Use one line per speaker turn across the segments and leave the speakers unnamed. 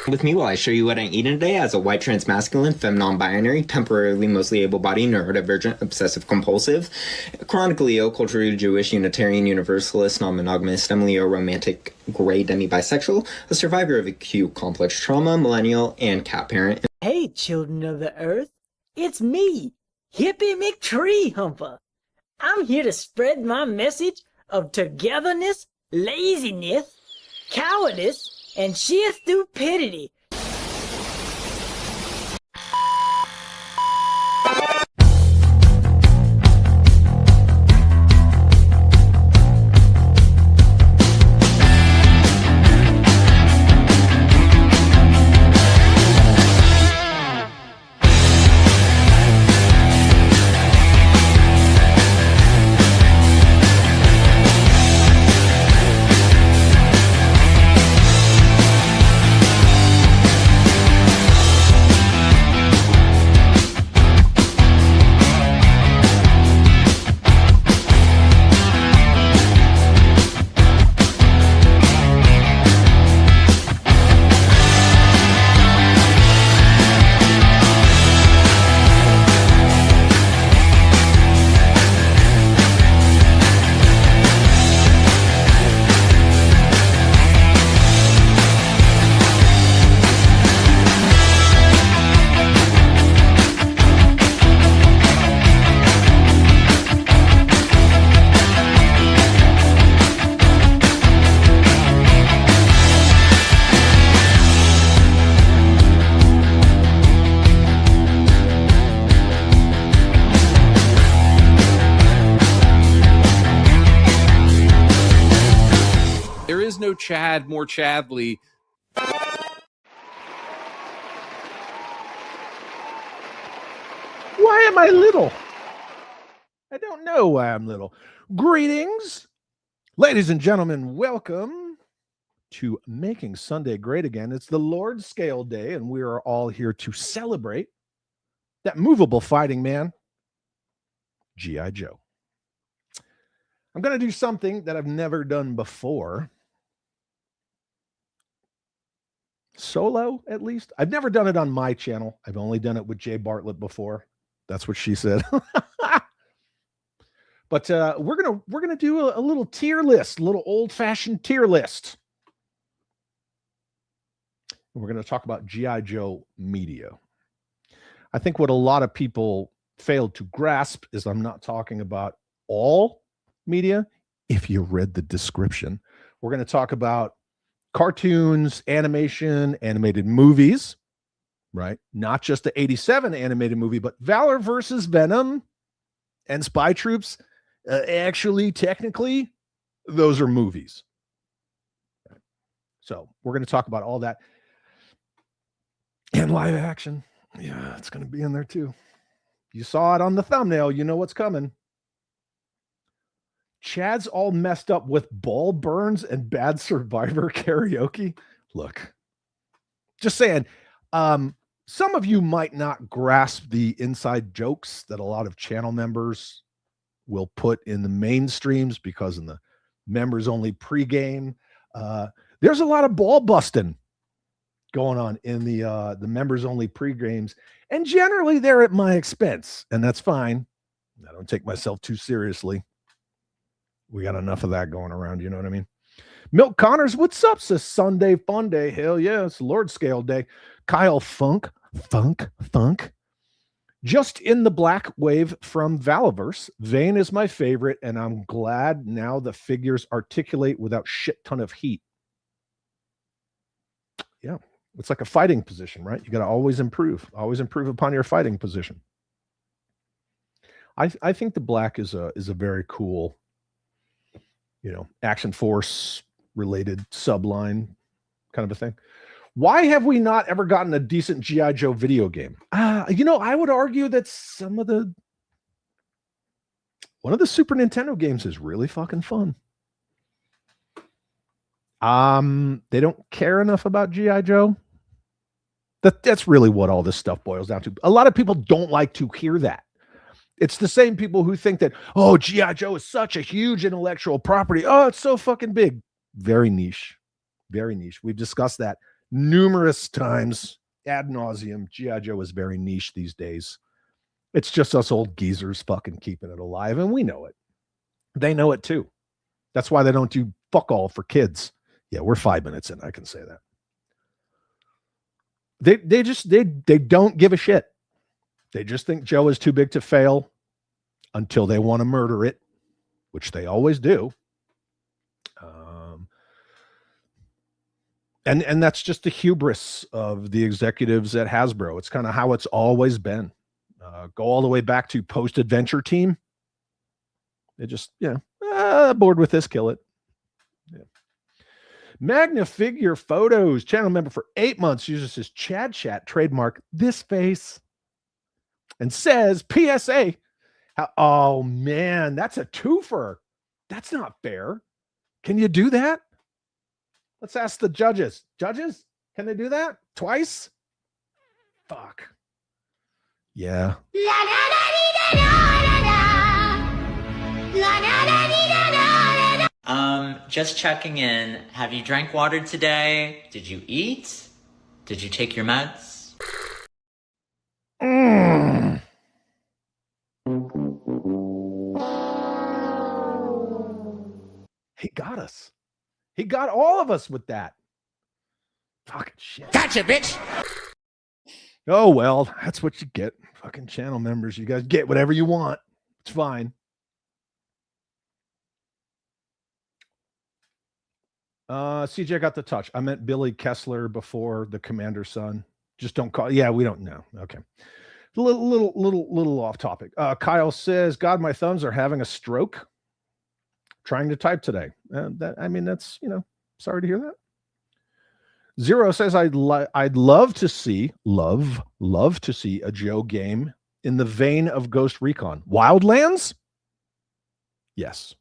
With me while I show you what I'm eating today as a white transmasculine, femme non-binary, temporarily mostly able-bodied, neurodivergent, obsessive-compulsive, chronically ill, culturally Jewish, Unitarian, Universalist, non-monogamous, Leo, romantic, gray, demi-bisexual, a survivor of acute complex trauma, millennial, and cat parent.
Hey, children of the earth, it's me, Hippie McTree Humper. I'm here to spread my message of togetherness, laziness, cowardice, and sheer stupidity.
Chad more Chadley.
Why am I little? I don't know why I'm little. Greetings, ladies and gentlemen. Welcome to Making Sunday Great Again. It's the Lord's Scale Day, and we are all here to celebrate that movable fighting man, G.I. Joe. I'm going to do something that I've never done before. Solo, at least. I've never done it on my channel. I've only done it with Jay Bartlett before. That's what she said. But we're gonna do a little tier list, a little old-fashioned tier list. We're going to talk about G.I. Joe media. I think what a lot of people failed to grasp is I'm not talking about all media. If you read the description, we're going to talk about cartoons, animation, animated movies, right? Not just the 87 animated movie, but Valor versus Venom and Spy Troops. Actually, technically, those are movies. So we're going to talk about all that. And live action. Yeah, it's going to be in there too. You saw it on the thumbnail. You know what's coming. Chad's all messed up with ball burns and bad Survivor karaoke. Look, just saying, some of you might not grasp the inside jokes that a lot of channel members will put in the mainstreams, because in the members only pregame, there's a lot of ball busting going on in the members only pre-games, and generally they're at my expense, and that's fine. I don't take myself too seriously. We got enough of that going around, you know what I mean? Milk Connors, what's up? It's a Sunday fun day. Hell yeah, it's Lord Scale Day. Kyle Funk. Just in the black wave from Valaverse. Vane is my favorite, and I'm glad now the figures articulate without shit ton of heat. Yeah. It's like a fighting position, right? You got to always improve upon your fighting position. I think the black is a very cool, Action Force related subline kind of a thing. Why have we not ever gotten a decent G.I. Joe video game? I would argue that one of the Super Nintendo games is really fucking fun. They don't care enough about G.I. Joe. That's really what all this stuff boils down to. A lot of people don't like to hear that. It's the same people who think that, oh, G.I. Joe is such a huge intellectual property. Oh, it's so fucking big. Very niche. Very niche. We've discussed that numerous times ad nauseum. G.I. Joe is very niche these days. It's just us old geezers fucking keeping it alive, and we know it. They know it too. That's why they don't do fuck all for kids. Yeah, we're 5 minutes in. I can say that. They don't give a shit. They just think Joe is too big to fail until they want to murder it, which they always do. And that's just the hubris of the executives at Hasbro. It's kind of how it's always been. Go all the way back to Post-Adventure Team. They just, bored with this, kill it. Yeah. Magna Figure Photos, channel member for 8 months, uses his Chad Chat trademark, this face, and says, PSA, oh man, that's a twofer. That's not fair. Can you do that? Let's ask the judges. Judges, can they do that? Twice? Fuck. Yeah.
Just checking in. Have you drank water today? Did you eat? Did you take your meds?
He got us. He got all of us with that. Fucking shit.
Gotcha, bitch.
Oh, well, that's what you get. Fucking channel members. You guys get whatever you want. It's fine. CJ got the touch. I meant Billy Kessler before the commander's son. Just don't call. Yeah, we don't know. Okay. Little off topic. Kyle says, God, my thumbs are having a stroke. Trying to type today. That's, sorry to hear that. Zero says, I'd love to see a Joe game in the vein of Ghost Recon. Wildlands? Yes.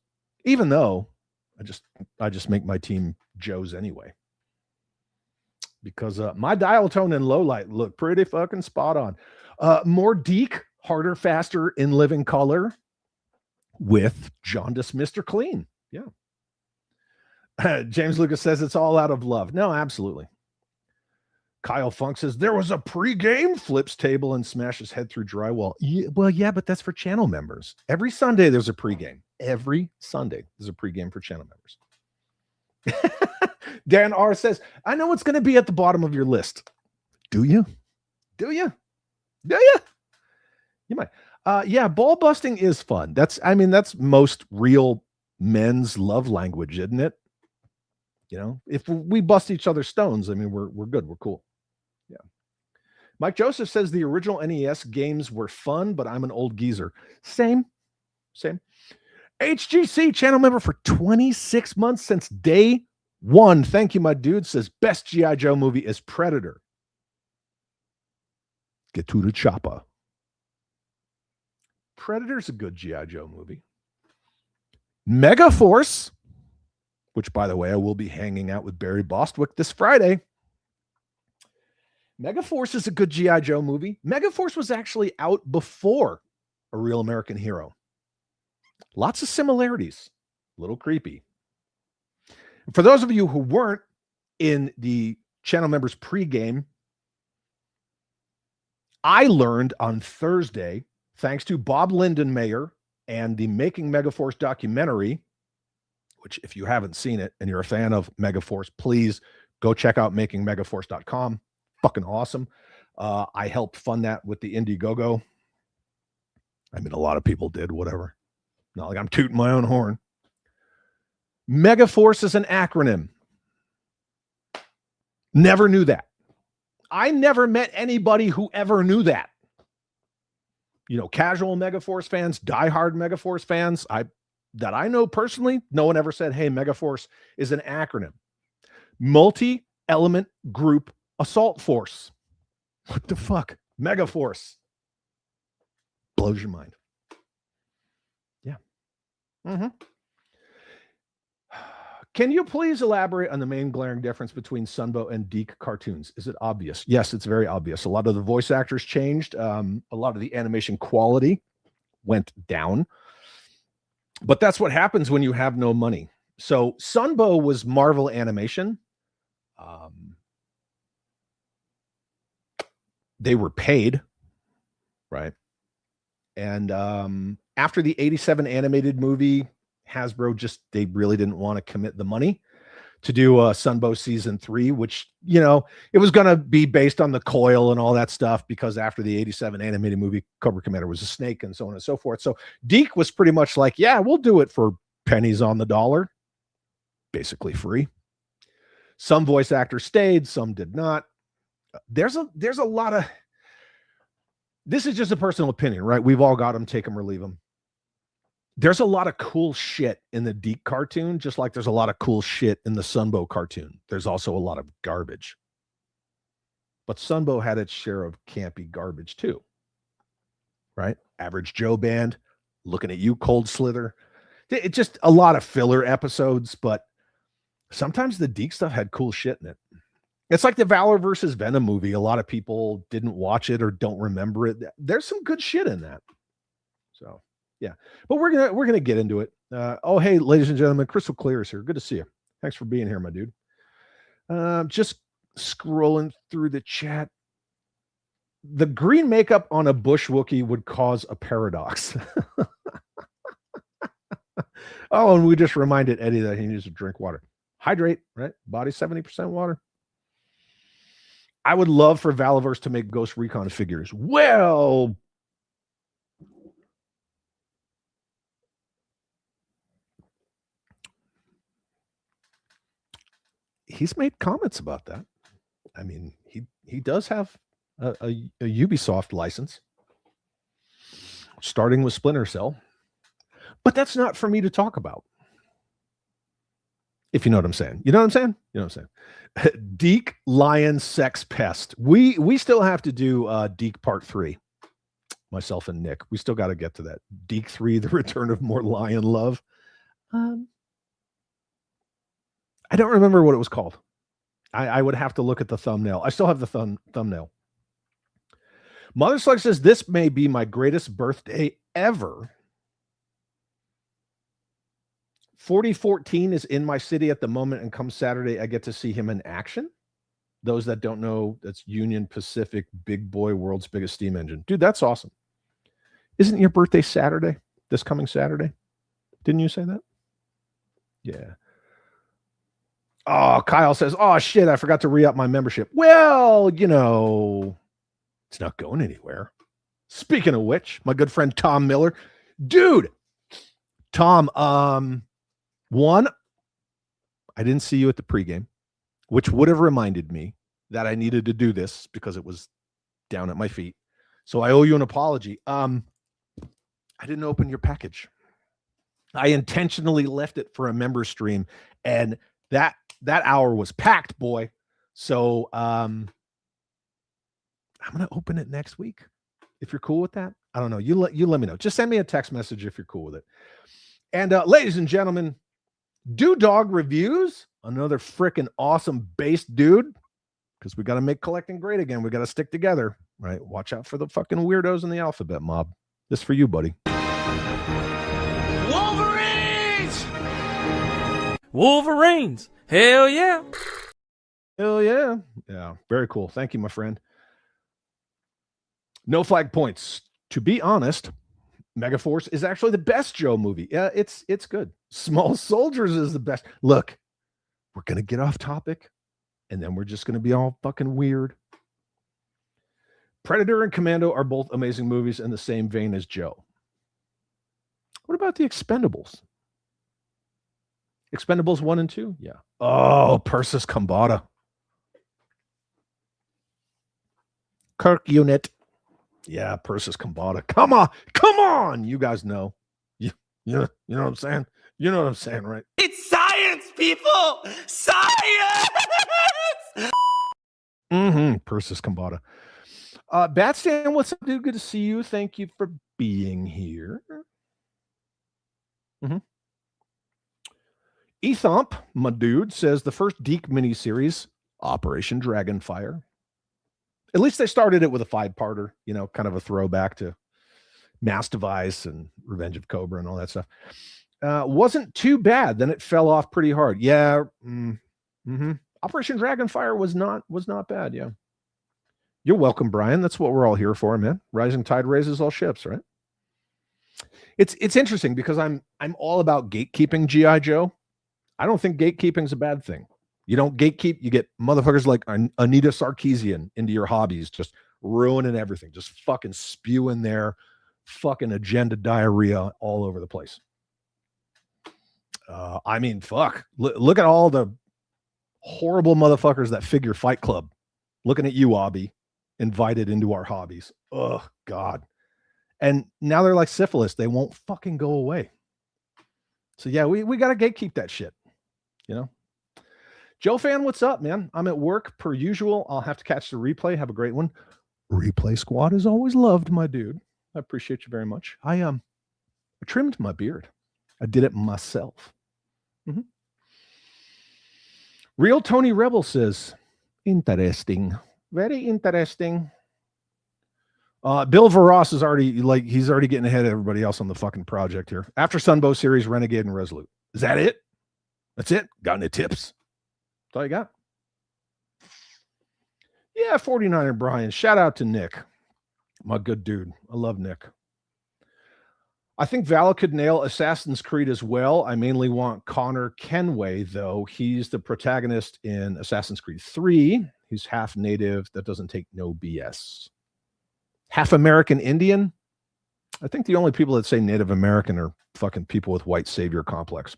Even though I just make my team Joes anyway. Because my dial tone and low light look pretty fucking spot on. More Deke, harder, faster, in living color with jaundice Mr. Clean. Yeah. James Lucas says it's all out of love. No, absolutely. Kyle Funk says there was a pregame, flips table and smashes head through drywall. Yeah, well, yeah, but that's for channel members. Every Sunday there's a pregame. Every Sunday there's a pregame for channel members. Dan R says, I know it's going to be at the bottom of your list. Do you? Do you? Do you? You might. Yeah, ball busting is fun. That's most real men's love language, isn't it? If we bust each other's stones, we're good. We're cool. Yeah. Mike Joseph says the original NES games were fun, but I'm an old geezer. Same. HGC channel member for 26 months since day one. Thank you, my dude. Says best G.I. Joe movie is Predator. Get to the chopper. Predator's a good G.I. Joe movie. Megaforce, which, by the way, I will be hanging out with Barry Bostwick this Friday. Megaforce is a good G.I. Joe movie. Megaforce was actually out before A Real American Hero. Lots of similarities. A little creepy. For those of you who weren't in the channel members pregame, I learned on Thursday, thanks to Bob Lindenmayer and the Making Megaforce documentary, which if you haven't seen it and you're a fan of Megaforce, please go check out makingmegaforce.com. Fucking awesome. I helped fund that with the Indiegogo. A lot of people did, whatever. Not like I'm tooting my own horn. Megaforce is an acronym. Never knew that. I never met anybody who ever knew that. Casual Megaforce fans, diehard Megaforce fans, that I know personally, no one ever said, hey, Megaforce is an acronym. Multi-element group assault force. What the fuck? Megaforce. Blows your mind. Yeah. Mm-hmm. Can you please elaborate on the main glaring difference between Sunbow and Deke cartoons? Is it obvious? Yes, it's very obvious. A lot of the voice actors changed. A lot of the animation quality went down. But that's what happens when you have no money. So Sunbow was Marvel Animation. they were paid, right? And after the 87 animated movie, Hasbro they really didn't want to commit the money to do Sunbow season 3, which, you know, it was going to be based on the coil and all that stuff, because after the 87 animated movie, Cobra Commander was a snake and so on and so forth. So Deke was pretty much like, yeah, we'll do it for pennies on the dollar, basically free. Some voice actors stayed, some did not. There's a lot of, this is just a personal opinion, right? We've all got them, take them or leave them. There's a lot of cool shit in the Deke cartoon, just like there's a lot of cool shit in the Sunbow cartoon. There's also a lot of garbage. But Sunbow had its share of campy garbage too, right? Average Joe Band, Looking at You, Cold Slither. It's just a lot of filler episodes, but sometimes the Deke stuff had cool shit in it. It's like the Valor versus Venom movie. A lot of people didn't watch it or don't remember it. There's some good shit in that. So, yeah. But we're gonna get into it. Oh, hey, ladies and gentlemen, Crystal Clear is here. Good to see you. Thanks for being here, my dude. Just scrolling through the chat. The green makeup on a bush Wookiee would cause a paradox. Oh, and we just reminded Eddie that he needs to drink water. Hydrate, right? Body 70% water. I would love for Valaverse to make Ghost Recon figures. Well, he's made comments about that. I mean, he does have a Ubisoft license, starting with Splinter Cell. But that's not for me to talk about. If you know what I'm saying. You know what I'm saying? You know what I'm saying? Deke Lion Sex Pest. We still have to do Deke Part 3. Myself and Nick. We still got to get to that. Deke 3, The Return of More Lion Love. I don't remember what it was called. I would have to look at the thumbnail. I still have the thumbnail. Mother Slug says, this may be my greatest birthday ever. 4014 is in my city at the moment, and come Saturday, I get to see him in action. Those that don't know, that's Union Pacific, big boy, world's biggest steam engine. Dude, that's awesome. Isn't your birthday Saturday? This coming Saturday? Didn't you say that? Yeah. Oh, Kyle says, oh, shit, I forgot to re-up my membership. Well, you know, it's not going anywhere. Speaking of which, my good friend Tom Miller. Dude, Tom, one, I didn't see you at the pregame, which would have reminded me that I needed to do this because it was down at my feet. So I owe you an apology. I didn't open your package. I intentionally left it for a member stream, and that hour was packed, boy. So I'm gonna open it next week if you're cool with that. I don't know. You let me know. Just send me a text message if you're cool with it. And ladies and gentlemen, Do Dog Reviews, another freaking awesome base dude, because we got to make collecting great again. We got to stick together, right? Watch out for the fucking weirdos in the alphabet mob. This for you, buddy.
Wolverines! Wolverines! Hell yeah!
Hell yeah. Yeah, very cool. Thank you, my friend. No flag points. To be honest, Megaforce is actually the best Joe movie. Yeah, it's good. Small Soldiers is the best. Look, we're going to get off topic, and then we're just going to be all fucking weird. Predator and Commando are both amazing movies in the same vein as Joe. What about the Expendables? Expendables 1 and 2? Yeah. Oh, Persis Kambata. Kirk Unit. Yeah, Persis Kambata. Come on. You guys know. You know what I'm saying? You know what I'm saying, right?
It's science, people! Science!
Persis Kambata. Batstan, what's up, dude? Good to see you. Thank you for being here. Ethomp, my dude, says the first Deke miniseries, Operation Dragonfire. At least they started it with a 5-parter, you know, kind of a throwback to Mass Device and Revenge of Cobra and all that stuff. Wasn't too bad. Then it fell off pretty hard. Yeah. Operation Dragonfire was not bad. Yeah. You're welcome, Brian. That's what we're all here for, man. Rising tide raises all ships, right? It's interesting because I'm all about gatekeeping, G.I. Joe. I don't think gatekeeping is a bad thing. You don't gatekeep, you get motherfuckers like Anita Sarkeesian into your hobbies, just ruining everything, just fucking spewing their fucking agenda diarrhea all over the place. I mean, fuck. Look at all the horrible motherfuckers that figure Fight Club. Looking at you, Abby, invited into our hobbies. Oh, God. And now they're like syphilis. They won't fucking go away. So, yeah, we got to gatekeep that shit. You know? Joe fan, what's up, man? I'm at work per usual. I'll have to catch the replay. Have a great one. Replay squad is always loved, my dude. I appreciate you very much. I trimmed my beard. I did it myself. Mm-hmm. Real Tony Rebel says, interesting. Very interesting. Bill Varos is he's already getting ahead of everybody else on the fucking project here. After Sunbow series, Renegade and Resolute. Is that it? That's it? Got any tips? That's all you got? Yeah, 49er Brian. Shout out to Nick. My good dude. I love Nick. I think Val could nail Assassin's Creed as well. I mainly want Connor Kenway, though. He's the protagonist in Assassin's Creed 3. He's half native. That doesn't take no BS. Half American Indian. I think the only people that say Native American are fucking people with white savior complex.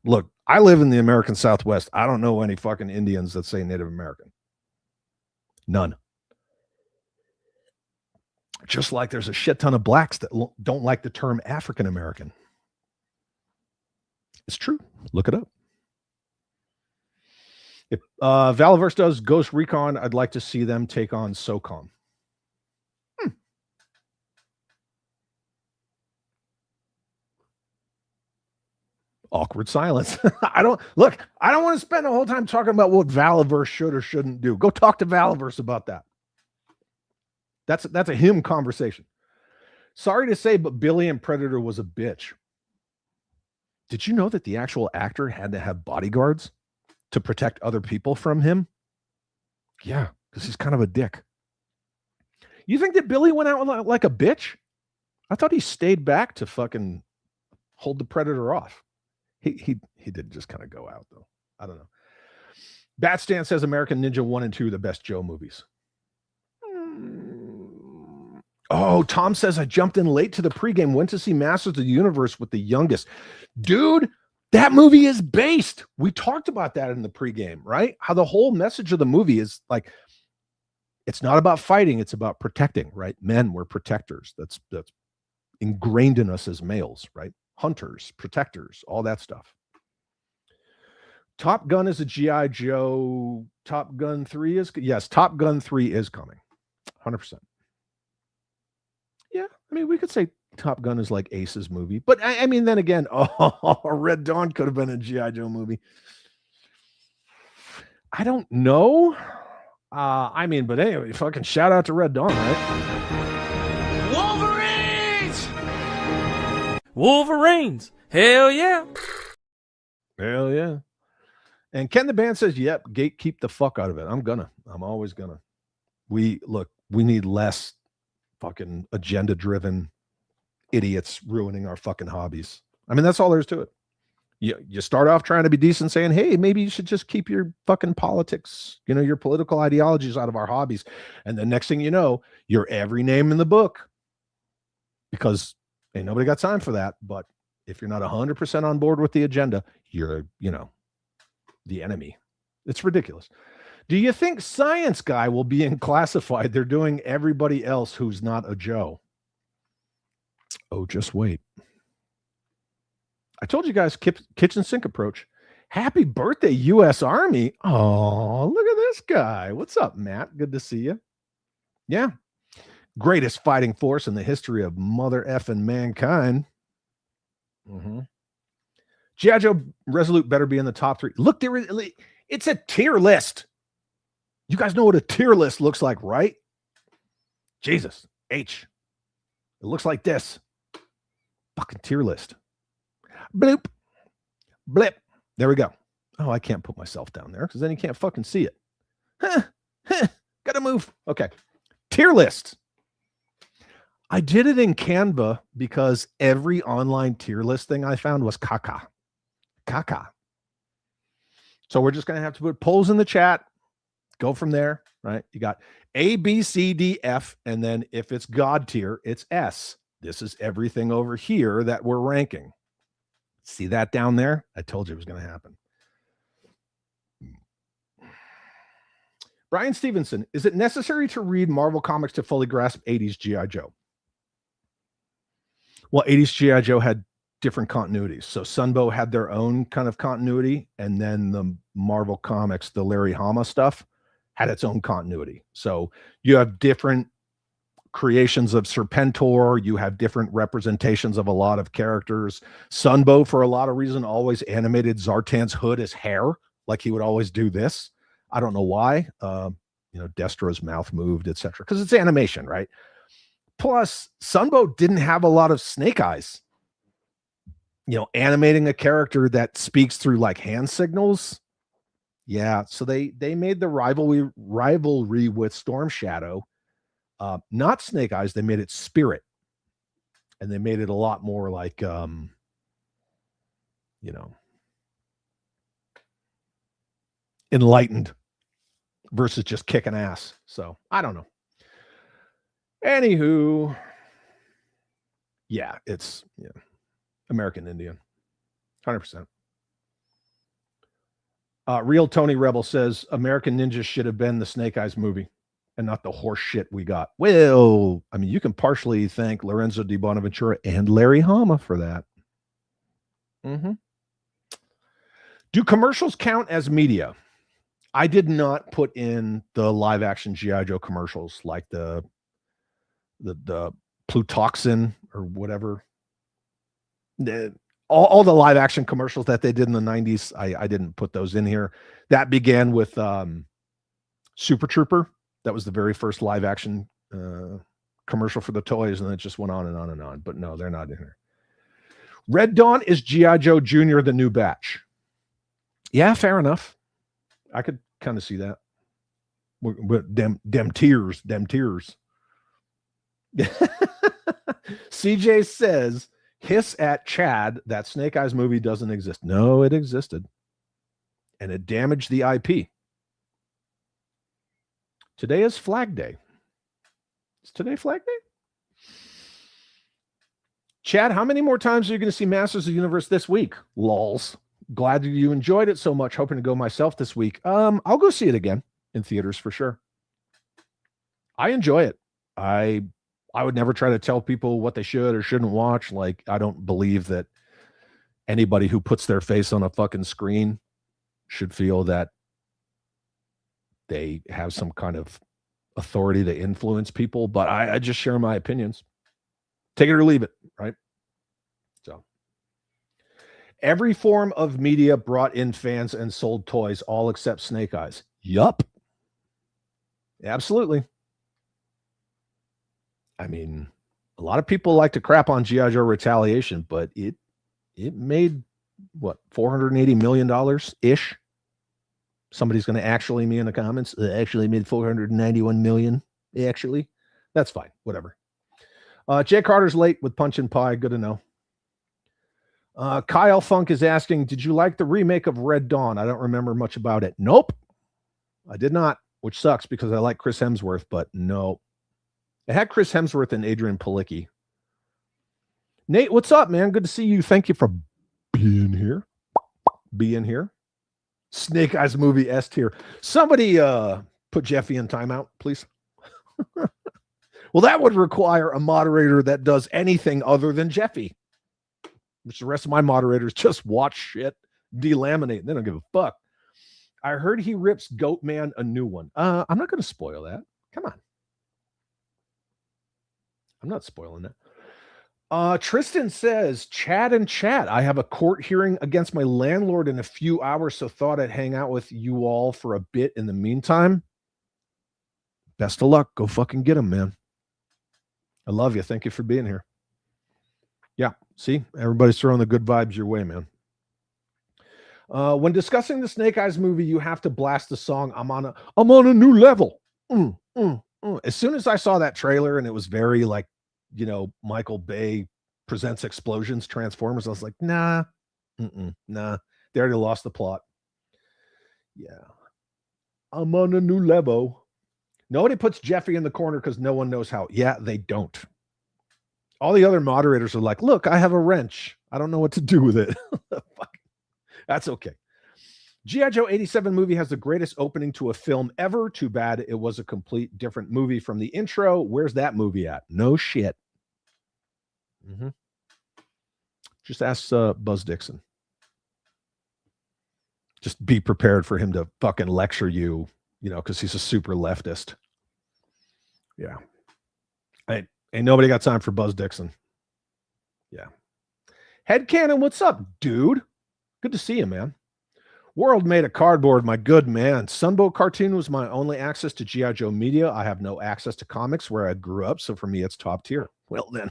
Look, I live in the American Southwest. I don't know any fucking Indians that say Native American. None. Just like there's a shit ton of blacks that don't like the term African American. It's true. Look it up. If Valaverse does Ghost Recon, I'd like to see them take on SOCOM. Awkward silence. I don't want to spend the whole time talking about what Valaverse should or shouldn't do. Go talk to Valaverse about that. That's a him conversation. Sorry to say, but Billy in Predator was a bitch. Did you know that the actual actor had to have bodyguards to protect other people from him? Yeah, because he's kind of a dick. You think that Billy went out like a bitch? I thought he stayed back to fucking hold the Predator off. He did just kind of go out, though. I don't know. Batstan says American Ninja 1 and 2 the best Joe movies. Oh, Tom says I jumped in late to the pregame, went to see Masters of the Universe with the youngest. Dude, that movie is based. We talked about that in the pregame, right? How the whole message of the movie is like, it's not about fighting, it's about protecting, right? Men, we're protectors. That's ingrained in us as males, right? Hunters, protectors, all that stuff. Top Gun is a G.I. Joe. Top Gun 3 is, yes, Top Gun 3 is coming. 100%. Yeah, I mean, we could say Top Gun is like Ace's movie, but I mean, then again, Red Dawn could have been a G.I. Joe movie. I don't know. I mean, but anyway, fucking shout out to Red Dawn, right?
Wolverines! Wolverines! Hell yeah!
Hell yeah. And Ken the Band says, yep, gatekeep the fuck out of it. I'm always gonna. We need less fucking agenda-driven idiots ruining our fucking hobbies. I mean, that's all there is to it. You start off trying to be decent, saying, hey, maybe you should just keep your fucking politics, your political ideologies out of our hobbies. And the next thing you know, you're every name in the book. Because ain't nobody got time for that. But if you're not 100% on board with the agenda, you're, the enemy. It's ridiculous. Do you think Science Guy will be in Classified? They're doing everybody else who's not a Joe. Oh, just wait. I told you guys, kitchen sink approach. Happy birthday, U.S. Army. Oh, look at this guy. What's up, Matt? Good to see you. Yeah. Greatest fighting force in the history of mother effing mankind. Mm-hmm. G.I. Joe Resolute better be in the top 3. Look, it's a tier list. You guys know what a tier list looks like, right? Jesus. H. It looks like this. Fucking tier list. Bloop. Blip. There we go. Oh, I can't put myself down there because then you can't fucking see it. Gotta move. Okay. Tier list. I did it in Canva because every online tier list thing I found was caca. Caca. So we're just going to have to put polls in the chat. Go from there, right? You got A, B, C, D, F. And then if it's God tier, it's S. This is everything over here that we're ranking. See that down there? I told you it was going to happen. Brian Stevenson, is it necessary to read Marvel Comics to fully grasp 80s G.I. Joe? Well, 80s G.I. Joe had different continuities. So Sunbow had their own kind of continuity, and then the Marvel Comics, the Larry Hama stuff, had its own continuity. So you have different creations of Serpentor, you have different representations of a lot of characters. Sunbow, for a lot of reason, always animated Zartan's hood as hair, like he would always do this. I don't know why. Destro's mouth moved, etc. Because it's animation, right? Plus, Sunbow didn't have a lot of snake eyes. Animating a character that speaks through like hand signals. Yeah, so they made the rivalry with Storm Shadow, not Snake Eyes. They made it Spirit, and they made it a lot more like, enlightened versus just kicking ass. So I don't know. Anywho, yeah, it's American Indian, 100%. Real Tony Rebel says American Ninja should have been the Snake Eyes movie and not the horse shit we got. Well, I mean, you can partially thank Lorenzo Di Bonaventura and Larry Hama for that. Mm-hmm. Do commercials count as media? I did not put in the live action G.I. Joe commercials like the Plutoxin or whatever. All the live action commercials that they did in the 90s, I didn't put those in here. That began with Super Trooper. That was the very first live action commercial for the toys, and it just went on and on and on. But no, they're not in here. Red Dawn is G.I. Joe Jr., the new batch. Yeah, fair enough. I could kind of see that. But them tears. CJ says, hiss at Chad that Snake Eyes movie doesn't exist. No, it existed. And it damaged the IP. Today is Flag Day. Is today Flag Day? Chad, how many more times are you going to see Masters of the Universe this week? Lols. Glad you enjoyed it so much. Hoping to go myself this week. I'll go see it again in theaters for sure. I enjoy it. I would never try to tell people what they should or shouldn't watch. Like, I don't believe that anybody who puts their face on a fucking screen should feel that they have some kind of authority to influence people, but I just share my opinions. Take it or leave it, right? So every form of media brought in fans and sold toys, all except Snake Eyes. Yup. Absolutely. I mean, a lot of people like to crap on G.I. Joe Retaliation, but it made what, $480 million ish. Somebody's going to actually me in the comments. Actually made 491 million. Actually, that's fine. Whatever. Jay Carter's late with Punch and Pie. Good to know. Kyle Funk is asking, did you like the remake of Red Dawn? I don't remember much about it. Nope, I did not, which sucks because I like Chris Hemsworth, but no. It had Chris Hemsworth and Adrian Palicki. Nate, what's up, man? Good to see you. Thank you for being here. Snake Eyes movie S tier. Somebody put Jeffy in timeout, please. Well, that would require a moderator that does anything other than Jeffy, which the rest of my moderators just watch shit, delaminate. They don't give a fuck. I heard he rips Goatman a new one. I'm not going to spoil that. Come on. I'm not spoiling that. Tristan says, Chad and chat. I have a court hearing against my landlord in a few hours, so thought I'd hang out with you all for a bit in the meantime. Best of luck. Go fucking get him, man. I love you. Thank you for being here. Yeah, see? Everybody's throwing the good vibes your way, man. When discussing the Snake Eyes movie, you have to blast the song I'm on a new level. As soon as I saw that trailer and it was very like, Michael Bay presents explosions, Transformers, I was like, nah, nah. They already lost the plot. Yeah. I'm on a new level. Nobody puts Jeffy in the corner because no one knows how. Yeah, they don't. All the other moderators are like, look, I have a wrench. I don't know what to do with it. Fuck. That's okay. G.I. Joe 87 movie has the greatest opening to a film ever. Too bad it was a complete different movie from the intro. Where's that movie at? No shit. Just ask Buzz Dixon. Just be prepared for him to fucking lecture you, because he's a super leftist. Yeah. Ain't nobody got time for Buzz Dixon. Yeah. Headcanon, what's up, dude? Good to see you, man. World made a cardboard, my good man. Sunbow cartoon was my only access to G.I. Joe media. I have no access to comics where I grew up, so for me, it's top tier. Well, then,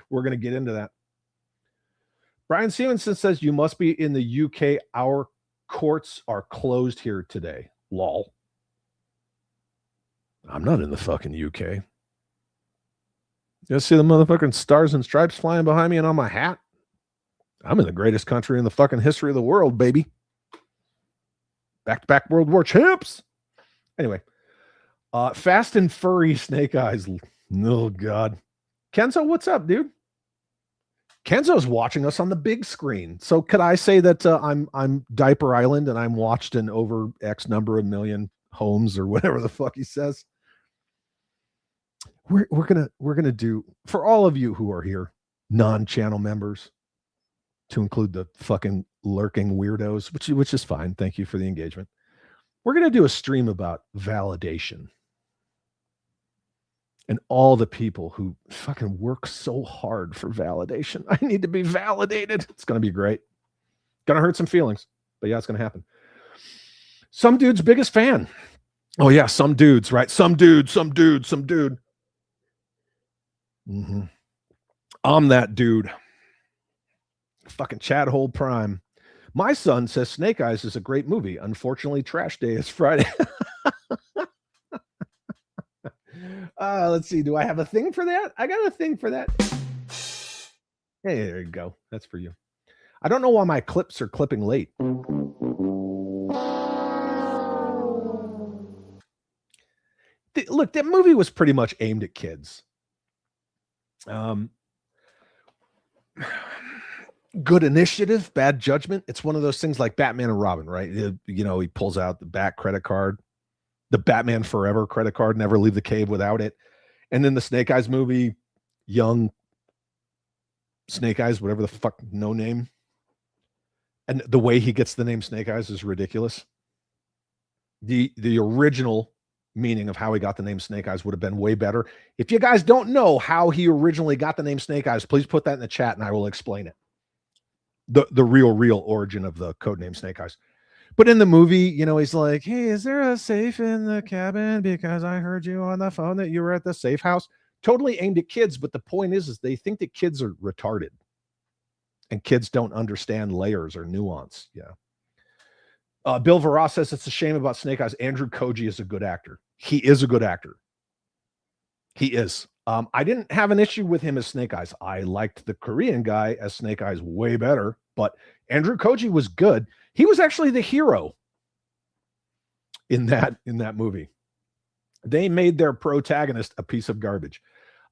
we're going to get into that. Brian Stevenson says, you must be in the UK. Our courts are closed here today. Lol. I'm not in the fucking UK. You see the motherfucking stars and stripes flying behind me and on my hat? I'm in the greatest country in the fucking history of the world, baby. Back-to-back World War champs. Anyway, Fast and Furry Snake Eyes. Oh, God. Kenzo, what's up, dude? Kenzo's watching us on the big screen. So could I say that I'm Diaper Island and I'm watched in over X number of million homes or whatever the fuck he says? We're gonna do, for all of you who are here, non-channel members, to include the fucking lurking weirdos, which is fine. Thank you for the engagement. We're gonna do a stream about validation. And all the people who fucking work so hard for validation. I need to be validated. It's going to be great. Going to hurt some feelings, but yeah, it's going to happen. Some dude's biggest fan. Oh yeah, some dudes, right? Some dude. I'm that dude. Fucking Chad Hole Prime. My son says Snake Eyes is a great movie. Unfortunately, trash day is Friday. Let's see. Do I have a thing for that? I got a thing for that. Hey, there you go. That's for you. I don't know why my clips are clipping late. Look, that movie was pretty much aimed at kids. Good initiative, bad judgment. It's one of those things like Batman and Robin, right? He pulls out the Bat credit card, the Batman Forever credit card, never leave the cave without it. And then the Snake Eyes movie, young Snake Eyes, whatever the fuck, no name. And the way he gets the name Snake Eyes is ridiculous. The original meaning of how he got the name Snake Eyes would have been way better. If you guys don't know how he originally got the name Snake Eyes, please put that in the chat and I will explain it. The real origin of the codename Snake Eyes. But in the movie, he's like, hey, is there a safe in the cabin? Because I heard you on the phone that you were at the safe house. Totally aimed at kids. But the point is they think that kids are retarded. And kids don't understand layers or nuance. Yeah. Bill Verra says it's a shame about Snake Eyes. Andrew Koji is a good actor. He is a good actor. He is. I didn't have an issue with him as Snake Eyes. I liked the Korean guy as Snake Eyes way better. But Andrew Koji was good. He was actually the hero in that movie. They made their protagonist a piece of garbage.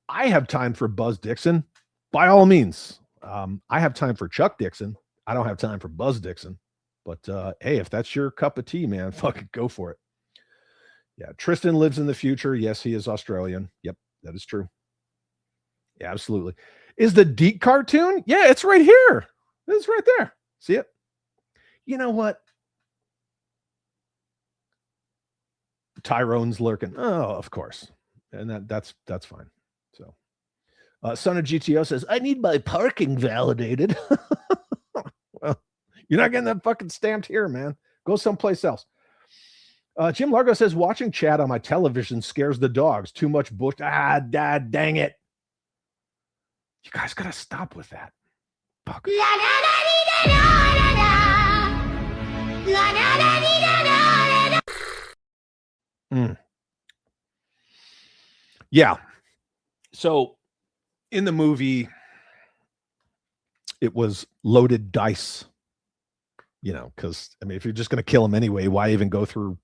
I have time for Buzz Dixon, by all means. I have time for Chuck Dixon. I don't have time for Buzz Dixon. But hey, if that's your cup of tea, man, fucking go for it. Yeah, Tristan lives in the future. Yes, he is Australian. Yep, that is true. Yeah, absolutely. Is the Deke cartoon? Yeah, it's right here. It's right there. See it? You know what? Tyrone's lurking. Oh, of course. And that's fine. So Son of GTO says, I need my parking validated. Well, you're not getting that fucking stamped here, man. Go someplace else. Jim Largo says, watching Chad on my television scares the dogs. Too much bush. Dad, dang it. You guys got to stop with that. Fuck. Yeah. So in the movie, it was loaded dice, because I mean, if you're just going to kill him anyway, why even go through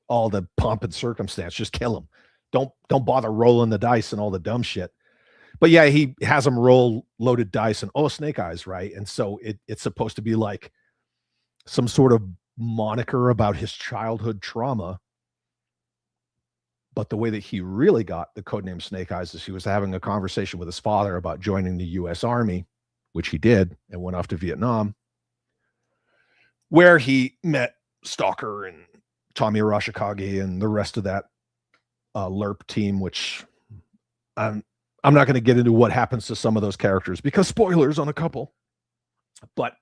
all the pomp and circumstance? Just kill him. Don't bother rolling the dice and all the dumb shit. But yeah, he has him roll loaded dice and Snake Eyes, right? And so it's supposed to be like some sort of moniker about his childhood trauma. But the way that he really got the codename Snake Eyes is he was having a conversation with his father about joining the U.S. Army, which he did, and went off to Vietnam, where he met Stalker and Tommy Arashikage and the rest of that LERP team, which I'm not going to get into what happens to some of those characters because spoilers on a couple. But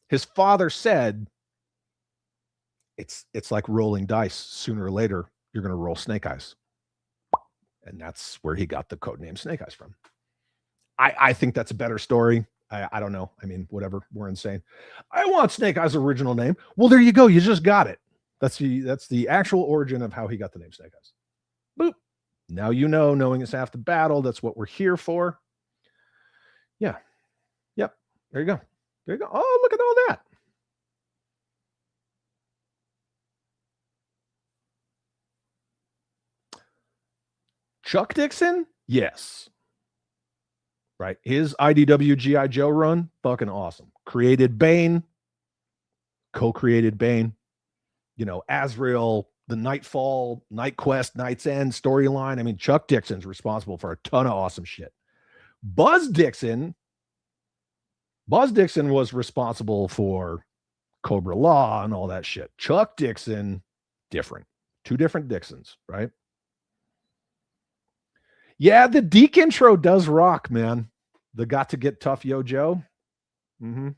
his father said it's like rolling dice. Sooner or later, you're going to roll Snake Eyes. And that's where he got the codename Snake Eyes from. I think that's a better story. I don't know. I mean, whatever. We're insane. I want Snake Eyes' original name. Well, there you go. You just got it. That's the actual origin of how he got the name Snake Eyes. Boop. Now knowing is half the battle. That's what we're here for. Yeah. Yep. There you go. There you go. Oh, look at all that. Chuck Dixon? Yes. Right. His IDW G.I. Joe run, fucking awesome. Created Bane, co-created Bane, Azrael, the Nightfall, Night Quest, Night's End storyline. I mean, Chuck Dixon's responsible for a ton of awesome shit. Buzz Dixon was responsible for Cobra Law and all that shit. Chuck Dixon, different. Two different Dixons, right? Yeah, the Deke intro does rock, man. The Got to Get Tough Yo Joe. Mm-hmm.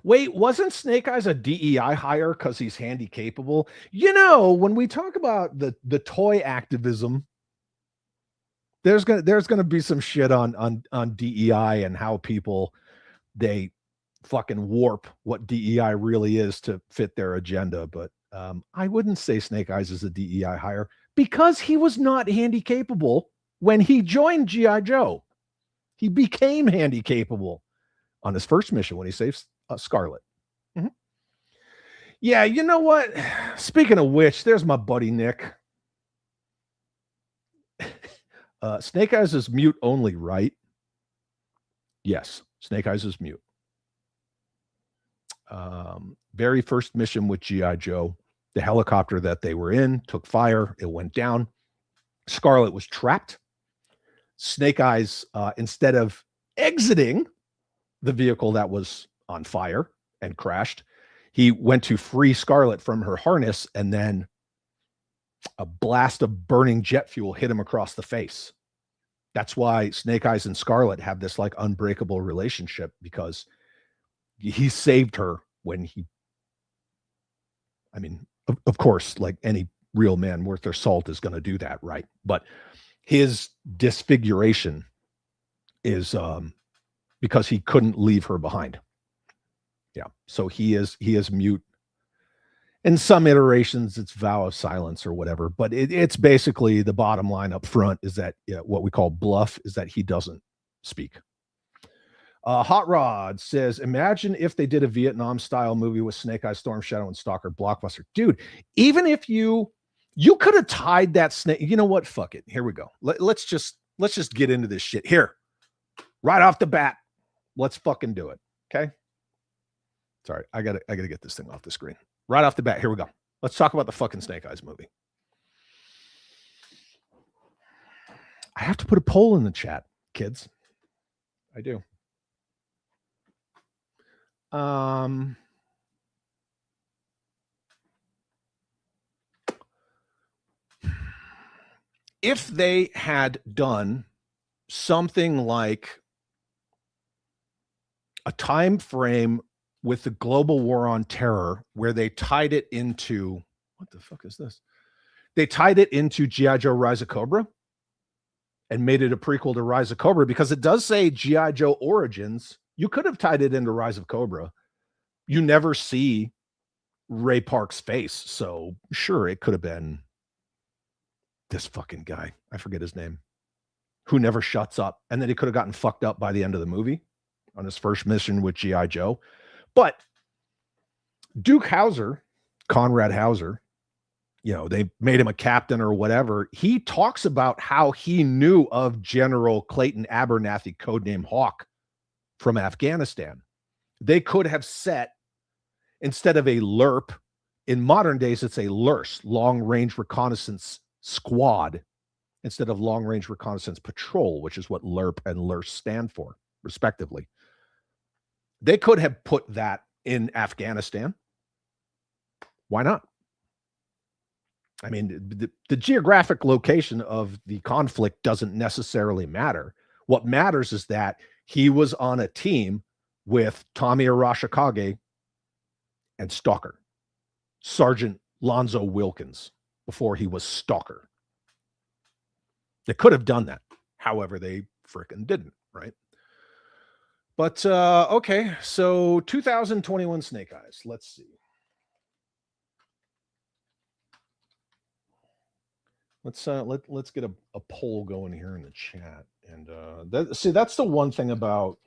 Wait, wasn't Snake Eyes a DEI hire because he's handy capable? When we talk about the toy activism, there's gonna be some shit on DEI and how people they fucking warp what DEI really is to fit their agenda. But I wouldn't say Snake Eyes is a DEI hire because he was not handy capable when he joined G.I. Joe. He became handy capable on his first mission when he saves Scarlet. Mm-hmm. Yeah, you know what? Speaking of which, there's my buddy Nick. Snake Eyes is mute only, right? Yes, Snake Eyes is mute. Very first mission with G.I. Joe, the helicopter that they were in took fire. It went down. Scarlet was trapped. Snake Eyes, instead of exiting the vehicle that was on fire and crashed, he went to free Scarlet from her harness, and then a blast of burning jet fuel hit him across the face. That's why Snake Eyes and Scarlet have this like unbreakable relationship, because he saved her when of course, like any real man worth their salt is going to do that, right? But his disfiguration is because he couldn't leave her behind. Yeah. So he is mute. In some iterations, it's vow of silence or whatever, but it's basically the bottom line up front is that what we call bluff is that he doesn't speak. Hot Rod says, imagine if they did a Vietnam style movie with Snake Eyes, Storm Shadow, and Stalker. Blockbuster. Dude, even if you could have tied that snake. You know what? Fuck it. Here we go. Let's just get into this shit here. Right off the bat. Let's fucking do it. Okay. Sorry. I gotta get this thing off the screen. Right off the bat. Here we go. Let's talk about the fucking Snake Eyes movie. I have to put a poll in the chat, kids. I do. If they had done something like a time frame with the global war on terror where they tied it into, what the fuck is this? They tied it into G.I. Joe Rise of Cobra and made it a prequel to Rise of Cobra, because it does say G.I. Joe Origins. You could have tied it into Rise of Cobra. You never see Ray Park's face. So sure, it could have been this fucking guy, I forget his name, who never shuts up. And then he could have gotten fucked up by the end of the movie on his first mission with G.I. Joe. But Duke Hauser, Conrad Hauser, you know, they made him a captain or whatever. He talks about how he knew of General Clayton Abernathy, codename Hawk, from Afghanistan. They could have set, instead of a LRP, in modern days, it's a LRS, Long Range Reconnaissance Squad, instead of Long Range Reconnaissance Patrol, which is what LRP and LRS stand for, respectively. They could have put that in Afghanistan. Why not? I mean, the geographic location of the conflict doesn't necessarily matter. What matters is that he was on a team with Tommy Arashikage and Stalker, Sergeant Lonzo Wilkins, before he was Stalker. They could have done that. However, they frickin' didn't, right? But, okay, so 2021 Snake Eyes. Let's see. Let's get a poll going here in the chat. And that's the one thing about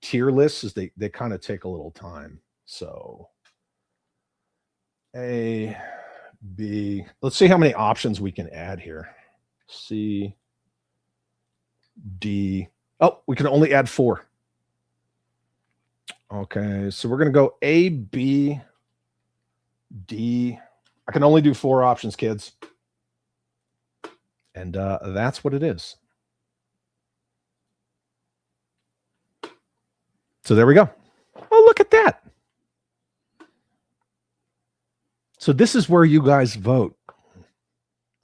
tier lists is they kind of take a little time. So A, B, let's see how many options we can add here. C, D. Oh, we can only add 4. Okay, so we're going to go A, B, D. I can only do 4 options, kids. And that's what it is. So there we go. Oh, look at that. So this is where you guys vote.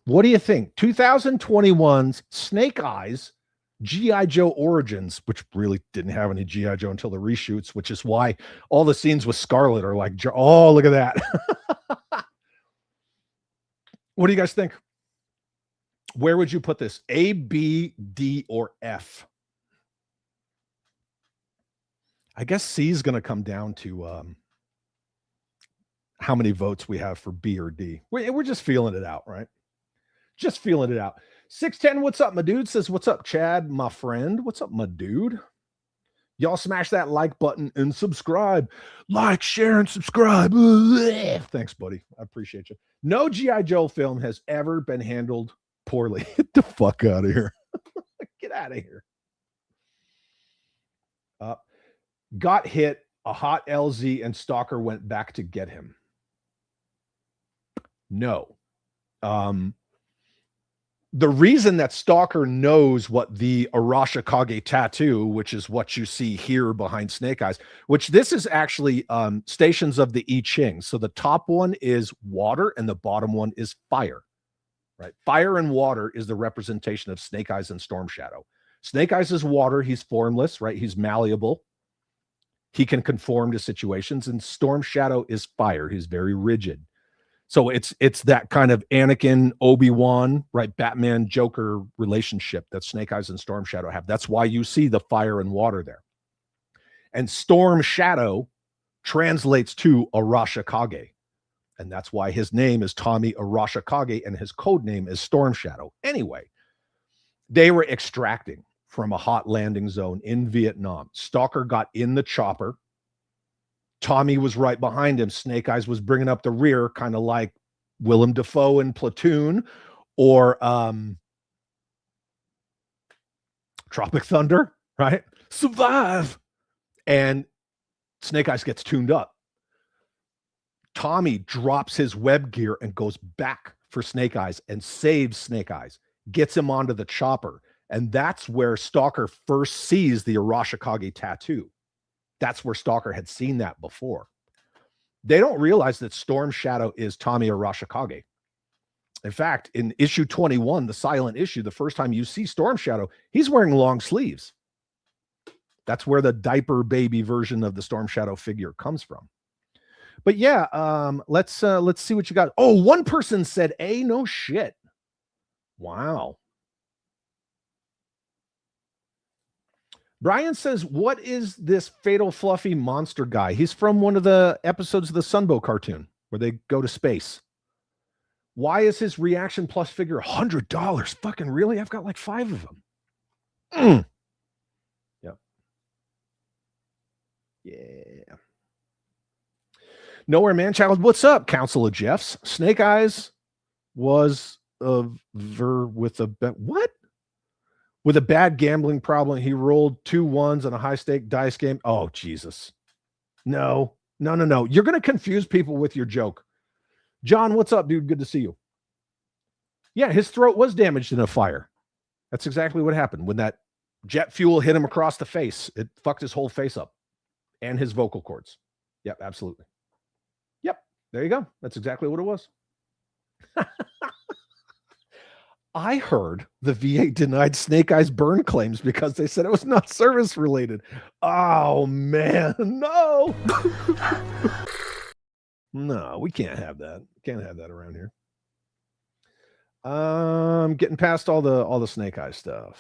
What do you think? 2021's Snake Eyes G.I. Joe Origins, which really didn't have any G.I. Joe until the reshoots, which is why all the scenes with Scarlet are like, oh, look at that. What do you guys think? Where would you put this? A, B, D, or F? I guess C is going to come down to how many votes we have for B or D. We're just feeling it out, right? Just feeling it out. 610, what's up, my dude? Says, what's up, Chad, my friend? What's up, my dude? Y'all smash that like button and subscribe. Like, share, and subscribe. Thanks, buddy. I appreciate you. No G.I. Joe film has ever been handled poorly. Get the fuck out of here. Get out of here. Got hit, a hot LZ, and Stalker went back to get him. No. The reason that Stalker knows what the Arashikage tattoo, which is what you see here behind Snake Eyes, which this is actually stations of the I Ching. So the top one is water and the bottom one is fire. Right? Fire and water is the representation of Snake Eyes and Storm Shadow. Snake Eyes is water. He's formless, right? He's malleable. He can conform to situations. And Storm Shadow is fire. He's very rigid. So it's that kind of Anakin, Obi-Wan, right? Batman, Joker relationship that Snake Eyes and Storm Shadow have. That's why you see the fire and water there. And Storm Shadow translates to Arashikage. And that's why his name is Tommy Arashikage and his code name is Storm Shadow. Anyway, they were extracting from a hot landing zone in Vietnam. Stalker got in the chopper. Tommy was right behind him. Snake Eyes was bringing up the rear, kind of like Willem Dafoe in Platoon or Tropic Thunder, right? Survive. And Snake Eyes gets tuned up. Tommy drops his web gear and goes back for Snake Eyes and saves Snake Eyes, gets him onto the chopper. And that's where Stalker first sees the Arashikage tattoo. That's where Stalker had seen that before. They don't realize that Storm Shadow is Tommy Arashikage. In fact, in issue 21, the silent issue, the first time you see Storm Shadow, he's wearing long sleeves. That's where the diaper baby version of the Storm Shadow figure comes from. But yeah, let's see what you got. Oh, one person said A, no shit. Wow. Brian says, what is this Fatal Fluffy monster guy? He's from one of the episodes of the Sunbow cartoon where they go to space. Why is his reaction plus figure $100? Fucking really? I've got like 5 of them. Yep. Yeah. Nowhere Man Child, what's up? Council of Jeffs. Snake Eyes was with a what? With a bad gambling problem. He rolled 2 ones on a high stake dice game. Oh, Jesus. No. You're going to confuse people with your joke. John, what's up, dude? Good to see you. Yeah, his throat was damaged in a fire. That's exactly what happened. When that jet fuel hit him across the face, it fucked his whole face up and his vocal cords. Yep, absolutely. Yep, there you go. That's exactly what it was. I heard the VA denied Snake Eyes burn claims because they said it was not service related. Oh, man, no. No, we can't have that. Can't have that around here. Getting past all the Snake Eyes stuff.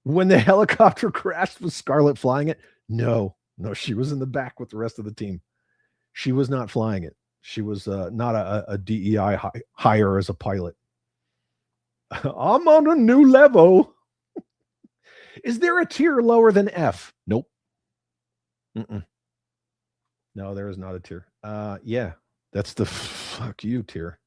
When the helicopter crashed, was Scarlett flying it? No, she was in the back with the rest of the team. She was not flying it. She was not a DEI hire as a pilot. I'm on a new level. Is there a tier lower than F? Nope. No, there is not a tier. Yeah, that's the fuck you tier.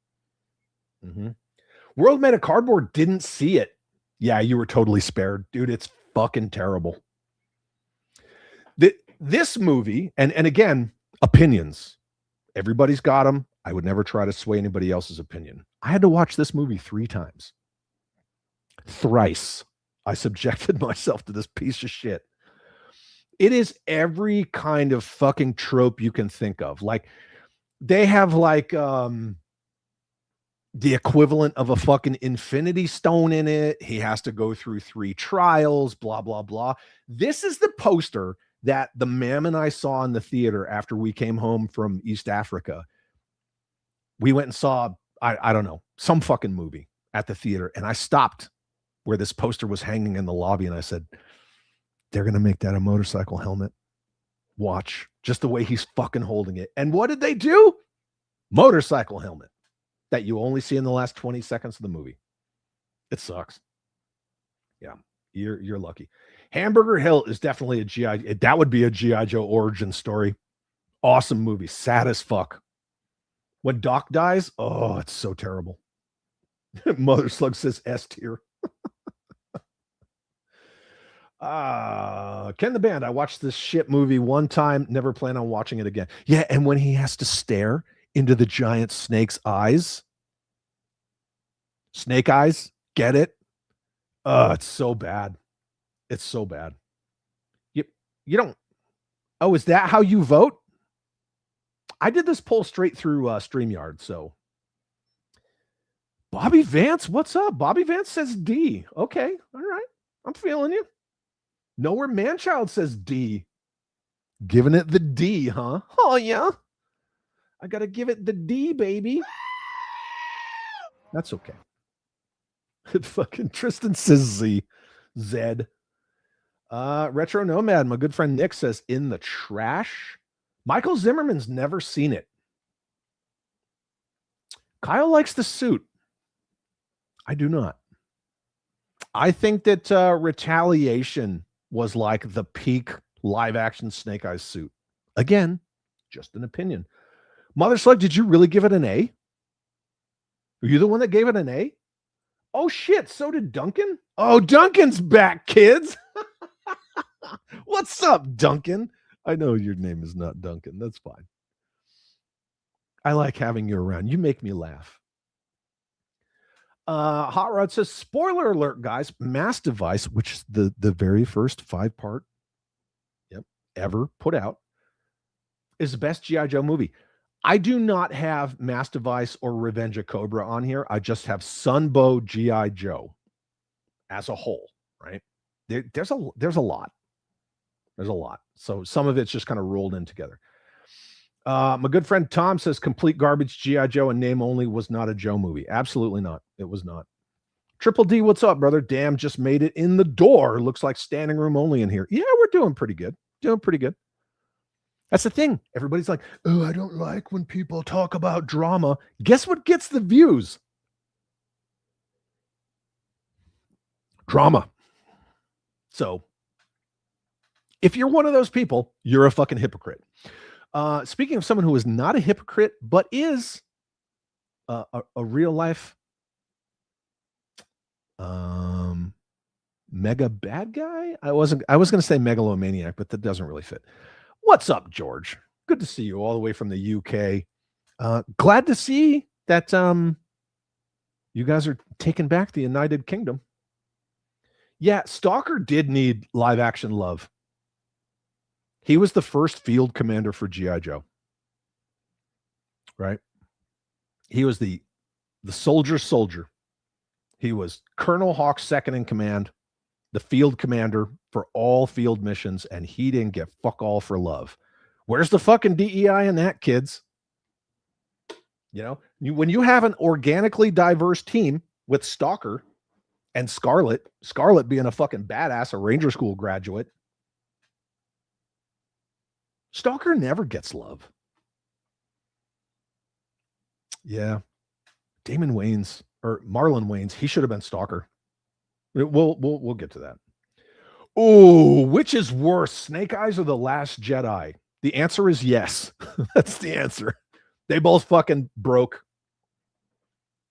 World Made of Cardboard didn't see it. Yeah, you were totally spared. Dude, it's fucking terrible. This movie, and again, opinions. Everybody's got them. I would never try to sway anybody else's opinion. I had to watch this movie 3 times. Thrice. I subjected myself to this piece of shit. It is every kind of fucking trope you can think of. Like, they have like the equivalent of a fucking infinity stone in it. He has to go through 3 trials, blah, blah, blah. This is the poster that the ma'am and I saw in the theater after we came home from East Africa. We went and saw, I don't know, some fucking movie at the theater. And I stopped where this poster was hanging in the lobby. And I said, they're going to make that a motorcycle helmet. Watch just the way he's fucking holding it. And what did they do? Motorcycle helmet that you only see in the last 20 seconds of the movie. It sucks. Yeah, you're lucky. Hamburger Hill is definitely a GI. That would be a GI Joe origin story. Awesome movie. Sad as fuck. When Doc dies, oh, it's so terrible. Mother Slug says S tier. Ken the Band, I watched this shit movie one time, never plan on watching it again. Yeah, and when he has to stare into the giant snake's eyes. Snake eyes, get it? It's so bad. It's so bad. You don't. Oh, is that how you vote? I did this poll straight through StreamYard, so. Bobby Vance, what's up? Bobby Vance says D. Okay, all right. I'm feeling you. Nowhere Manchild says D. Giving it the D, huh? Oh, yeah. I got to give it the D, baby. That's okay. Fucking Tristan says Z. Zed. Retro Nomad, my good friend Nick says in the trash. Michael Zimmerman's never seen it. Kyle likes the suit. I do not. I think that Retaliation was like the peak live action Snake Eyes suit. Again, just an opinion. Mother Slug, did you really give it an A? Were you the one that gave it an A? Oh shit, so did Duncan? Oh, Duncan's back, kids. What's up, Duncan? I know your name is not Duncan. That's fine. I like having you around. You make me laugh. Hot Rod says, spoiler alert, guys. Mass Device, which is the very first 5-part ever put out, is the best G.I. Joe movie. I do not have Mass Device or Revenge of Cobra on here. I just have Sunbow G.I. Joe as a whole, right? There's a lot. There's a lot. So some of it's just kind of rolled in together. My good friend Tom says complete garbage G.I. Joe and name only was not a Joe movie. Absolutely not. It was not. Triple D, what's up, brother? Damn, just made it in the door. Looks like standing room only in here. Yeah, we're doing pretty good. That's the thing. Everybody's like, oh, I don't like when people talk about drama. Guess what gets the views? Drama. So if you're one of those people, you're a fucking hypocrite. Speaking of someone who is not a hypocrite, but is a real life mega bad guy. I was going to say megalomaniac, but that doesn't really fit. What's up, George? Good to see you all the way from the UK. Glad to see that you guys are taking back the United Kingdom. Yeah, Stalker did need live action love. He was the first field commander for G.I. Joe. Right? He was the soldier. He was Colonel Hawk's second in command, the field commander for all field missions, and he didn't get fuck all for love. Where's the fucking DEI in that, kids? You know, when you have an organically diverse team with Stalker and Scarlet being a fucking badass, a Ranger School graduate, Stalker never gets love. Yeah. Damon Wayans or Marlon Wayans, he should have been Stalker. We'll get to that. Oh, which is worse, Snake Eyes or The Last Jedi? The answer is yes. That's the answer. They both fucking broke.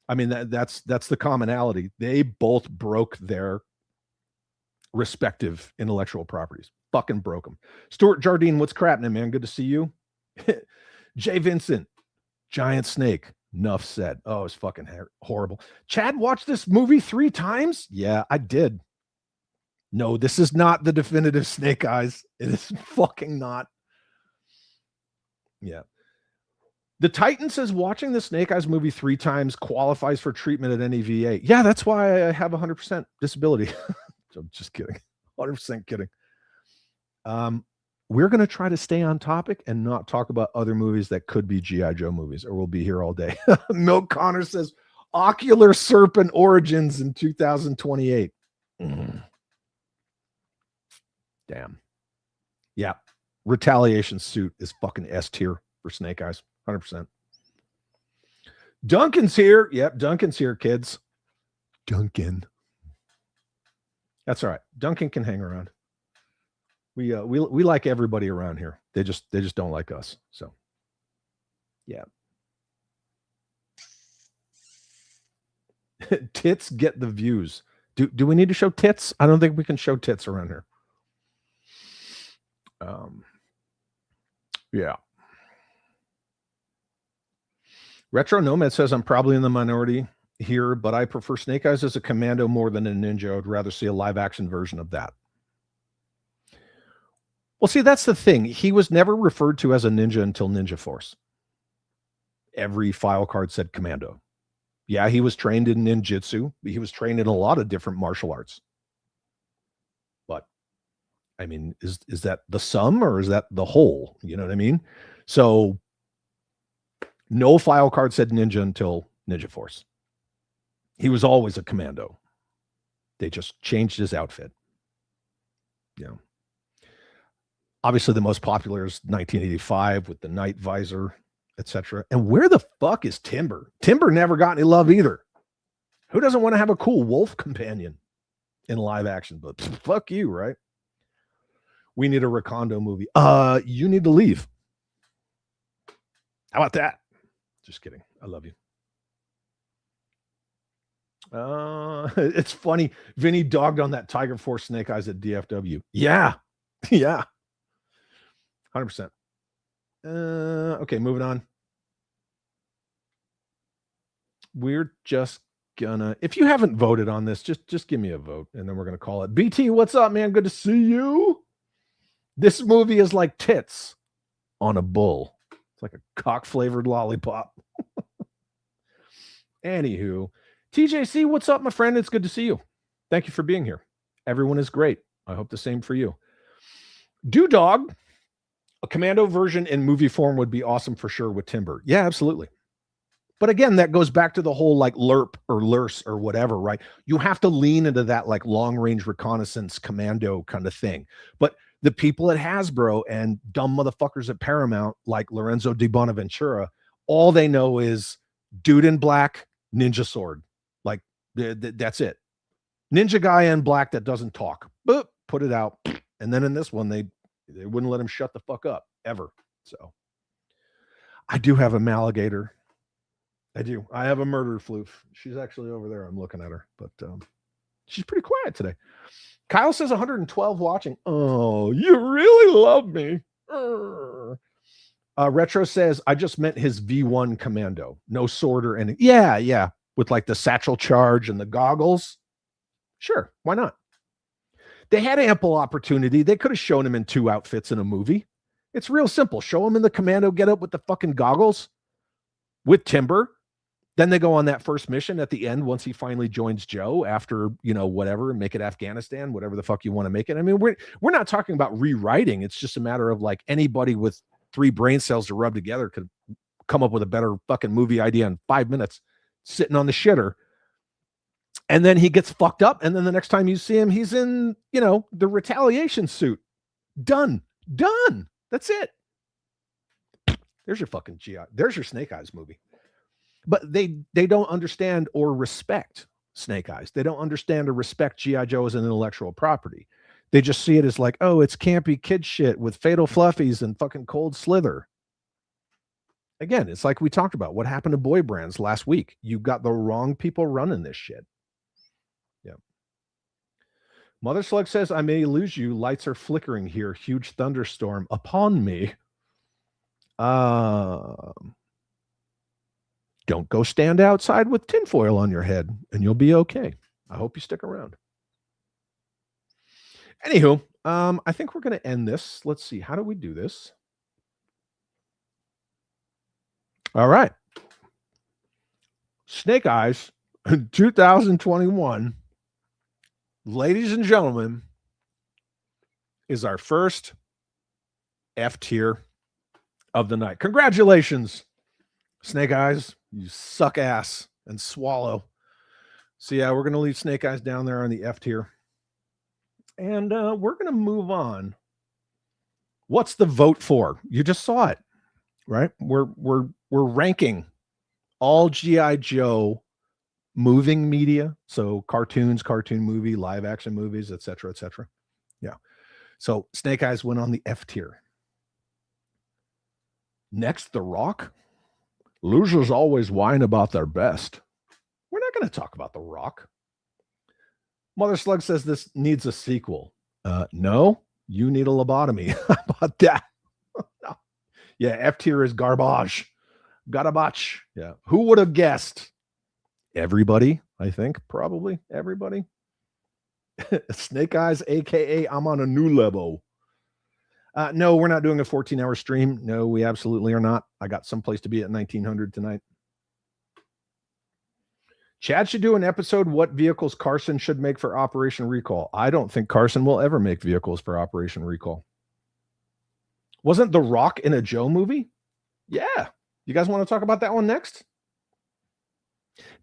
I mean, that's the commonality. They both broke their respective intellectual properties. Fucking broke them. Stuart Jardine, what's crappening, man? Good to see you. Jay Vincent, Giant Snake. Enough said. Oh, it's fucking horrible. Chad watched this movie 3 times? Yeah, I did. No, this is not the definitive Snake Eyes. It is fucking not. Yeah. The Titan says watching the Snake Eyes movie 3 times qualifies for treatment at any VA. Yeah, that's why I have 100% disability. I'm just kidding. 100% kidding. We're going to try to stay on topic and not talk about other movies that could be G.I. Joe movies, or we'll be here all day. Milk Connor says Ocular Serpent Origins in 2028. Damn. Yeah. Retaliation Suit is fucking S tier for Snake Eyes. 100%. Duncan's here. Yep. Duncan's here, kids. Duncan. That's all right. Duncan can hang around. We like everybody around here. They just don't like us. So yeah. Tits get the views. Do we need to show tits? I don't think we can show tits around here. Yeah. Retro Nomad says I'm probably in the minority here, but I prefer Snake Eyes as a commando more than a ninja. I'd rather see a live action version of that. Well, see, that's the thing. He was never referred to as a ninja until Ninja Force. Every file card said commando. Yeah, he was trained in ninjutsu. He was trained in a lot of different martial arts. But, I mean, is that the sum or is that the whole? You know what I mean? So, no file card said ninja until Ninja Force. He was always a commando. They just changed his outfit. Yeah. Obviously, the most popular is 1985 with the night visor, etc. And where the fuck is Timber? Timber never got any love either. Who doesn't want to have a cool wolf companion in live action? But fuck you, right? We need a Recondo movie. You need to leave. How about that? Just kidding. I love you. It's funny. Vinny dogged on that Tiger Force Snake Eyes at DFW. Yeah. Yeah. 100%. Okay, moving on. We're just gonna, if you haven't voted on this, just give me a vote and then we're gonna call it. BT, what's up, man? Good to see you. This movie is like tits on a bull. It's like a cock-flavored lollipop. Anywho, TJC, what's up, my friend? It's good to see you. Thank you for being here. Everyone is great. I hope the same for you. Dog. A commando version in movie form would be awesome for sure with Timber. Yeah, absolutely. But again, that goes back to the whole like LERP or LERS or whatever, right? You have to lean into that like long range reconnaissance commando kind of thing. But The people at Hasbro and dumb motherfuckers at Paramount, like Lorenzo Di Bonaventura, all they know is dude in black, ninja sword. Like, that's it. Ninja guy in black that doesn't talk. Boop, put it out. And then in this one, they wouldn't let him shut the fuck up, ever. So, I do have a Maligator. I do. I have a murder floof. She's actually over there. I'm looking at her, but she's pretty quiet today. Kyle says 112 watching. Oh, you really love me. Retro says, I just meant his V1 commando. No sword or anything. Yeah. With like the satchel charge and the goggles. Sure. Why not? They had ample opportunity. They could have shown him in 2 outfits in a movie. It's real simple. Show him in the commando getup with the fucking goggles with Timber. Then they go on that first mission at the end once he finally joins Joe after, whatever, make it Afghanistan, whatever the fuck you want to make it. I mean, we're not talking about rewriting. It's just a matter of like anybody with 3 brain cells to rub together could come up with a better fucking movie idea in 5 minutes sitting on the shitter. And then he gets fucked up. And then the next time you see him, he's in, the retaliation suit. Done. That's it. There's your fucking GI. There's your Snake Eyes movie. But they don't understand or respect Snake Eyes. They don't understand or respect G.I. Joe as an intellectual property. They just see it as like, oh, it's campy kid shit with fatal fluffies and fucking cold slither. Again, it's like we talked about what happened to boy brands last week. You got the wrong people running this shit. Yeah. Mother Slug says, I may lose you. Lights are flickering here. Huge thunderstorm upon me. Don't go stand outside with tinfoil on your head and you'll be okay. I hope you stick around. Anywho, I think we're going to end this. Let's see. How do we do this? All right. Snake Eyes 2021, ladies and gentlemen, is our first F tier of the night. Congratulations, Snake Eyes. You suck ass and swallow. So yeah, we're going to leave Snake Eyes down there on the F tier. And we're going to move on. What's the vote for? You just saw it, right? We're ranking all G.I. Joe moving media. So cartoons, cartoon movie, live action movies, etc., etc. Yeah. So Snake Eyes went on the F tier. Next, The Rock. Losers always whine about their best. We're not going to talk about The Rock. Mother Slug says this needs a sequel. No, you need a lobotomy. How about that? No. Yeah, F tier is garbage. Garbage. Yeah. Who would have guessed? Everybody, I think. Probably everybody. Snake Eyes, a.k.a. I'm on a new level. No, we're not doing a 14-hour stream. No, we absolutely are not. I got someplace to be at 1900 tonight. Chad should do an episode, what vehicles Carson should make for Operation Recall. I don't think Carson will ever make vehicles for Operation Recall. Wasn't The Rock in a Joe movie? Yeah. You guys want to talk about that one next?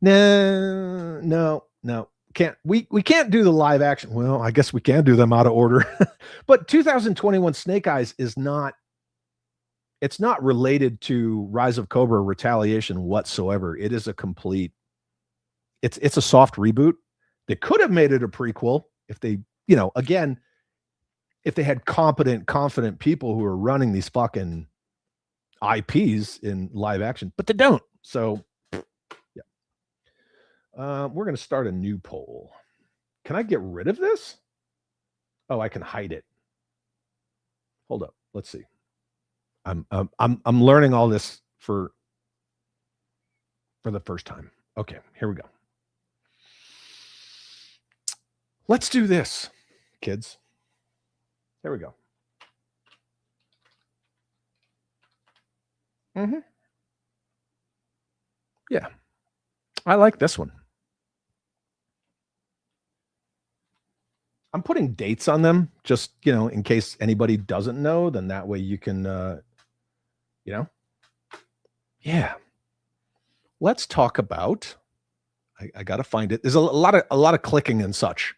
No. Can't we can't do the live action. Well, I guess we can do them out of order. But 2021 Snake Eyes is not, it's not related to Rise of Cobra Retaliation whatsoever. It is a complete, it's a soft reboot. They could have made it a prequel if they, again, if they had competent, confident people who are running these fucking IPs in live action, but they don't. So we're going to start a new poll. Can I get rid of this? Oh, I can hide it. Hold up. Let's see. I'm learning all this for the first time. Okay, here we go. Let's do this, kids. There we go. Yeah. I like this one. I'm putting dates on them just, in case anybody doesn't know, then that way you can, yeah. Let's talk about, I got to find it. There's a lot of clicking and such.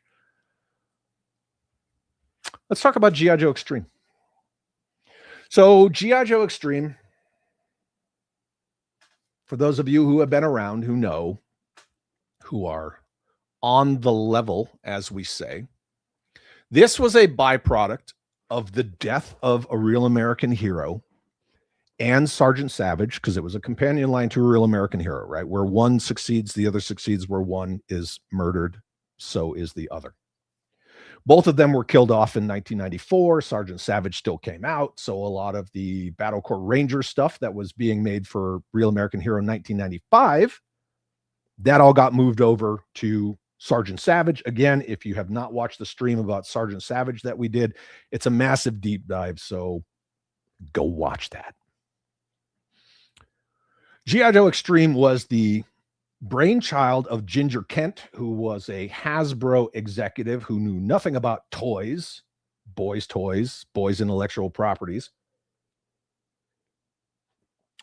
Let's talk about G.I. Joe Extreme. So G.I. Joe Extreme, for those of you who have been around, who know, who are on the level, as we say, this was a byproduct of the death of a real American hero and Sergeant Savage, because it was a companion line to a real American hero, right? Where one succeeds, the other succeeds. Where one is murdered, so is the other. Both of them were killed off in 1994. Sergeant Savage still came out, so a lot of the Battle Corps Ranger stuff that was being made for Real American Hero in 1995, that all got moved over to Sergeant Savage. Again, if you have not watched the stream about Sergeant Savage that we did, it's a massive deep dive, so go watch that. G.I. Joe Extreme was the brainchild of Ginger Kent, who was a Hasbro executive who knew nothing about toys, boys' intellectual properties.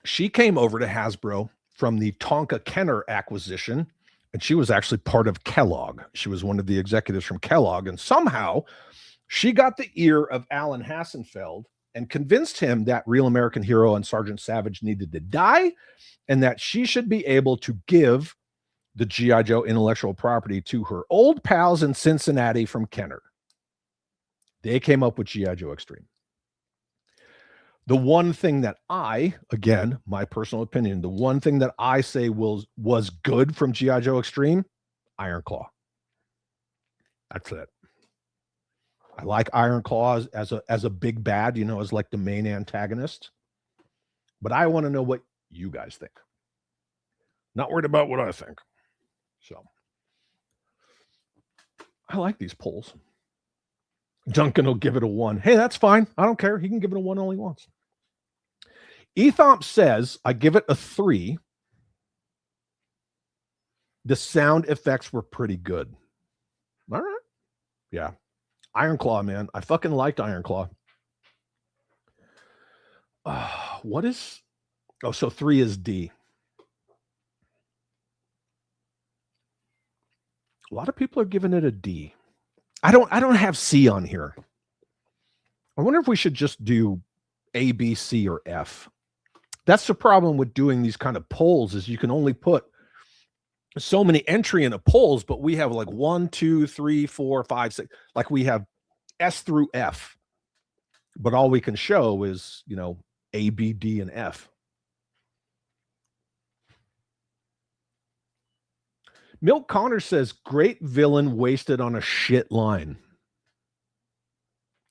She came over to Hasbro from the Tonka Kenner acquisition, and she was actually part of Kellogg. She was one of the executives from Kellogg, and somehow she got the ear of Alan Hassenfeld and convinced him that Real American Hero and Sergeant Savage needed to die, and that she should be able to give the G.I. Joe intellectual property to her old pals in Cincinnati from Kenner. They came up with G.I. Joe Extreme. The one thing that again, my personal opinion, the one thing that I say was good from G.I. Joe Extreme, Iron Claw. That's it. I like Iron Claw as a big bad, as like the main antagonist. But I want to know what you guys think. Not worried about what I think. So I like these polls. Duncan will give it a 1. Hey, that's fine. I don't care. He can give it a 1 all he wants. Ethomp says, I give it a 3. The sound effects were pretty good. All right. Yeah. Iron Claw, man. I fucking liked Iron Claw. What is... Oh, so 3 is D. A lot of people are giving it a D. I don't have C on here. I wonder if we should just do A, B, C, or F. That's the problem with doing these kind of polls, is you can only put so many entry in a polls, but we have like 1, 2, 3, 4, 5, 6. Like we have S through F, but all we can show is, A, B, D, and F. Milt Connor says, great villain wasted on a shit line.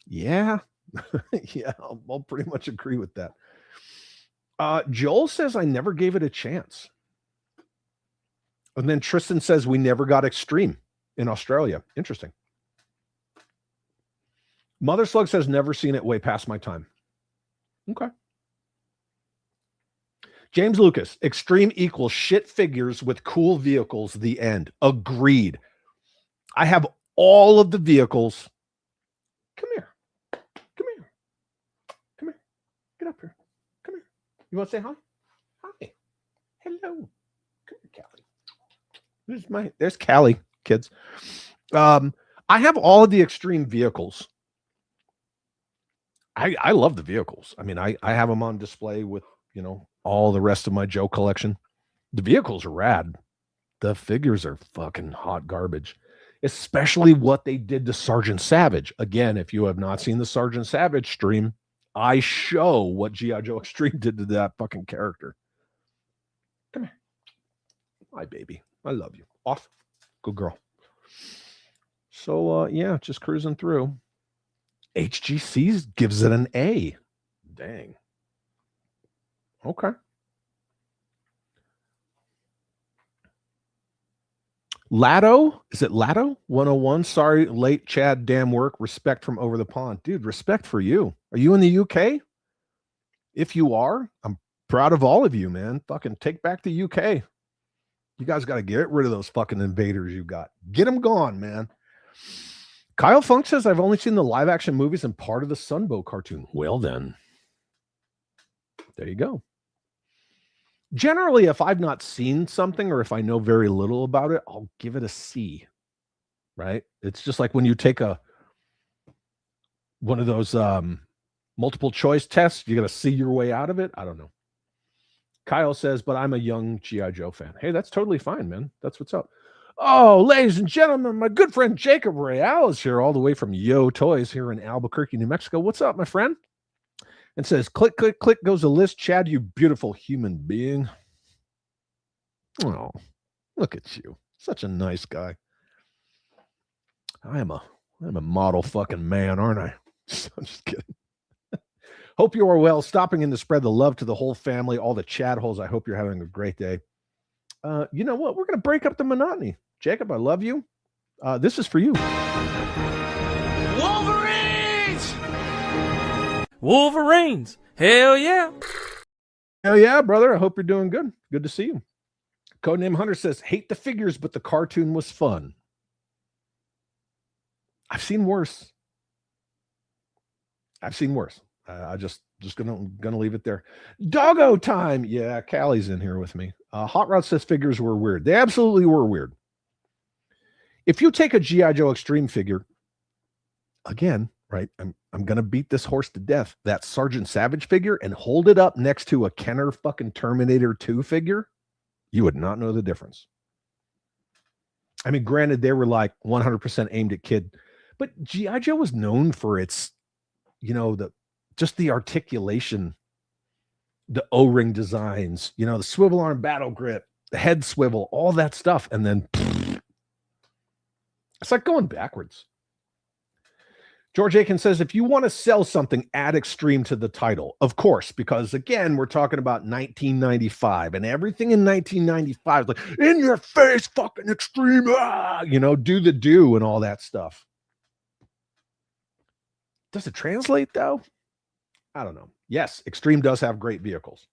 Yeah. Yeah, I'll pretty much agree with that. Joel says, I never gave it a chance. And then Tristan says, we never got Extreme in Australia. Interesting. Mother Slug says, never seen it, way past my time. Okay. James Lucas, Extreme equals shit figures with cool vehicles, the end. Agreed. I have all of the vehicles. Come here. Come here. Come here. Get up here. Come here. You want to say hi? Hi. Hello. Come here, Callie. There's Callie, kids. I have all of the Extreme vehicles. I love the vehicles. I mean, I have them on display with, all the rest of my Joe collection. The vehicles are rad. The figures are fucking hot garbage, especially what they did to Sergeant Savage. Again, if you have not seen the Sergeant Savage stream, I show what G.I. Joe Extreme did to that fucking character. Come here. Hi, baby. I love you. Off. Good girl. So, yeah, just cruising through. HGC gives it an A. Dang. Okay. Lado, is it Lado 101? Sorry, late Chad, damn work. Respect from over the pond. Dude, respect for you. Are you in the UK? If you are, I'm proud of all of you, man. Fucking take back the UK. You guys got to get rid of those fucking invaders you got. Get them gone, man. Kyle Funk says, I've only seen the live action movies and part of the Sunbow cartoon. Well, then. There you go. Generally, if I've not seen something or if I know very little about it, I'll give it a C, right? It's just like when you take a one of those multiple choice tests. You got to see your way out of it. I don't know. Kyle says, but I'm a young G.I. Joe fan. Hey, that's totally fine, man. That's what's up. Oh, ladies and gentlemen, my good friend Jacob Real is here all the way from Yo Toys here in Albuquerque, New Mexico. What's up, my friend? And says, click, click, click goes a list. Chad, you beautiful human being. Oh, look at you. Such a nice guy. I'm a model fucking man, aren't I? I'm just kidding. Hope you are well. Stopping in to spread the love to the whole family, all the Chad holes. I hope you're having a great day. You know what? We're going to break up the monotony. Jacob, I love you. This is for you.
Wolverines! Wolverines! Hell yeah!
Hell yeah, brother. I hope you're doing good. Good to see you. Codename Hunter says, hate the figures, but the cartoon was fun. I've seen worse. I just gonna leave it there. Doggo time. Yeah, Callie's in here with me. Hot Rod says figures were weird. They absolutely were weird. If you take a G.I. Joe Extreme figure, again, right? I'm gonna beat this horse to death. That Sergeant Savage figure and hold it up next to a Kenner fucking Terminator 2 figure, you would not know the difference. I mean, granted, they were like 100% aimed at kid, but G.I. Joe was known for its, the articulation, the O-ring designs, the swivel arm battle grip, the head swivel, all that stuff. And then it's like going backwards. George Aiken says, if you want to sell something, add extreme to the title. Of course, because again, we're talking about 1995 and everything in 1995 is like, in your face, fucking extreme, do the do and all that stuff. Does it translate though? I don't know. Yes, Extreme does have great vehicles.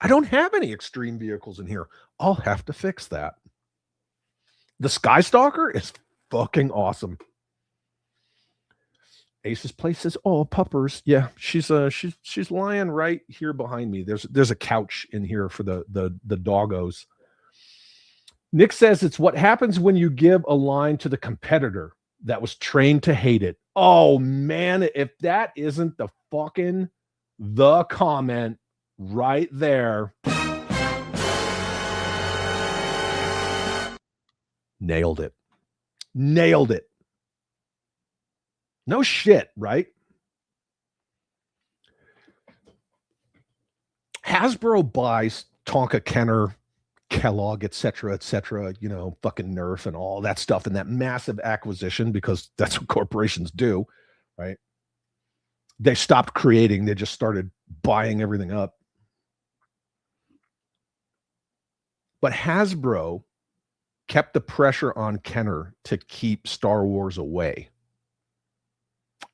I don't have any Extreme vehicles in here. I'll have to fix that. The Skystalker is fucking awesome. Ace's place says, "Oh, puppers." Yeah, she's lying right here behind me. There's a couch in here for the doggos. Nick says it's what happens when you give a line to the competitor that was trained to hate it. Oh man, if that isn't the comment right there. Nailed it. No shit, right? Hasbro buys Tonka Kenner, Kellogg, etc., fucking Nerf and all that stuff in that massive acquisition because that's what corporations do, right? They stopped creating. They just started buying everything up. But Hasbro kept the pressure on Kenner to keep Star Wars away.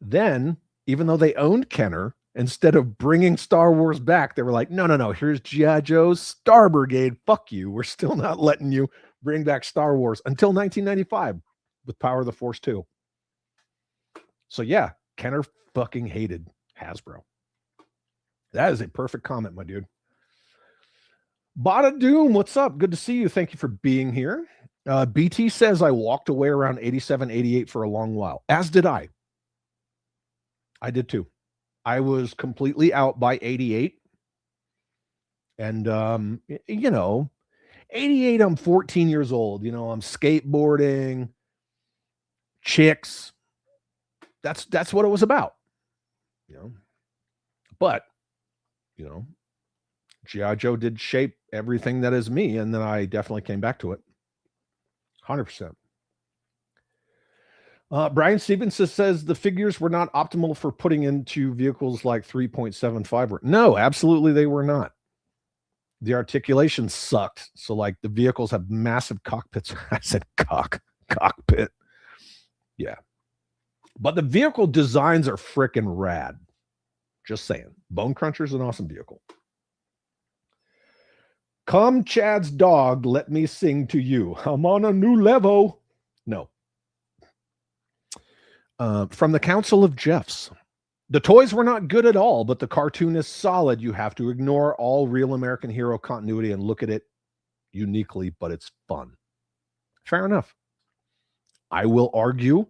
Then, even though they owned Kenner, instead of bringing Star Wars back, they were like, no, here's G.I. Joe's Star Brigade. Fuck you. We're still not letting you bring back Star Wars until 1995 with Power of the Force 2. So yeah, Kenner fucking hated Hasbro. That is a perfect comment, my dude. Bada Doom, what's up? Good to see you. Thank you for being here. BT says I walked away around 87, 88 for a long while, as did I. I did too. I was completely out by 88. And, 88, I'm 14 years old. I'm skateboarding, chicks. That's what it was about. But, G.I. Joe did shape everything that is me. And then I definitely came back to it. 100%. Brian Stevenson says the figures were not optimal for putting into vehicles like 3.75. No, absolutely they were not. The articulation sucked. So like the vehicles have massive cockpits. I said cockpit. Yeah. But the vehicle designs are freaking rad. Just saying. Bone Cruncher's an awesome vehicle. Come, Chad's dog, let me sing to you. I'm on a new level. No. From the Council of Jeffs. The toys were not good at all, but the cartoon is solid. You have to ignore all real American hero continuity and look at it uniquely, but it's fun. Fair enough. I will argue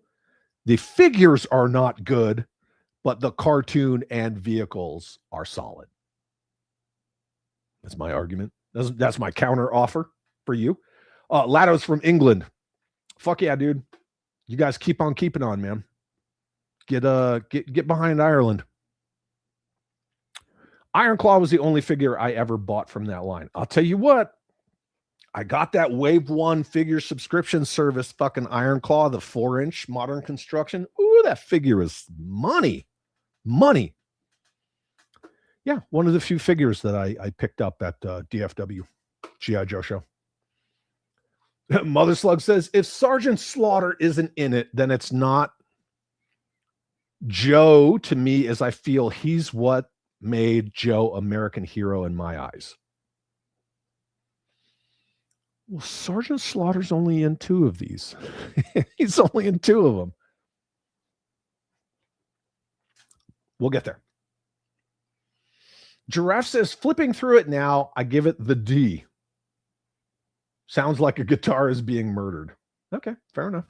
the figures are not good, but the cartoon and vehicles are solid. That's my argument. That's my counter offer for you. Lado's from England. Fuck yeah, dude. You guys keep on keeping on, man. Get behind Ireland. Iron Claw was the only figure I ever bought from that line. I'll tell you what. I got that Wave 1 figure subscription service, fucking Iron Claw, the 4-inch modern construction. Ooh, that figure is money. Money. Yeah, one of the few figures that I picked up at DFW, G.I. Joe show. Mother Slug says, if Sergeant Slaughter isn't in it, then it's not Joe to me, as I feel he's what made Joe American hero in my eyes. Well, Sergeant Slaughter's only in 2 of these. He's only in 2 of them. We'll get there. Giraffe says, flipping through it now, I give it the D. Sounds like a guitar is being murdered. Okay, fair enough.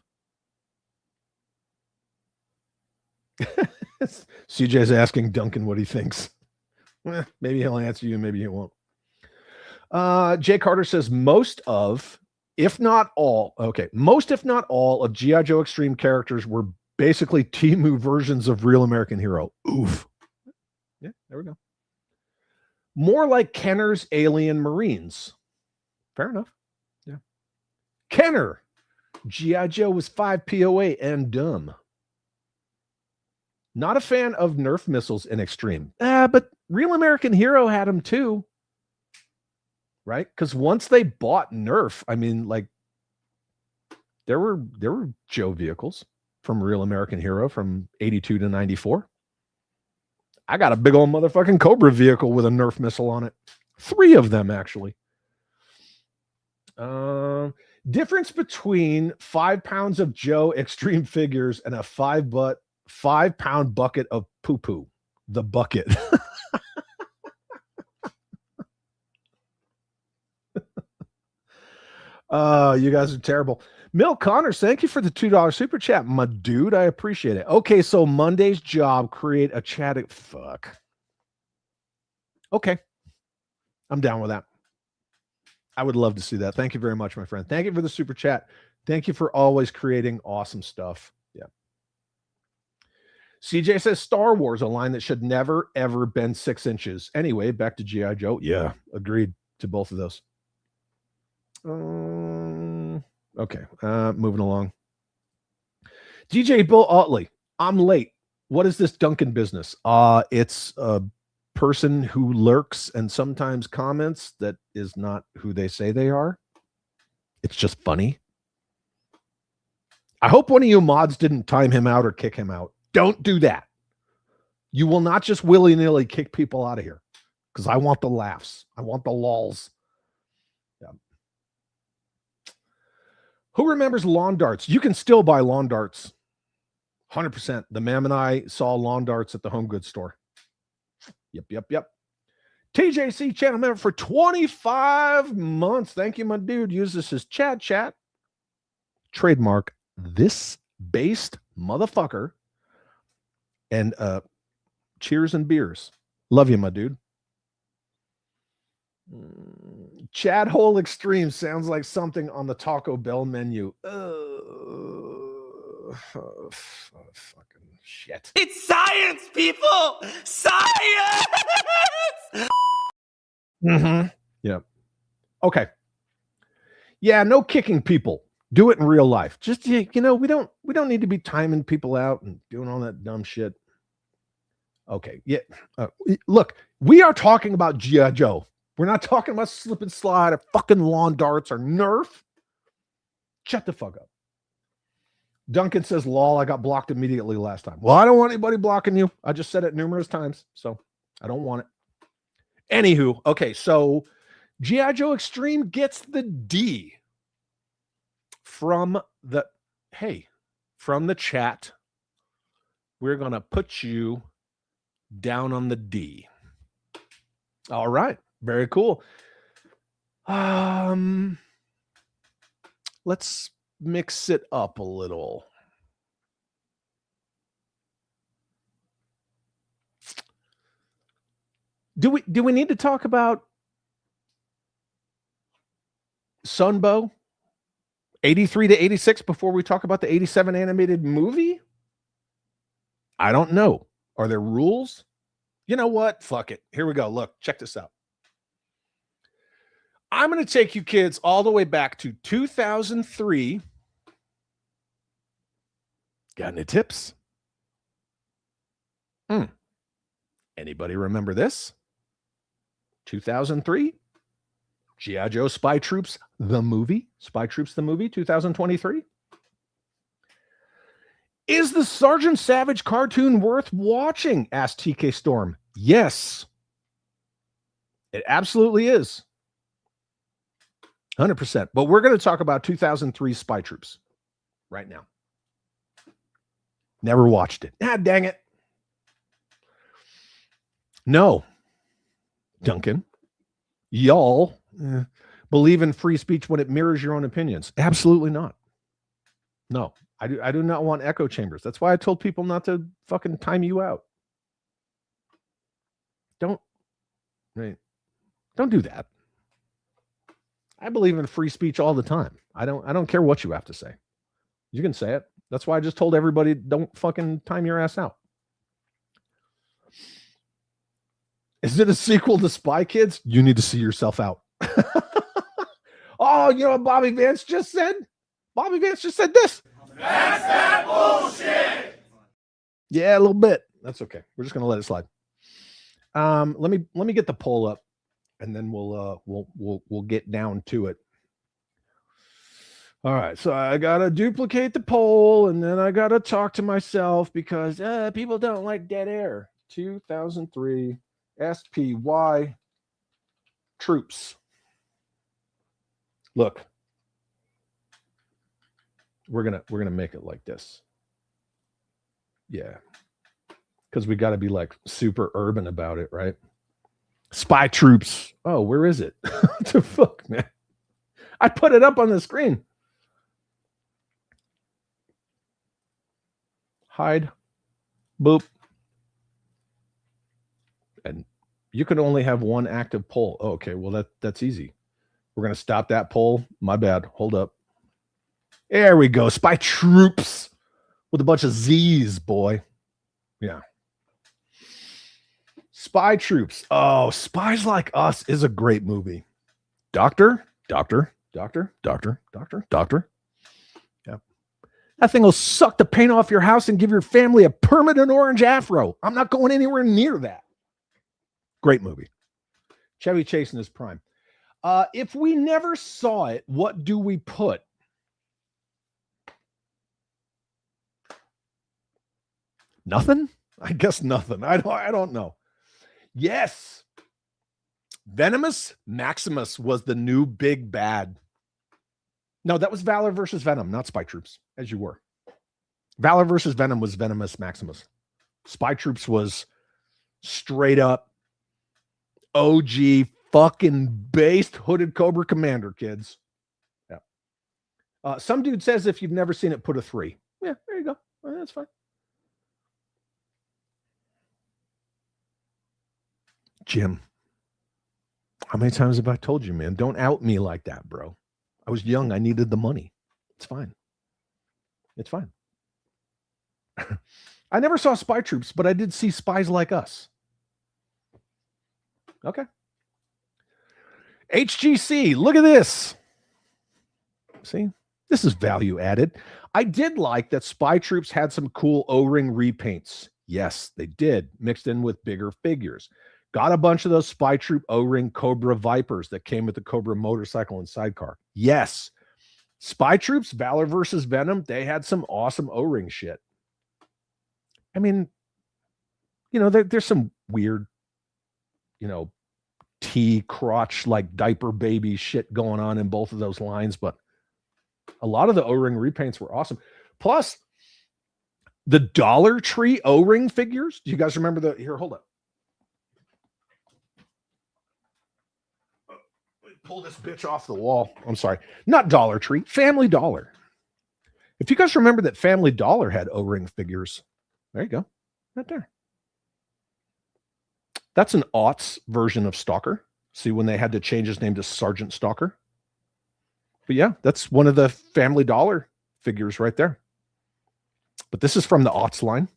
CJ's asking Duncan what he thinks. Maybe he'll answer you, maybe he won't. Jay Carter says most if not all of G.I. Joe Extreme characters were basically Temu versions of Real American Hero. Oof. Yeah, there we go. More like Kenner's Alien Marines. Fair enough. Yeah. Kenner. G.I. Joe was 5 POA and dumb. Not a fan of Nerf missiles in Extreme. But Real American Hero had them too. Right? Because once they bought Nerf, I mean, like, there were Joe vehicles from Real American Hero from 82 to 94. I got a big old motherfucking Cobra vehicle with a Nerf missile on it. 3 of them, actually. Difference between 5 pounds of Joe Extreme figures and a 5-pound bucket of poo-poo. The bucket. You guys are terrible. Mill Connors, thank you for the $2 super chat, my dude. I appreciate it. Okay, so Monday's job, create a chat. Fuck. Okay. I'm down with that. I would love to see that. Thank you very much, my friend. Thank you for the super chat. Thank you for always creating awesome stuff. Yeah. CJ says Star Wars, a line that should never, ever bend 6 inches. Anyway, back to G.I. Joe. Yeah, agreed to both of those. Okay, moving along. DJ Bill Otley, I'm late. What is this Duncan business? It's a person who lurks and sometimes comments that is not who they say they are. It's just funny. I hope one of you mods didn't time him out or kick him out. Don't do that. You will not just willy-nilly kick people out of here because I want the laughs. I want the lols. Yeah. Who remembers lawn darts? You can still buy lawn darts. 100%. The Mam and I saw lawn darts at the home goods store. Yep. TJC channel member for 25 months. Thank you, my dude. Use this as chat. Trademark this based motherfucker. And cheers and beers. Love you, my dude. Chad Hole Extreme sounds like something on the Taco Bell menu. Fucking shit.
It's science, people! Science!
Mm-hmm. Yeah. Okay. Yeah, no kicking people. Do it in real life. Just, we don't need to be timing people out and doing all that dumb shit. Okay. Yeah. Look, we are talking about G.I. Joe. We're not talking about slip and slide or fucking lawn darts or Nerf. Shut the fuck up. Duncan says, lol, I got blocked immediately last time. Well, I don't want anybody blocking you. I just said it numerous times, so I don't want it. Anywho, okay, so G.I. Joe Extreme gets the D from the chat. We're going to put you down on the D. All right. Very cool. Let's mix it up a little. Do we need to talk about Sunbow 83 to 86 before we talk about the 87 animated movie? I don't know. Are there rules? You know what? Fuck it. Here we go. Look, check this out. I'm going to take you kids all the way back to 2003. Got any tips? Anybody remember this? 2003? G.I. Joe Spy Troops, the movie. Spy Troops, the movie, 2023. Is the Sergeant Savage cartoon worth watching? Asked TK Storm. Yes. It absolutely is. 100%. But we're going to talk about 2003 Spy Troops right now. Never watched it. Ah, dang it. No. Duncan. Y'all believe in free speech when it mirrors your own opinions. Absolutely not. No. I do not want echo chambers. That's why I told people not to fucking time you out. Don't do that. I believe in free speech all the time. I don't care what you have to say. You can say it. That's why I just told everybody, don't fucking time your ass out. Is it a sequel to Spy Kids? You need to see yourself out. Oh, you know what Bobby Vance just said? Bobby Vance just said this.
That's that bullshit!
Yeah, a little bit. That's okay. We're just gonna let it slide. Let me get the poll up, and then we'll get down to it. All right, so I gotta duplicate the poll, and then I gotta talk to myself because people don't like dead air. 2003 SPY Troops. Look, we're gonna make it like this. Yeah, because we got to be like super urban about it, right? Spy Troops. Oh, where is it? What the fuck, man? I put it up on the screen. Hide. Boop. And you can only have one active poll. Oh, okay, well that's easy. We're gonna stop that poll. My bad. Hold up. There we go. Spy Troops with a bunch of Z's, boy. Yeah. Spy Troops. Oh, Spies Like Us is a great movie. Doctor. Yeah. That thing will suck the paint off your house and give your family a permanent orange afro. I'm not going anywhere near that. Great movie. Chevy Chase in his prime. If we never saw it, what do we put? Nothing? I guess nothing. I don't know. Yes. Venomous Maximus was the new big bad. No, that was Valor versus Venom, not Spy Troops, as you were. Valor versus Venom was Venomous Maximus. Spy Troops was straight up OG fucking based Hooded Cobra Commander, kids. Yeah. Some dude says if you've never seen it, put a 3. Yeah, there you go. Well, that's fine. Jim, how many times have I told you, man? Don't out me like that, bro. I was young. I needed the money. It's fine. It's fine. I never saw Spy Troops, but I did see Spies Like Us. Okay. HGC, look at this. See, this is value added. I did like that Spy Troops had some cool O-ring repaints. Yes, they did, mixed in with bigger figures. Got a bunch of those Spy Troop O-ring Cobra Vipers that came with the Cobra motorcycle and sidecar. Yes. Spy Troops, Valor versus Venom, they had some awesome O-ring shit. I mean, you know, there's some weird, you know, crotch like diaper baby shit going on in both of those lines, but a lot of the O-ring repaints were awesome. Plus, the Dollar Tree O-ring figures. Do you guys remember here, hold up. Pull this bitch off the wall. I'm sorry. Not Dollar Tree, Family Dollar. If you guys remember that Family Dollar had O-ring figures, there you go. Right there. That's an aughts version of Stalker. See, when they had to change his name to Sergeant Stalker. But yeah, that's one of the Family Dollar figures right there. But this is from the aughts line.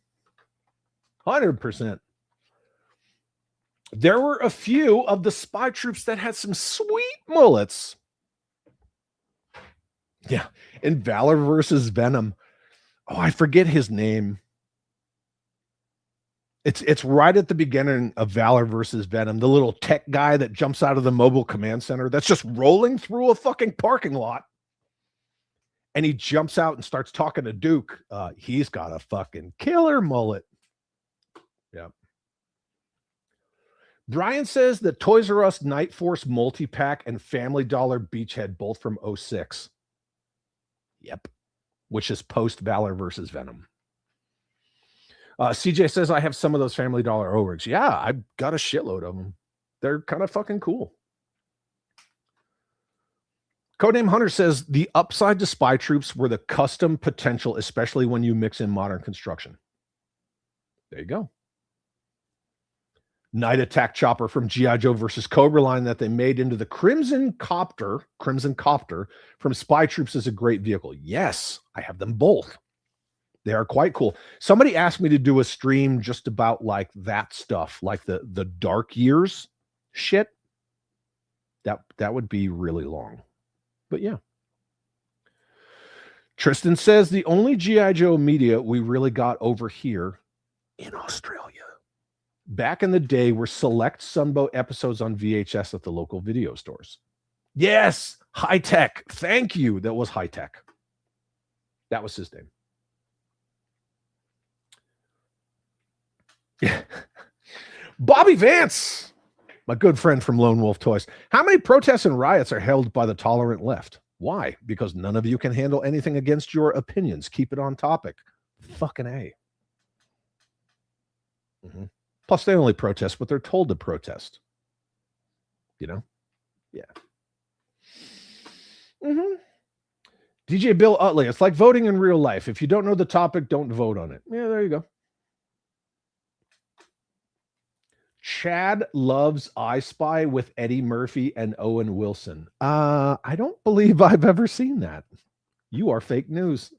100%. There were a few of the spy troops that had some sweet mullets. Yeah. In Valor versus Venom. Oh, I forget his name. It's right at the beginning of Valor versus Venom. The little tech guy that jumps out of the mobile command center that's just rolling through a fucking parking lot. And he jumps out and starts talking to Duke. He's got a fucking killer mullet. Yeah. Brian says that Toys R Us Night Force multi-pack and Family Dollar Beachhead both from 06. Yep. Which is post Valor versus Venom. CJ says I have some of those Family Dollar O-Rigs. Yeah, I've got a shitload of them. They're kind of fucking cool. Codename Hunter says the upside to spy troops were the custom potential, especially when you mix in modern construction. There you go. Night Attack Chopper from G.I. Joe versus Cobra line that they made into the Crimson Copter from Spy Troops is a great vehicle. Yes, I have them both. They are quite cool. Somebody asked me to do a stream just about like that stuff, like the Dark Years shit. That would be really long. But yeah. Tristan says the only G.I. Joe media we really got over here in Australia back in the day were select Sunbow episodes on VHS at the local video stores. Yes, High Tech. Thank you. That was High Tech. That was his name. Yeah. Bobby Vance, my good friend from Lone Wolf Toys. How many protests and riots are held by the tolerant left? Why? Because none of you can handle anything against your opinions. Keep it on topic. Fucking A. Mm-hmm. Plus, they only protest what they're told to protest. You know? Yeah. Mm-hmm. DJ Bill Utley, it's like voting in real life. If you don't know the topic, don't vote on it. Yeah, there you go. Chad loves I Spy with Eddie Murphy and Owen Wilson. I don't believe I've ever seen that. You are fake news.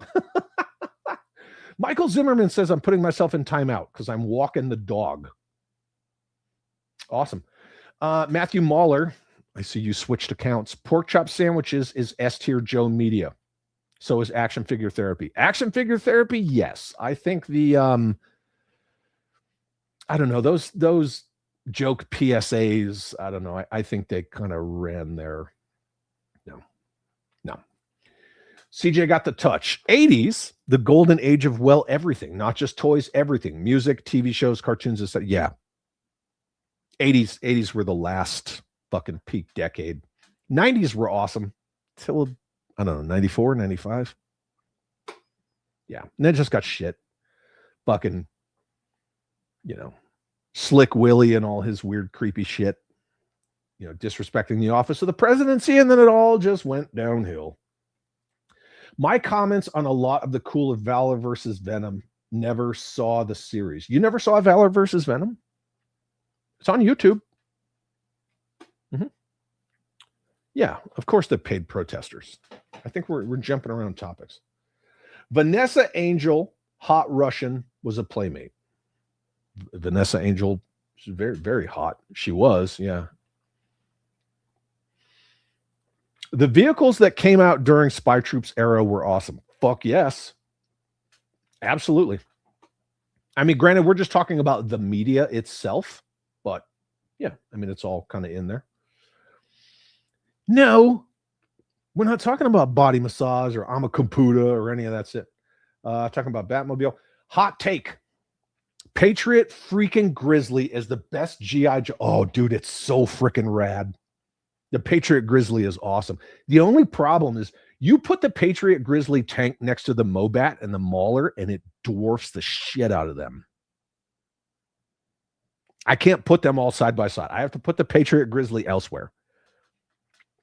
Michael Zimmerman says I'm putting myself in timeout because I'm walking the dog. Awesome. Matthew Mahler, I see you switched accounts. Pork chop sandwiches is S-tier Joe Media. So is action figure therapy. Action figure therapy, yes. I think the I don't know, those joke PSAs, I don't know. I think they kind of ran their no. CJ got the touch. 80s, the golden age of everything, not just toys, everything. Music, TV shows, cartoons, etc. Yeah. 80s were the last fucking peak decade. 90s were awesome till, I don't know, 94, 95. Yeah. And then just got shit. Fucking, Slick Willie and all his weird, creepy shit. Disrespecting the office of the presidency, and then it all just went downhill. My comments on a lot of the cool of Valor versus Venom, never saw the series. You never saw Valor versus Venom? It's on YouTube. Mm-hmm. Yeah, of course they're paid protesters. I think we're jumping around topics. Vanessa Angel, hot Russian, was a playmate. Vanessa Angel, she's very, very hot. She was, yeah. The vehicles that came out during Spy Troops era were awesome. Fuck yes. Absolutely. I mean, granted, we're just talking about the media itself, but yeah, I mean, it's all kind of in there. No, we're not talking about body massage or Amakumpuda or any of that shit. Talking about Batmobile. Hot take. Patriot freaking Grizzly is the best G.I. Joe. Oh, dude, it's so freaking rad. The Patriot Grizzly is awesome. The only problem is you put the Patriot Grizzly tank next to the Mobat and the Mauler, and it dwarfs the shit out of them. I can't put them all side by side. I have to put the Patriot Grizzly elsewhere.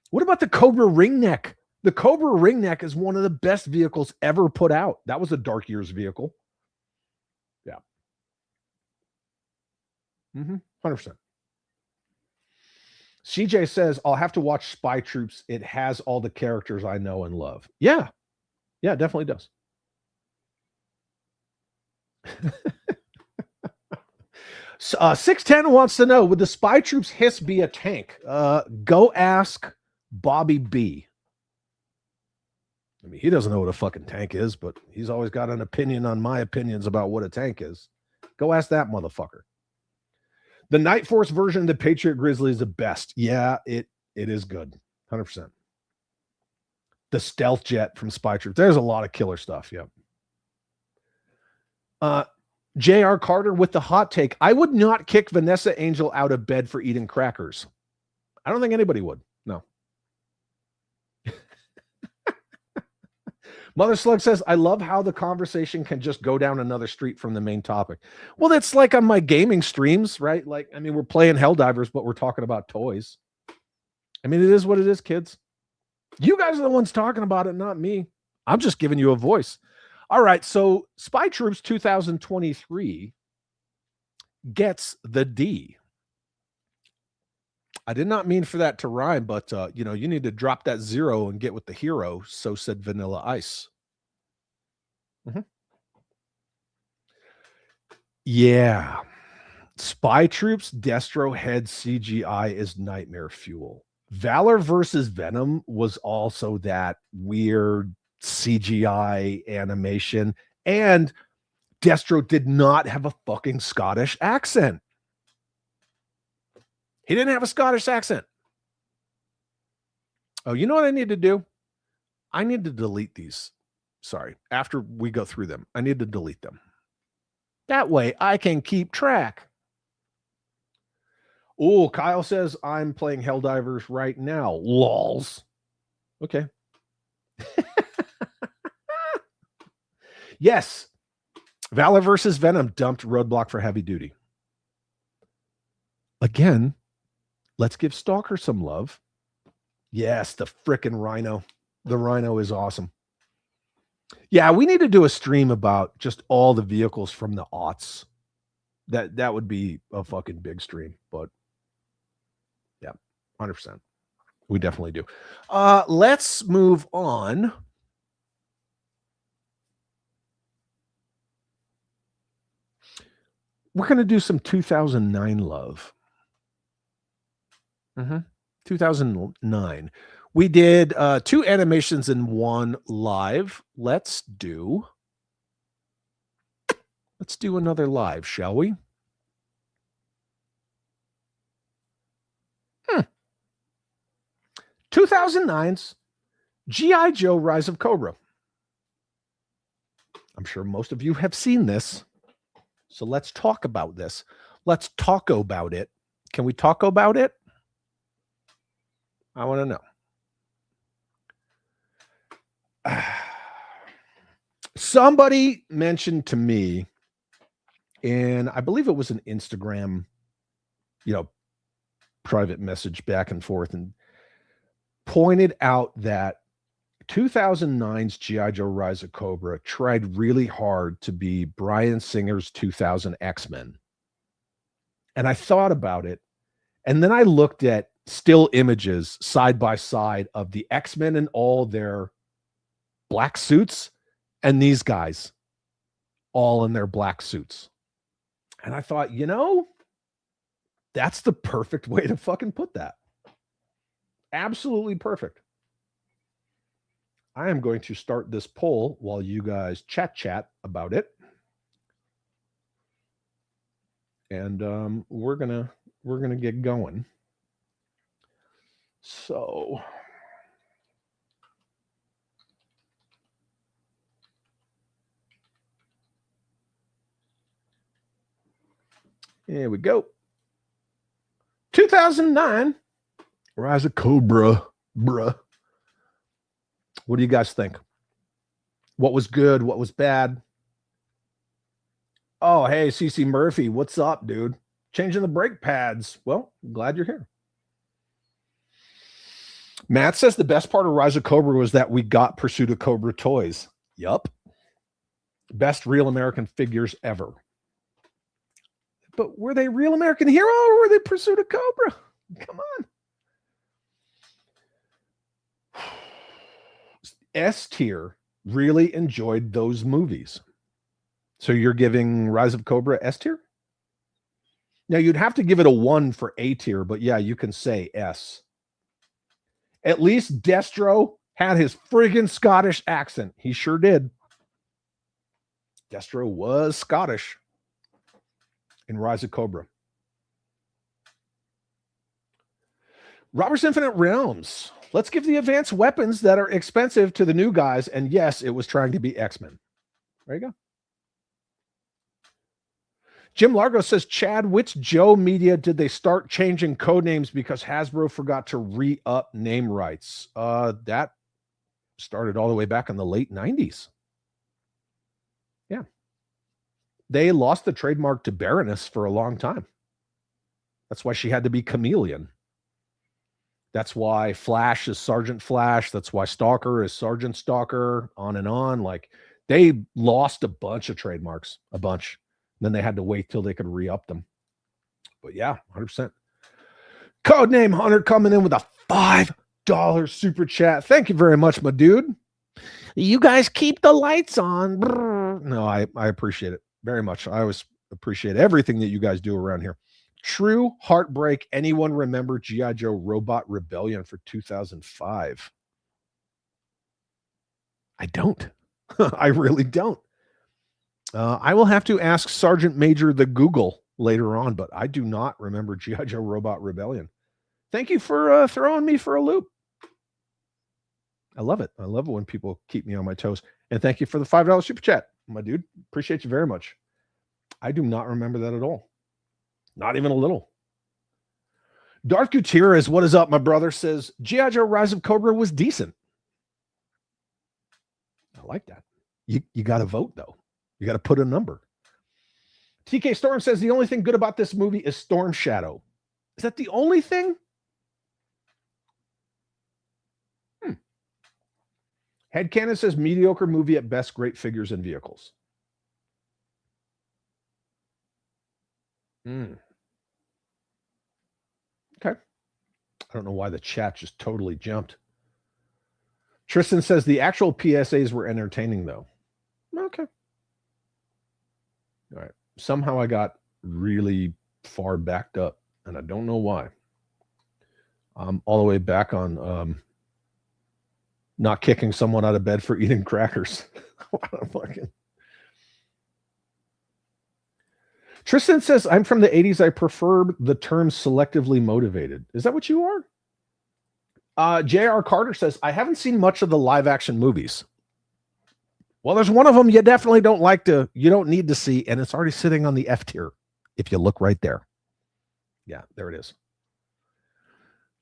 What about the Cobra Ringneck? The Cobra Ringneck is one of the best vehicles ever put out. That was a Dark Years vehicle. Yeah. 100%. CJ says, I'll have to watch Spy Troops. It has all the characters I know and love. Yeah. Yeah, it definitely does. So, 610 wants to know, would the Spy Troops hiss be a tank? Go ask Bobby B. I mean, he doesn't know what a fucking tank is, but he's always got an opinion on my opinions about what a tank is. Go ask that motherfucker. The Night Force version of the Patriot Grizzly is the best. Yeah, it is good. 100%. The stealth jet from Spy Troops. There's a lot of killer stuff. Yep. J.R. Carter with the hot take. I would not kick Vanessa Angel out of bed for eating crackers. I don't think anybody would. No. Mother Slug says, I love how the conversation can just go down another street from the main topic. Well, that's like on my gaming streams, right? Like, I mean, we're playing Helldivers, but we're talking about toys. I mean, it is what it is, kids. You guys are the ones talking about it, not me. I'm just giving you a voice. All right, so Spy Troops 2023 gets the D. I did not mean for that to rhyme, but, you need to drop that 0 and get with the hero, so said Vanilla Ice. Mm-hmm. Yeah. Spy Troops Destro head CGI is nightmare fuel. Valor versus Venom was also that weird CGI animation, and Destro did not have a fucking Scottish accent. He didn't have a Scottish accent. Oh, you know what I need to do? I need to delete these. Sorry. After we go through them, I need to delete them. That way I can keep track. Oh, Kyle says, I'm playing Helldivers right now. Lols. Okay. Yes. Valor versus Venom dumped Roadblock for heavy duty. Again, let's give Stalker some love. Yes, the frickin' Rhino. The Rhino is awesome. Yeah, we need to do a stream about just all the vehicles from the aughts. That would be a fucking big stream, but yeah, 100%. We definitely do. Let's move on. We're going to do some 2009 love. 2009. We did 2 animations and 1 live. Let's do another live, shall we? 2009's G.I. Joe Rise of Cobra. I'm sure most of you have seen this. So let's talk about this. Let's talk about it. Can we talk about it? I want to know. Somebody mentioned to me, and I believe it was an Instagram, private message back and forth, and pointed out that 2009's G.I. Joe Rise of Cobra tried really hard to be Bryan Singer's 2000 X-Men. And I thought about it, and then I looked at still images side by side of the X-Men in all their black suits and these guys all in their black suits. And I thought, that's the perfect way to fucking put that. Absolutely perfect. I am going to start this poll while you guys chat about it. And we're gonna get going. So here we go. 2009 Rise of Cobra, bruh. What do you guys think? What was good? What was bad? Oh, hey, CC Murphy, what's up, dude? Changing the brake pads. Well, glad you're here. Matt says the best part of Rise of Cobra was that we got Pursuit of Cobra toys. Yup. Best real American figures ever. But were they real American Hero or were they Pursuit of Cobra? Come on. S tier really enjoyed those movies. So you're giving Rise of Cobra S tier? Now you'd have to give it a 1 for A tier, but yeah, you can say S. At least Destro had his friggin' Scottish accent. He sure did. Destro was Scottish in Rise of Cobra. Robert's Infinite Realms. Let's give the advanced weapons that are expensive to the new guys. And yes, it was trying to be X-Men. There you go. Jim Largo says, Chad, which Joe Media did they start changing code names because Hasbro forgot to re-up name rights? That started all the way back in the late 90s. Yeah. They lost the trademark to Baroness for a long time. That's why she had to be Chameleon. That's why Flash is Sergeant Flash. That's why Stalker is Sergeant Stalker, on and on. Like, they lost a bunch of trademarks, a bunch. Then they had to wait till they could re-up them. But yeah, 100%. Codename Hunter coming in with a $5 super chat. Thank you very much, my dude. You guys keep the lights on. No, I appreciate it very much. I always appreciate everything that you guys do around here. True heartbreak. Anyone remember G.I. Joe Robot Rebellion for 2005? I don't. I really don't. I will have to ask Sergeant Major the Google later on, but I do not remember G.I. Joe Robot Rebellion. Thank you for throwing me for a loop. I love it. I love it when people keep me on my toes. And thank you for the $5 super chat, my dude. Appreciate you very much. I do not remember that at all. Not even a little. Darth Gutierrez, what is up, my brother, says, G.I. Joe Rise of Cobra was decent. I like that. You got to vote, though. You got to put a number. TK Storm says, the only thing good about this movie is Storm Shadow. Is that the only thing? Headcanon says, mediocre movie at best, great figures and vehicles. Okay. I don't know why the chat just totally jumped. Tristan says, the actual PSAs were entertaining, though. Okay. All right. Somehow I got really far backed up, and I don't know why. I'm all the way back on not kicking someone out of bed for eating crackers. Tristan says, I'm from the 80s. I prefer the term selectively motivated. Is that what you are? J.R. Carter says, I haven't seen much of the live action movies. Well, there's one of them you definitely you don't need to see, and it's already sitting on the F tier. If you look right there. Yeah, there it is.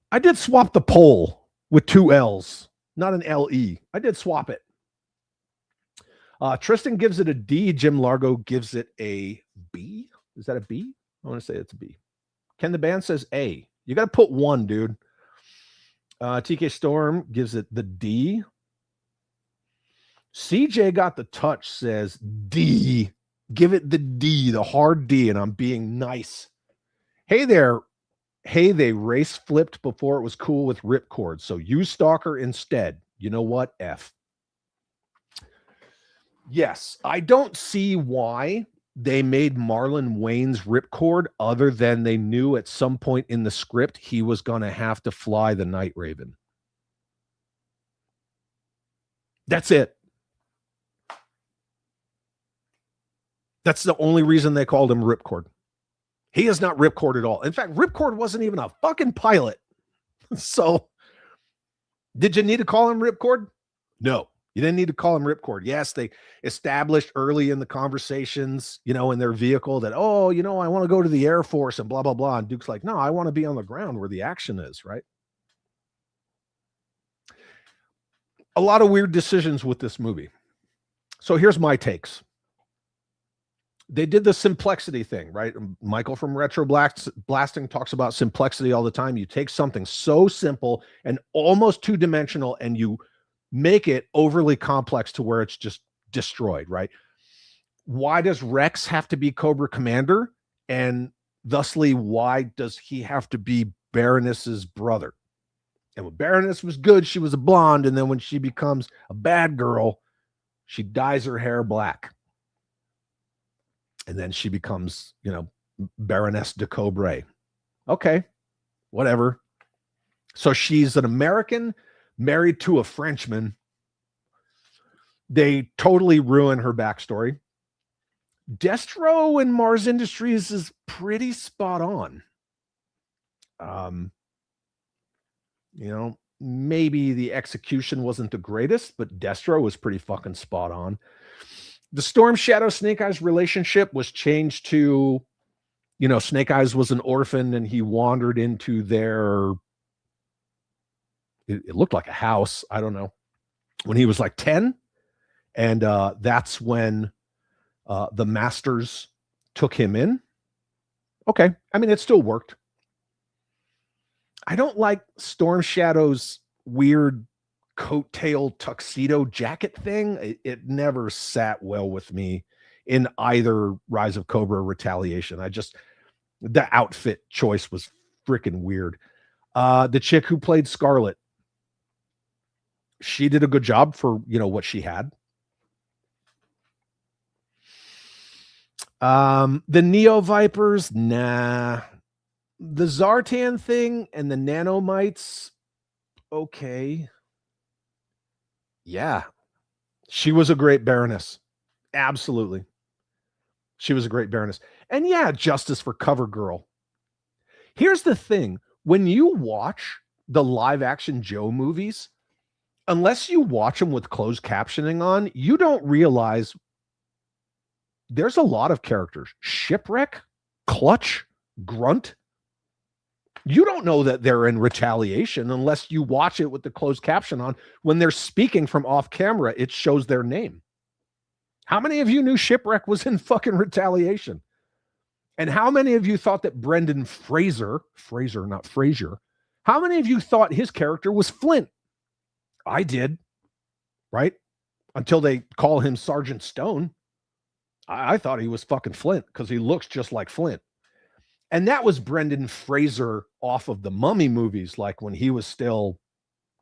I did swap the poll with 2 L's, not an LE. I did swap it. Tristan gives it a D. Jim Largo gives it a B. Is that a B? I want to say it's a B. Ken the Band says A. You got to put 1, dude. TK Storm gives it the D. CJ got the touch says D. Give it the D, the hard D, and I'm being nice. Hey there. Hey, they race flipped before it was cool with ripcord, so use Stalker instead. You know what? F. Yes, I don't see why they made Marlon Wayne's ripcord other than they knew at some point in the script he was going to have to fly the Night Raven. That's it. That's the only reason they called him Ripcord. He is not Ripcord at all. In fact, Ripcord wasn't even a fucking pilot. So, did you need to call him Ripcord? No, you didn't need to call him Ripcord. Yes, they established early in the conversations, in their vehicle that, I want to go to the Air Force and blah, blah, blah. And Duke's like, no, I want to be on the ground where the action is, right? A lot of weird decisions with this movie. So here's my takes. They did the simplexity thing, right? Michael from Retro Blasting talks about simplexity all the time. You take something so simple and almost two-dimensional and you make it overly complex to where it's just destroyed, right? Why does Rex have to be Cobra Commander? And thusly, why does he have to be Baroness's brother? And when Baroness was good, she was a blonde. And then when she becomes a bad girl, she dyes her hair black. And then she becomes, Baroness de Corbray. Okay, whatever. So she's an American married to a Frenchman. They totally ruin her backstory. Destro in Mars Industries is pretty spot on. Maybe the execution wasn't the greatest, but Destro was pretty fucking spot on. The Storm Shadow Snake Eyes relationship was changed to, Snake Eyes was an orphan and he wandered into it looked like a house. I don't know. When he was like 10. And that's when the Masters took him in. Okay. I mean, it still worked. I don't like Storm Shadow's weird coattail tuxedo jacket thing. It never sat well with me in either Rise of Cobra or Retaliation. The outfit choice was freaking weird. The chick who played Scarlet, she did a good job for, what she had. The Neo Vipers, nah. The Zartan thing and the nanomites, okay. Yeah. She was a great Baroness. Absolutely. She was a great Baroness. And yeah, justice for Cover Girl. Here's the thing. When you watch the live action Joe movies, unless you watch them with closed captioning on, you don't realize there's a lot of characters. Shipwreck, Clutch, Grunt. You don't know that they're in Retaliation unless you watch it with the closed caption on. When they're speaking from off camera, it shows their name. How many of you knew Shipwreck was in fucking Retaliation? And how many of you thought that Brendan Fraser, not Frazier, how many of you thought his character was Flint? I did, right? Until they call him Sergeant Stone. I thought he was fucking Flint because he looks just like Flint. And that was Brendan Fraser off of the Mummy movies, like when he was still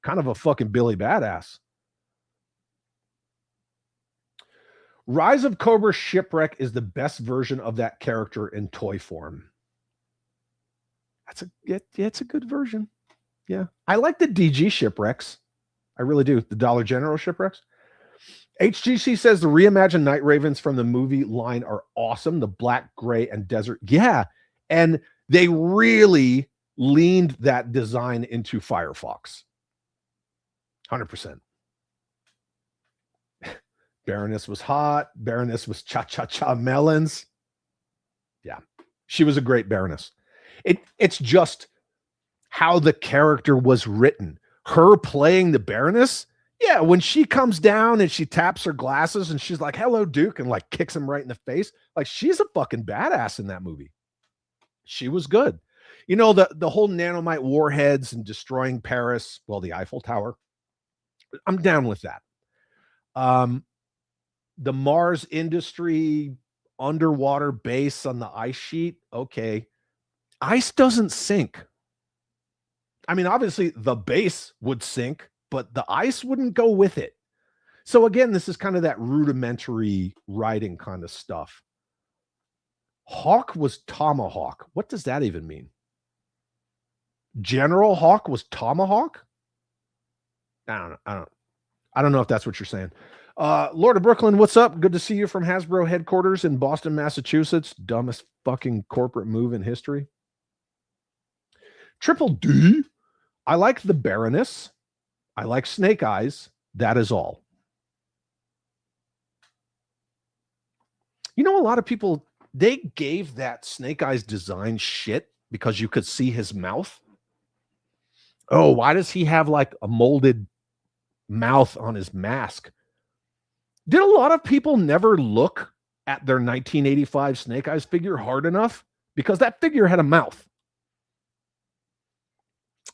kind of a fucking Billy Badass. Rise of Cobra Shipwreck is the best version of that character in toy form. It's a good version. Yeah. I like the DG Shipwrecks. I really do. The Dollar General Shipwrecks. HGC says the reimagined Night Ravens from the movie line are awesome. The black, gray, and desert. Yeah. And they really leaned that design into Firefox. 100%. Baroness was hot. Baroness was cha-cha-cha melons. Yeah. She was a great Baroness. It's just how the character was written. Her playing the Baroness. Yeah, when she comes down and she taps her glasses and she's like, hello, Duke, and like kicks him right in the face. Like, she's a fucking badass in that movie. She was good. The whole nanomite warheads and destroying Paris, well, the Eiffel Tower. I'm down with that. The Mars Industry underwater base on the ice sheet. Okay. Ice doesn't sink. I mean, obviously the base would sink, but the ice wouldn't go with it. So again, this is kind of that rudimentary writing kind of stuff. Hawk was Tomahawk. What does that even mean? General Hawk was Tomahawk? I don't know if that's what you're saying. Lord of Brooklyn, what's up? Good to see you from Hasbro headquarters in Boston, Massachusetts. Dumbest fucking corporate move in history. Triple D. I like the Baroness. I like Snake Eyes. That is all. A lot of people, they gave that Snake Eyes design shit because you could see his mouth. Oh, why does he have like a molded mouth on his mask? Did a lot of people never look at their 1985 Snake Eyes figure hard enough? Because that figure had a mouth.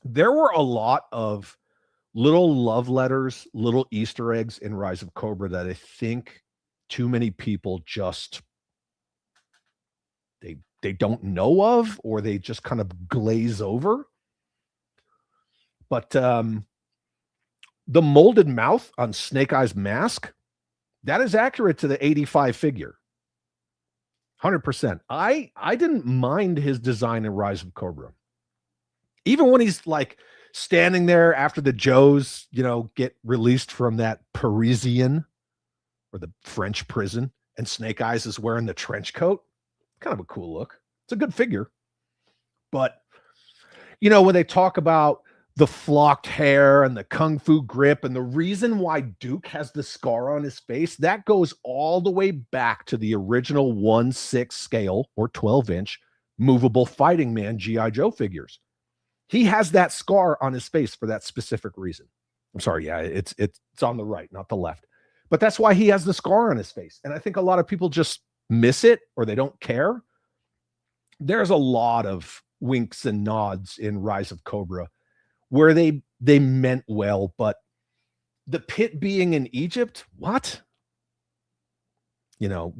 There were a lot of little love letters, little Easter eggs in Rise of Cobra that I think too many people just they don't know of, or they just kind of glaze over. But the molded mouth on Snake Eye's mask, that is accurate to the 85 figure. 100%. I didn't mind his design in Rise of Cobra. Even when he's like standing there after the Joes, get released from that Parisian or the French prison, and Snake Eyes is wearing the trench coat. Kind of a cool look. It's a good figure. But, when they talk about the flocked hair and the kung fu grip, and the reason why Duke has the scar on his face, that goes all the way back to the original 1/6 scale or 12-inch movable Fighting Man G.I. Joe figures. He has that scar on his face for that specific reason. I'm sorry, yeah, it's on the right, not the left. But that's why he has the scar on his face. And I think a lot of people just miss it or they don't care. There's a lot of winks and nods in Rise of Cobra where they meant well, but the pit being in Egypt, what?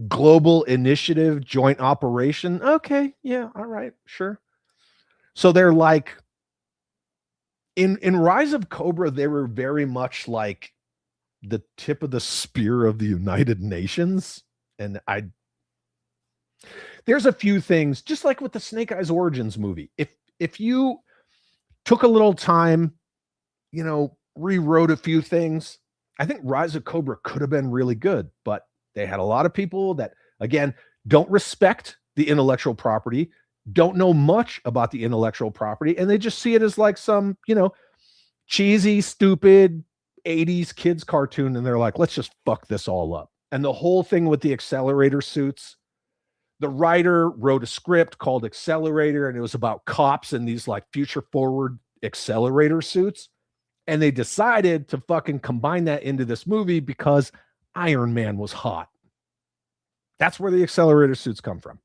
Global initiative, joint operation. Okay, yeah, all right, sure. So they're like, in Rise of Cobra, they were very much like the tip of the spear of the United Nations. And there's a few things, just like with the Snake Eyes Origins movie. If you took a little time, rewrote a few things, I think Rise of Cobra could have been really good, but they had a lot of people that, again, don't respect the intellectual property, don't know much about the intellectual property, and they just see it as like some, cheesy, stupid 80s kids cartoon, and they're like, let's just fuck this all up. And the whole thing with the accelerator suits, the writer wrote a script called Accelerator, and it was about cops in these like future forward accelerator suits. And they decided to fucking combine that into this movie because Iron Man was hot. That's where the accelerator suits come from.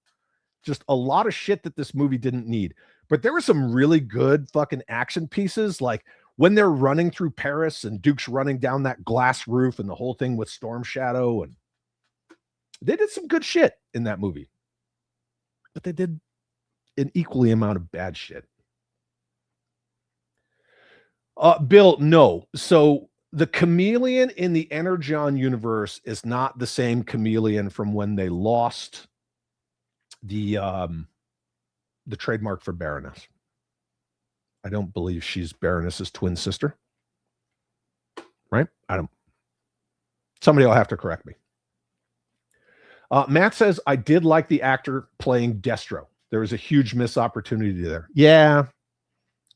Just a lot of shit that this movie didn't need. But there were some really good fucking action pieces, like when they're running through Paris and Duke's running down that glass roof and the whole thing with Storm Shadow. And they did some good shit in that movie. But they did an equally amount of bad shit. Bill, no. So the chameleon in the Energon universe is not the same chameleon from when they lost the trademark for Baroness. I don't believe she's Baroness's twin sister. Right? Somebody will have to correct me. Matt says, I did like the actor playing Destro. There was a huge missed opportunity there. Yeah.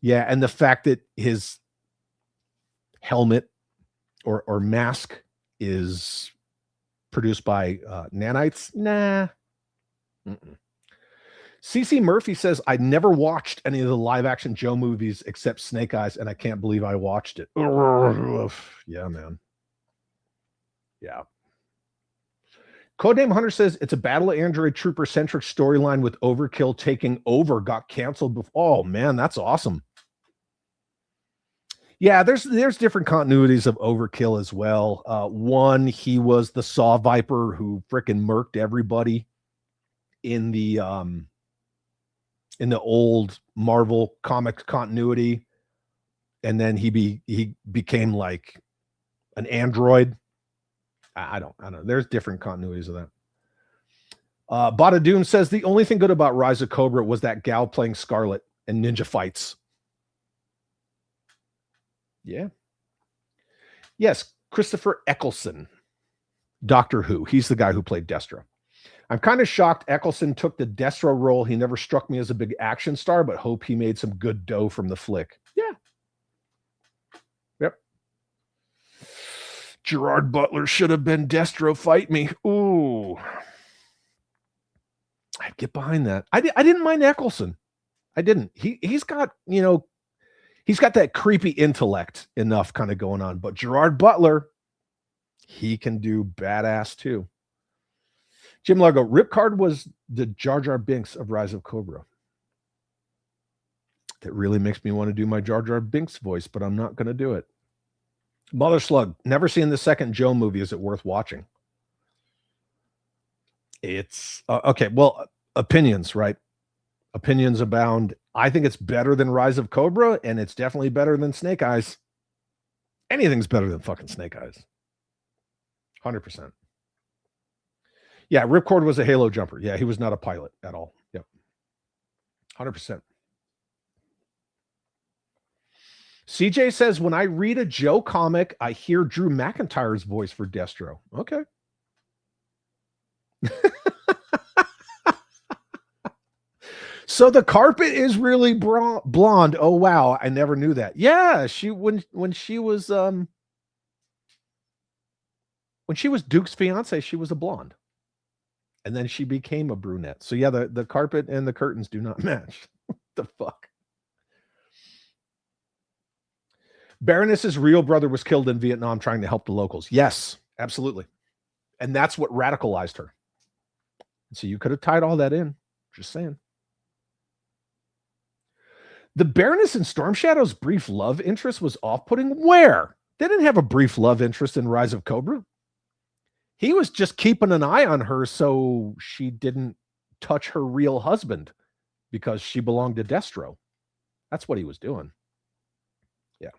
Yeah. And the fact that his helmet or mask is produced by nanites. Nah. CC Murphy says, I never watched any of the live action Joe movies except Snake Eyes, and I can't believe I watched it. Yeah, man. Yeah. Codename Hunter says it's a Battle of Android Trooper centric storyline with Overkill taking over. Got canceled before. Oh man, that's awesome. Yeah, there's different continuities of Overkill as well. One, he was the Saw Viper who frickin' murked everybody in the old Marvel comic continuity, and then he became like an android. I don't know. There's different continuities of that. Bada Doom says the only thing good about Rise of Cobra was that gal playing Scarlet and ninja fights. Yeah. Yes, Christopher Eccleston, Doctor Who. He's the guy who played Destro. I'm kind of shocked Eccleston took the Destro role. He never struck me as a big action star, but hope he made some good dough from the flick. Yeah. Yep. Gerard Butler should have been Destro. Fight me. Ooh. I'd get behind that. I didn't mind Eccleston. I didn't. He's got, he's got that creepy intellect enough kind of going on, but Gerard Butler, he can do badass too. Jim Largo, Ripcard was the Jar Jar Binks of Rise of Cobra. That really makes me want to do my Jar Jar Binks voice, but I'm not going to do it. Mother Slug, never seen the second Joe movie. Is it worth watching? It's okay. Well, opinions, right? Opinions abound. I think it's better than Rise of Cobra, and it's definitely better than Snake Eyes. Anything's better than fucking Snake Eyes. 100%. Yeah, Ripcord was a Halo jumper. Yeah, he was not a pilot at all. Yep. 100%. CJ says, when I read a Joe comic, I hear Drew McIntyre's voice for Destro. Okay. So the carpet is really blonde. Oh wow, I never knew that. Yeah, when she was Duke's fiance, she was a blonde, and then she became a brunette. So yeah, the carpet and the curtains do not match. What the fuck? Baroness's real brother was killed in Vietnam trying to help the locals. Yes, absolutely, and that's what radicalized her. So you could have tied all that in. Just saying. The Baroness in Storm Shadow's brief love interest was off-putting. Where? They didn't have a brief love interest in Rise of Cobra. He was just keeping an eye on her so she didn't touch her real husband because she belonged to Destro. That's what he was doing. Yeah.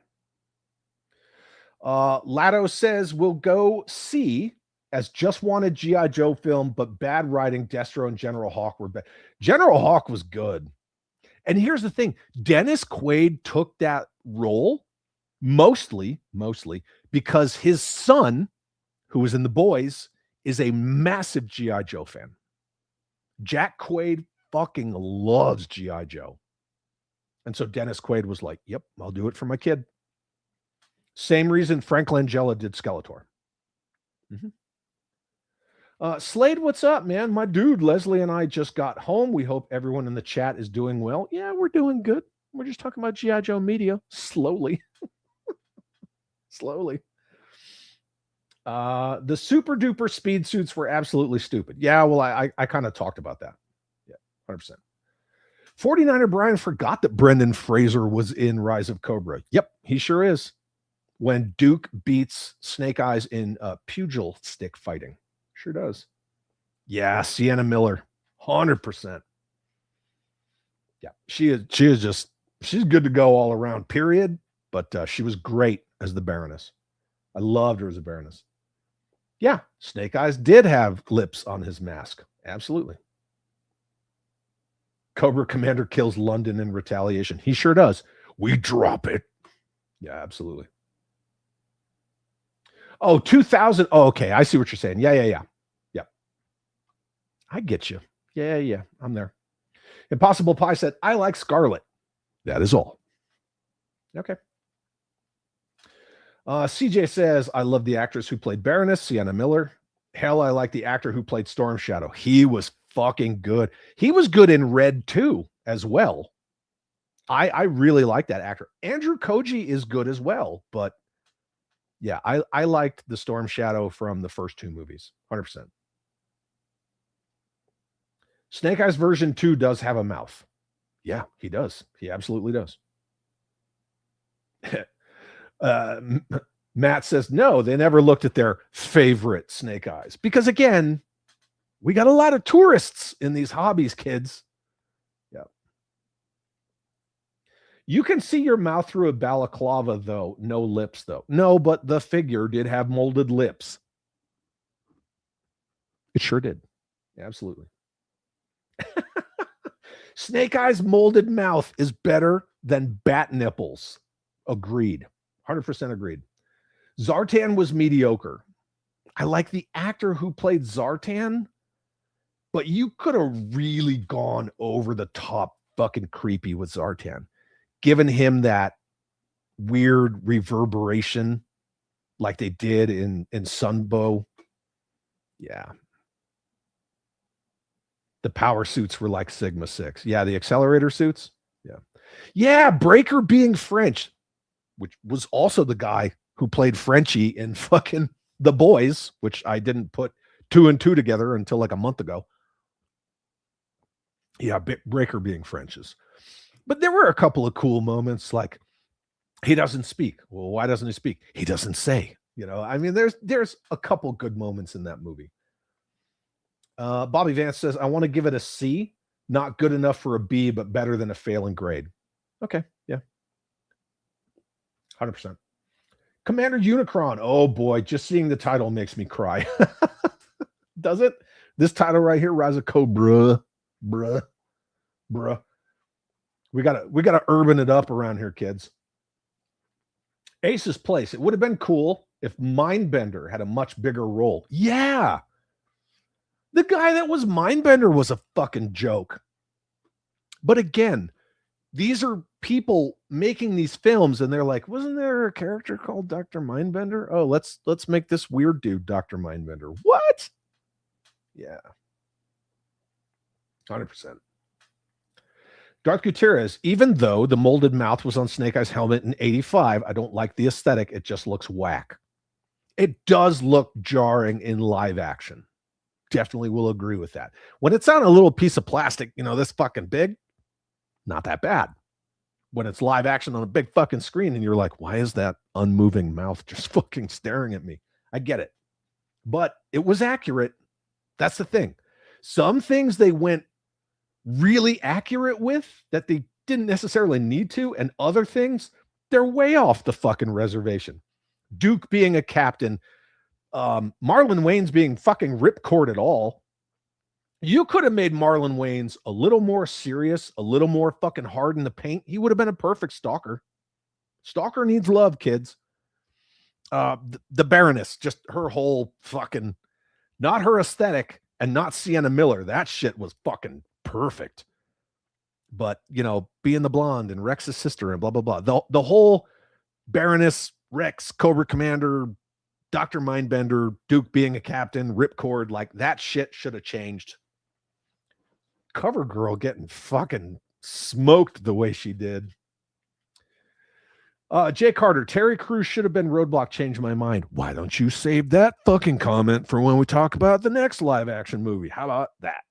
Lato says, we'll go see as just wanted G.I. Joe film, but bad writing. Destro and General Hawk were bad. General Hawk was good. And here's the thing. Dennis Quaid took that role mostly because his son, who was in The Boys, is a massive G.I. Joe fan. Jack Quaid fucking loves G.I. Joe. And so Dennis Quaid was like, yep, I'll do it for my kid. Same reason Frank Langella did Skeletor. Mm-hmm. Slade, what's up, man? My dude, Leslie and I just got home. We hope everyone in the chat is doing well. Yeah, we're doing good. We're just talking about G.I. Joe media. Slowly. Slowly. The super duper speed suits were absolutely stupid. Yeah, well, I kind of talked about that. Yeah, 100%. 49er Brian forgot that Brendan Fraser was in Rise of Cobra. Yep, he sure is. When Duke beats Snake Eyes in pugil stick fighting. Sure does. Yeah, Sienna Miller, 100%. Yeah, she's good to go all around, period. But she was great as the Baroness. I loved her as a Baroness. Yeah, Snake Eyes did have lips on his mask. Absolutely. Cobra Commander kills London in retaliation. He sure does. We drop it. Yeah, absolutely. Oh, 2000. Oh, okay. I see what you're saying. Yeah. I get you. Yeah. I'm there. Impossible Pie said, I like Scarlet. That is all. Okay. CJ says, I love the actress who played Baroness, Sienna Miller. Hell, I like the actor who played Storm Shadow. He was fucking good. He was good in Red 2 as well. I really like that actor. Andrew Koji is good as well, but yeah, I liked the Storm Shadow from the first two movies, 100%. Snake Eyes version 2 does have a mouth. Yeah, he does. He absolutely does. Matt says, no, they never looked at their favorite Snake Eyes. Because again, we got a lot of tourists in these hobbies, kids. Yeah. You can see your mouth through a balaclava, though. No lips, though. No, but the figure did have molded lips. It sure did. Absolutely. Snake Eyes molded mouth is better than bat nipples. Agreed. 100% agreed. Zartan was mediocre. I like the actor who played Zartan, but you could have really gone over the top fucking creepy with Zartan, given him that weird reverberation like they did in Sunbow. Yeah. The power suits were like Sigma 6. Yeah, the accelerator suits. Yeah. Yeah, Breaker being French, which was also the guy who played Frenchie in fucking The Boys, which I didn't put 2 and 2 together until like a month ago. Yeah, Breaker being French's. But there were a couple of cool moments, like he doesn't speak. Well, why doesn't he speak? He doesn't say. You know, I mean, there's a couple good moments in that movie. Bobby Vance says, I want to give it a C Not good enough for a B, but better than a failing grade. Okay, yeah. 100%. Commander Unicron. Oh boy, just seeing the title makes me cry. Does it? This title right here, Rise of Cobra. Bruh. We gotta urban it up around here, kids. Ace's Place. It would have been cool if Mindbender had a much bigger role. Yeah. The guy that was Mindbender was a fucking joke. But again, these are people making these films, and they're like, wasn't there a character called Dr. Mindbender? Oh, let's make this weird dude Dr. Mindbender. What? Yeah. 100%. Darth Gutierrez, even though the molded mouth was on Snake Eye's helmet in 85, I don't like the aesthetic. It just looks whack. It does look jarring in live action. Definitely will agree with that. When it's on a little piece of plastic, this fucking big, not that bad. When it's live action on a big fucking screen and you're like, why is that unmoving mouth just fucking staring at me? I get it. But it was accurate. That's the thing. Some things they went really accurate with that they didn't necessarily need to, and other things, they're way off the fucking reservation. Duke being a captain, Marlon Wayans being fucking ripcord at all. You could have made Marlon Wayans a little more serious, a little more fucking hard in the paint. He would have been a perfect Stalker. Stalker needs love, kids. The Baroness, just her whole fucking, not her aesthetic and not Sienna Miller. That shit was fucking perfect. But, being the blonde and Rex's sister and blah, blah, blah. The whole Baroness, Rex, Cobra Commander, Dr. Mindbender, Duke being a captain, ripcord, like that shit should have changed. Cover girl getting fucking smoked the way she did. Jay Carter, Terry Crews should have been Roadblock. Changed my mind. Why don't you save that fucking comment for when we talk about the next live action movie? How about that?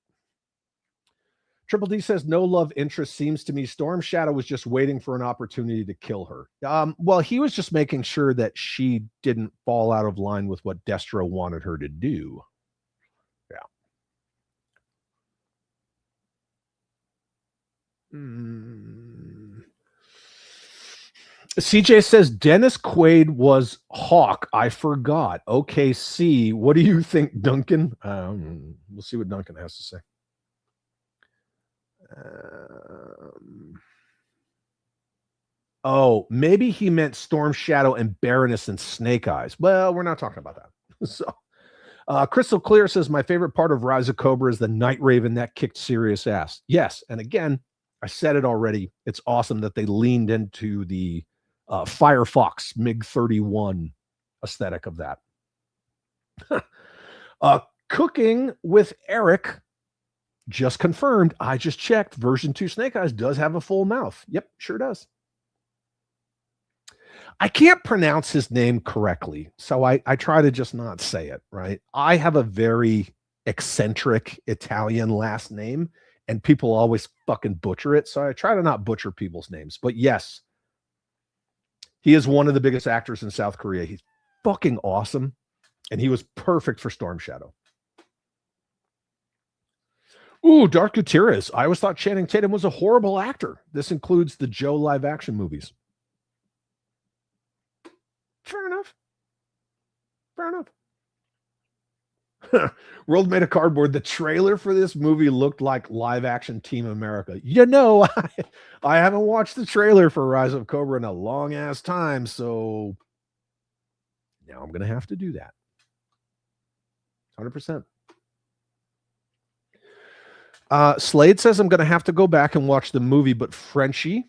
Triple D says no love interest. Seems to me Storm Shadow was just waiting for an opportunity to kill her. Well, he was just making sure that she didn't fall out of line with what Destro wanted her to do. Yeah. CJ says Dennis Quaid was Hawk. I forgot. Okay, C. What do you think, Duncan? We'll see what Duncan has to say. Maybe he meant Storm Shadow and Baroness and Snake Eyes. Well, we're not talking about that. So, Crystal Clear says my favorite part of Rise of Cobra is the Night Raven that kicked serious ass. Yes, and again, I said it already. It's awesome that they leaned into the Firefox MiG-31 aesthetic of that. Cooking with Eric. Just confirmed. I just checked. Version 2 Snake Eyes does have a full mouth. Yep, sure does. I can't pronounce his name correctly, so I try to just not say it, right? I have a very eccentric Italian last name, and people always fucking butcher it, so I try to not butcher people's names. But yes, he is one of the biggest actors in South Korea. He's fucking awesome, and he was perfect for Storm Shadow. Ooh, Dark Gutierrez. I always thought Channing Tatum was a horrible actor. This includes the Joe live action movies. Fair enough. World Made of Cardboard. The trailer for this movie looked like live action Team America. I haven't watched the trailer for Rise of Cobra in a long ass time, so now I'm going to have to do that. 100%. Slade says I'm going to have to go back and watch the movie, but Frenchie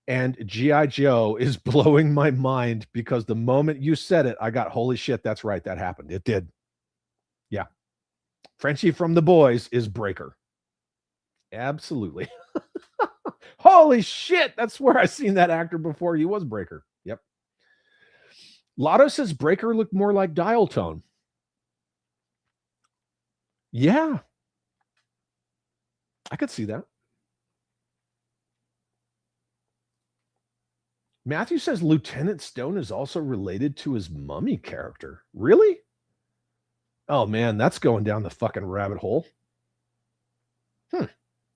and G.I. Joe is blowing my mind because the moment you said it, I got, holy shit, that's right, that happened. It did. Yeah. Frenchie from The Boys is Breaker. Absolutely. Holy shit, that's where I seen that actor before. He was Breaker. Yep. Lotto says Breaker looked more like Dial Tone. Yeah. I could see that. Matthew says Lieutenant Stone is also related to his Mummy character. Really? Oh, man, that's going down the fucking rabbit hole.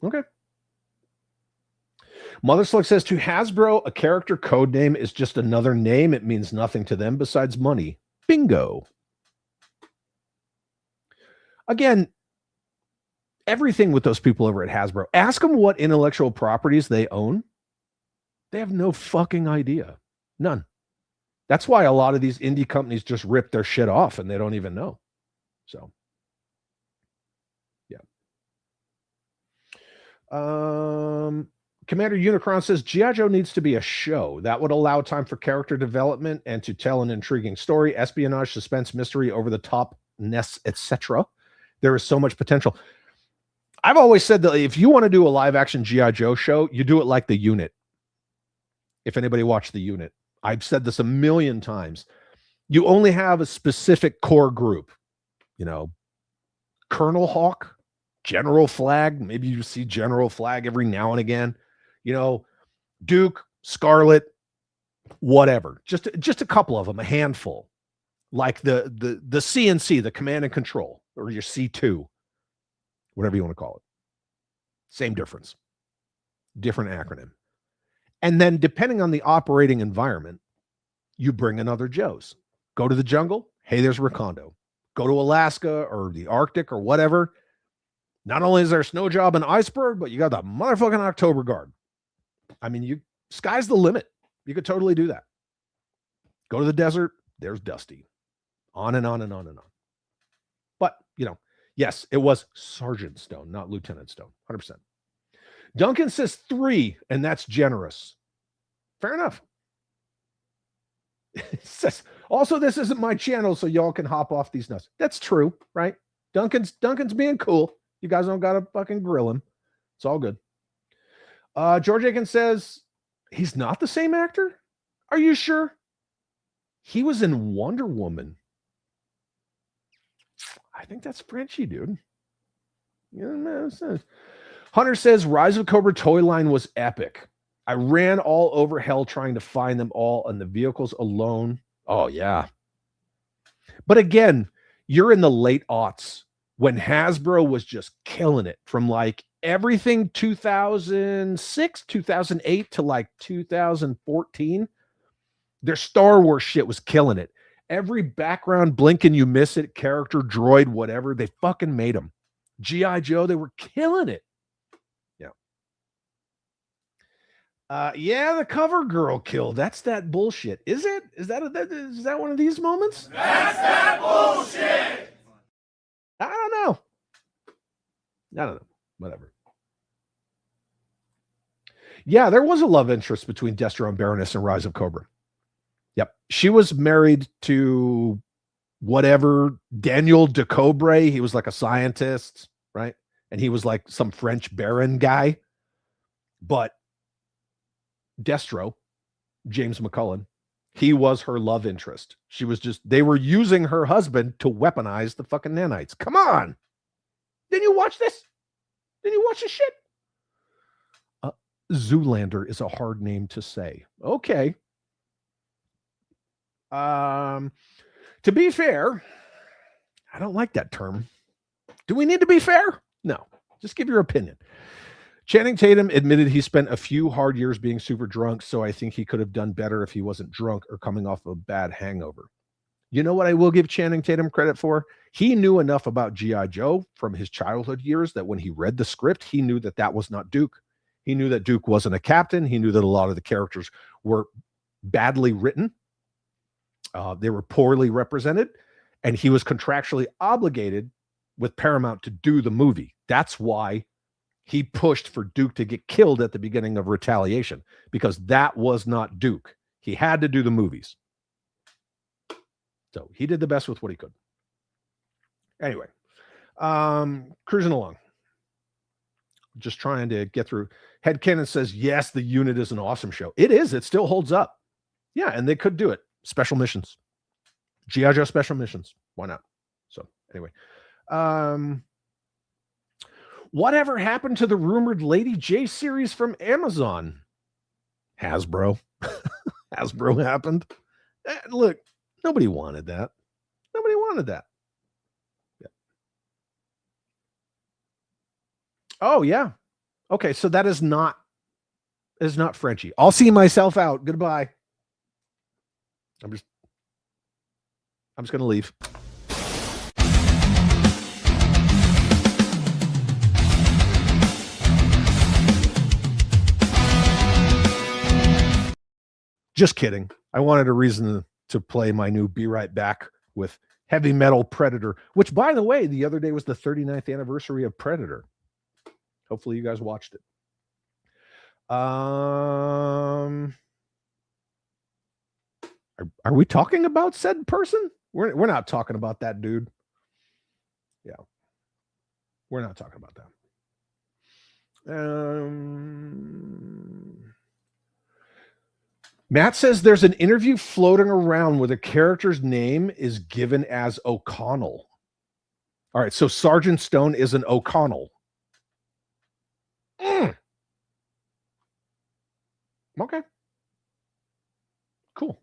Okay. Mother Slick says, to Hasbro, a character code name is just another name. It means nothing to them besides money. Bingo. Again, everything with those people over at Hasbro, ask them what intellectual properties they own. They have no fucking idea. None. That's why a lot of these indie companies just rip their shit off and they don't even know. So, yeah. Commander Unicron says G.I. Joe needs to be a show that would allow time for character development and to tell an intriguing story, espionage, suspense, mystery, over the topness, etc. There is so much potential. I've always said that if you want to do a live action G.I. Joe show, you do it like The Unit. If anybody watched The Unit, I've said this a million times. You only have a specific core group, you know, Colonel Hawk, General Flag. Maybe you see General Flag every now and again. You know, Duke, Scarlet, whatever. Just a couple of them, a handful. Like the CNC, the command and control, or your C2, whatever you want to call it. Same difference. Different acronym. And then depending on the operating environment, you bring in other Joes. Go to the jungle. Hey, there's Recondo. Go to Alaska or the Arctic or whatever. Not only is there a snow job in Iceberg, but you got the motherfucking October Guard. I mean, sky's the limit. You could totally do that. Go to the desert. There's Dusty. On and on and on and on. But, you know, yes, it was Sergeant Stone, not Lieutenant Stone. 100%. Duncan says 3, and that's generous. Fair enough. Says, also, this isn't my channel, so y'all can hop off these nuts. That's true, right? Duncan's being cool. You guys don't gotta fucking grill him. It's all good. George Aiken says he's not the same actor. Are you sure? He was in Wonder Woman. I think that's Frenchy, dude. Yeah, Hunter says Rise of Cobra toy line was epic. I ran all over hell trying to find them all, and the vehicles alone. Oh, yeah. But again, you're in the late aughts when Hasbro was just killing it from like everything 2006, 2008 to like 2014. Their Star Wars shit was killing it. Every background blink and you miss it, character, droid, whatever, they fucking made them. G.I. Joe, they were killing it. Yeah, the cover girl kill. That's that bullshit. Is it? Is that one of these moments?
That's that bullshit.
I don't know. Whatever. Yeah, there was a love interest between Destro and Baroness in Rise of Cobra. Yep. She was married to whatever, Daniel de Cobre. He was like a scientist, right? And he was like some French baron guy. But Destro, James McCullen, he was her love interest. She was they were using her husband to weaponize the fucking nanites. Come on. Didn't you watch this? Didn't you watch this shit? Zoolander is a hard name to say. Okay. To be fair, I don't like that term. Do we need to be fair? No. Just give your opinion. Channing Tatum admitted he spent a few hard years being super drunk, so I think he could have done better if he wasn't drunk or coming off a bad hangover. You know what I will give Channing Tatum credit for? He knew enough about G.I. Joe from his childhood years that when he read the script, he knew that was not Duke. He knew that Duke wasn't a captain. He knew that a lot of the characters were badly written. They were poorly represented, and he was contractually obligated with Paramount to do the movie. That's why he pushed for Duke to get killed at the beginning of Retaliation, because that was not Duke. He had to do the movies. So he did the best with what he could. Anyway, cruising along. Just trying to get through. Headcanon says, yes, The Unit is an awesome show. It is. It still holds up. Yeah, and they could do it. Special missions. G.I. Joe special missions. Why not? So anyway. Whatever happened to the rumored Lady J series from Amazon? Hasbro. Hasbro happened. Look, nobody wanted that. Nobody wanted that. Yeah. Oh, yeah. Okay, so that is not Frenchie. I'll see myself out. Goodbye. I'm just gonna leave. Just kidding. I wanted a reason to play my new Be Right Back with Heavy Metal Predator, which, by the way, the other day was the 39th anniversary of Predator. Hopefully you guys watched it. Are we talking about said person? We're not talking about that dude. Yeah. We're not talking about that. Matt says there's an interview floating around where the character's name is given as O'Connell. All right, so Sergeant Stone is an O'Connell. Okay. Cool.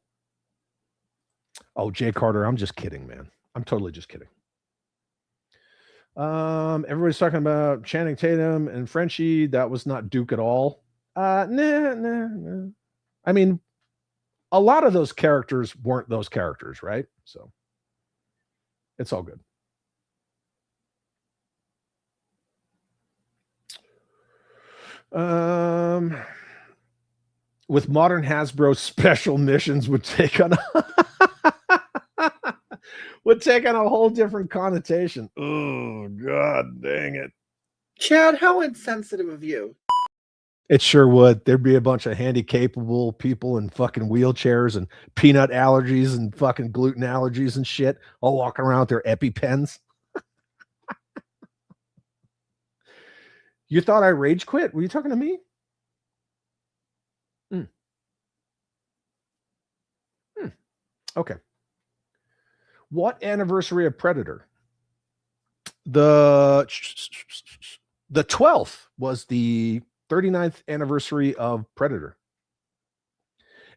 Oh, Jay Carter, I'm just kidding, man. I'm totally just kidding. Everybody's talking about Channing Tatum and Frenchie. That was not Duke at all. Nah. I mean, a lot of those characters weren't those characters, right? So it's all good. With modern Hasbro, special missions would take on a whole different connotation. Oh, God dang it.
Chad, how insensitive of you.
It sure would. There'd be a bunch of handy-capable people in fucking wheelchairs and peanut allergies and fucking gluten allergies and shit, all walking around with their EpiPens. You thought I rage quit? Were you talking to me? Okay. What anniversary of Predator? The 12th was the 39th anniversary of Predator.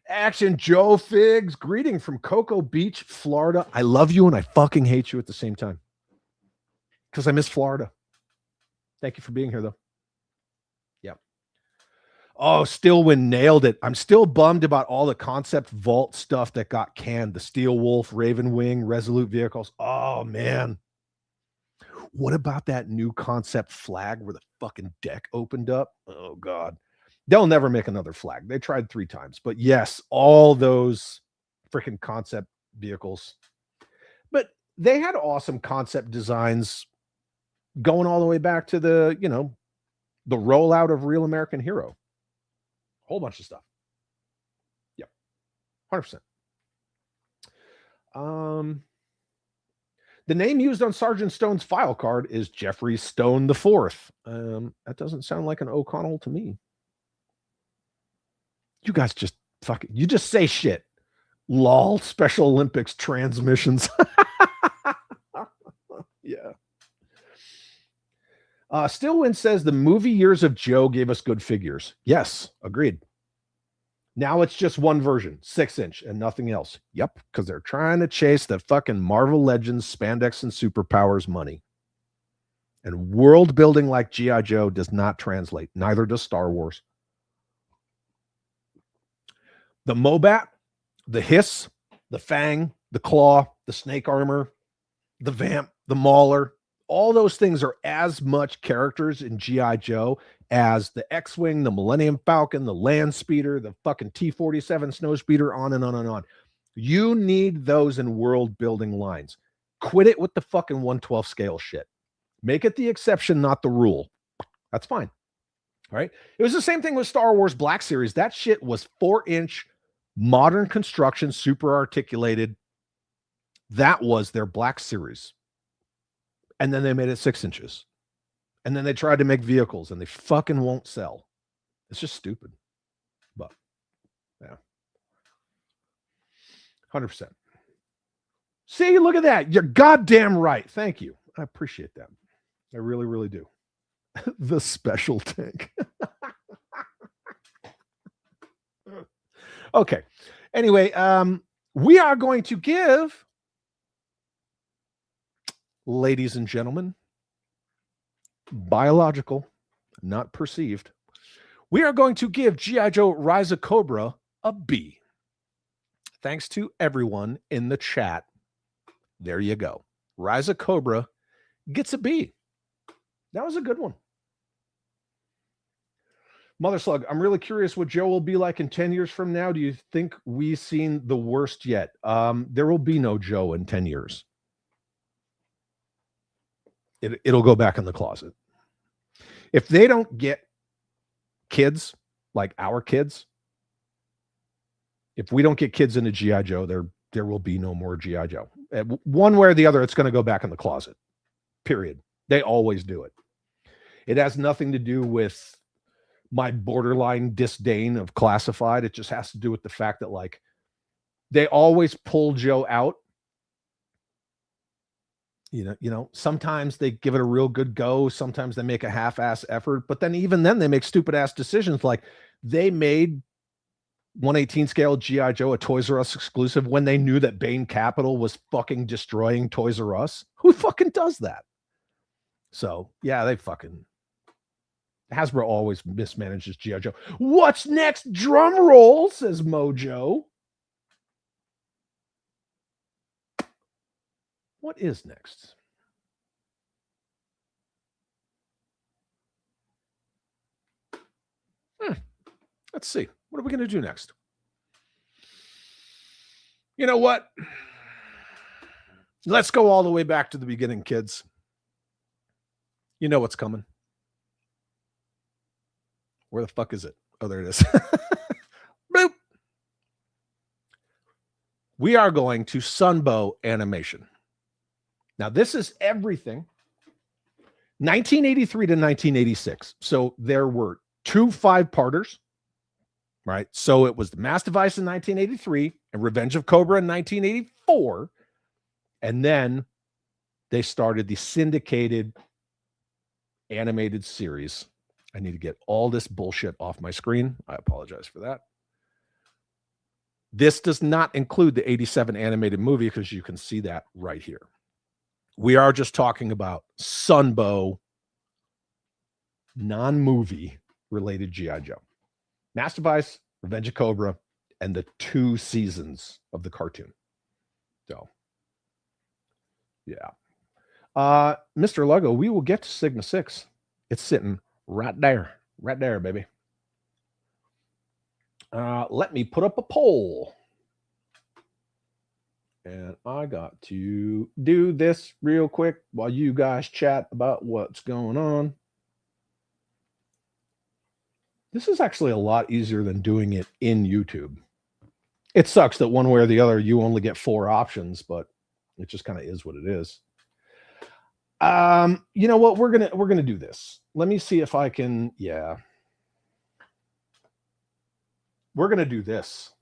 Action Joe Figs, greeting from Cocoa Beach, Florida. I love you and I fucking hate you at the same time. Because I miss Florida. Thank you for being here, though. Yeah. Oh, Stillwind nailed it. I'm still bummed about all the Concept Vault stuff that got canned. The Steel Wolf, Raven Wing, Resolute vehicles. Oh, man. What about that new Concept flag where the fucking deck opened up? Oh, God. They'll never make another flag. They tried 3 times. But yes, all those freaking Concept vehicles. But they had awesome concept designs going all the way back to the, the rollout of Real American Hero. Whole bunch of stuff. Yep. 100%. The name used on Sergeant Stone's file card is Jeffrey Stone IV. That doesn't sound like an O'Connell to me. You guys just you just say shit. LOL, Special Olympics transmissions. Yeah. Stillwind says the movie Years of Joe gave us good figures. Yes, agreed. Now it's just one version, 6-inch and nothing else. Yep, because they're trying to chase the fucking Marvel Legends, spandex, and superpowers money. And world building like G.I. Joe does not translate. Neither does Star Wars. The Mobat, the Hiss, the Fang, the Claw, the Snake Armor, the Vamp, the Mauler, all those things are as much characters in G.I. Joe as the X-Wing, the Millennium Falcon, the Land Speeder, the fucking T-47 Snowspeeder, on and on and on. You need those in world-building lines. Quit it with the fucking 1/12 scale shit. Make it the exception, not the rule. That's fine. All right? It was the same thing with Star Wars Black Series. That shit was 4-inch, modern construction, super articulated. That was their Black Series. And then they made it 6 inches. And then they tried to make vehicles and they fucking won't sell. It's just stupid. But, yeah. 100%. See, look at that. You're goddamn right. Thank you. I appreciate that. I really, really do. The special tank. Okay. Anyway, we are going to give, ladies and gentlemen, biological not perceived. We are going to give G.I. Joe Rise of Cobra a B. Thanks to everyone in the chat. There you go. Rise of Cobra gets a B. That was a good one. Mother Slug, I'm really curious what Joe will be like in 10 years from now. Do you think we've seen the worst yet? There will be no Joe in 10 years. It'll go back in the closet. If they don't get kids like our kids, if we don't get kids into G.I. Joe, there will be no more G.I. Joe. One way or the other, it's going to go back in the closet. Period. They always do it. It has nothing to do with my borderline disdain of classified. It just has to do with the fact that, like, they always pull Joe out. You know, sometimes they give it a real good go. Sometimes they make a half-ass effort, but then even then they make stupid ass decisions. Like they made 118 scale G.I. Joe a Toys R Us exclusive when they knew that Bain Capital was fucking destroying Toys R Us. Who fucking does that? So yeah, they fucking Hasbro always mismanages G.I. Joe. What's next? Drum roll, says Mojo. What is next? Let's see. What are we going to do next? You know what? Let's go all the way back to the beginning, kids. You know what's coming. Where the fuck is it? Oh, there it is. Boop. We are going to Sunbow Animation. Now, this is everything 1983 to 1986. So there were 2 5-parters, right? So it was The Mass Device in 1983 and Revenge of Cobra in 1984. And then they started the syndicated animated series. I need to get all this bullshit off my screen. I apologize for that. This does not include the 87 animated movie because you can see that right here. We are just talking about Sunbow non-movie related G.I. Joe. Mass Device, Revenge of Cobra, and the 2 seasons of the cartoon. So, yeah. Mr. Lugo, we will get to Sigma 6. It's sitting right there, baby. Let me put up a poll. And I got to do this real quick while you guys chat about what's going on. This is actually a lot easier than doing it in YouTube. It sucks that one way or the other you only get 4 options, but it just kind of is what it is. You know what? We're gonna do this. Let me see if I can. Yeah, we're gonna do this.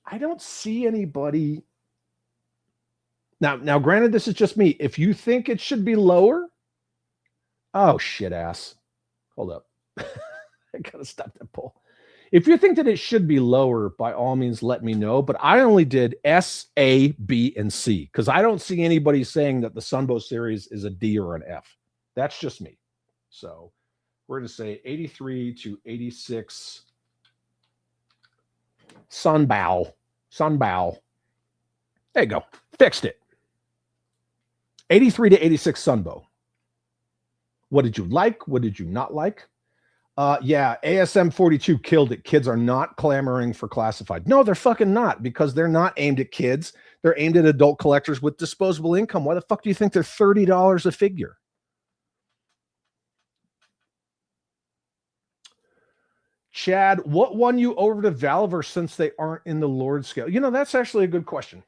I don't see anybody. Now, granted, this is just me. If you think it should be lower, oh shit ass. Hold up. I gotta stop that poll. If you think that it should be lower, by all means, let me know. But I only did S, A, B, and C because I don't see anybody saying that the Sunbow series is a D or an F. That's just me. So we're going to say 83 to 86 Sunbow. There you go. Fixed it. 83 to 86 Sunbow. What did you like? What did you not like? Yeah, ASM 42 killed it. Kids are not clamoring for classified. No, they're fucking not, because they're not aimed at kids. They're aimed at adult collectors with disposable income. Why the fuck do you think they're $30 a figure? Chad, what won you over to Valver since they aren't in the Lord scale? You know, that's actually a good question.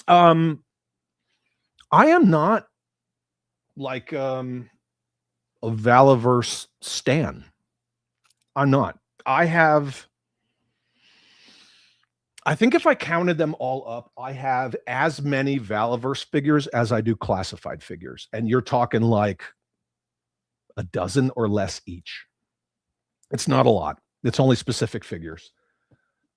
I am not like a Valaverse stan. I'm not. I think if I counted them all up, I have as many Valaverse figures as I do classified figures. And you're talking like a dozen or less each. It's not a lot. It's only specific figures.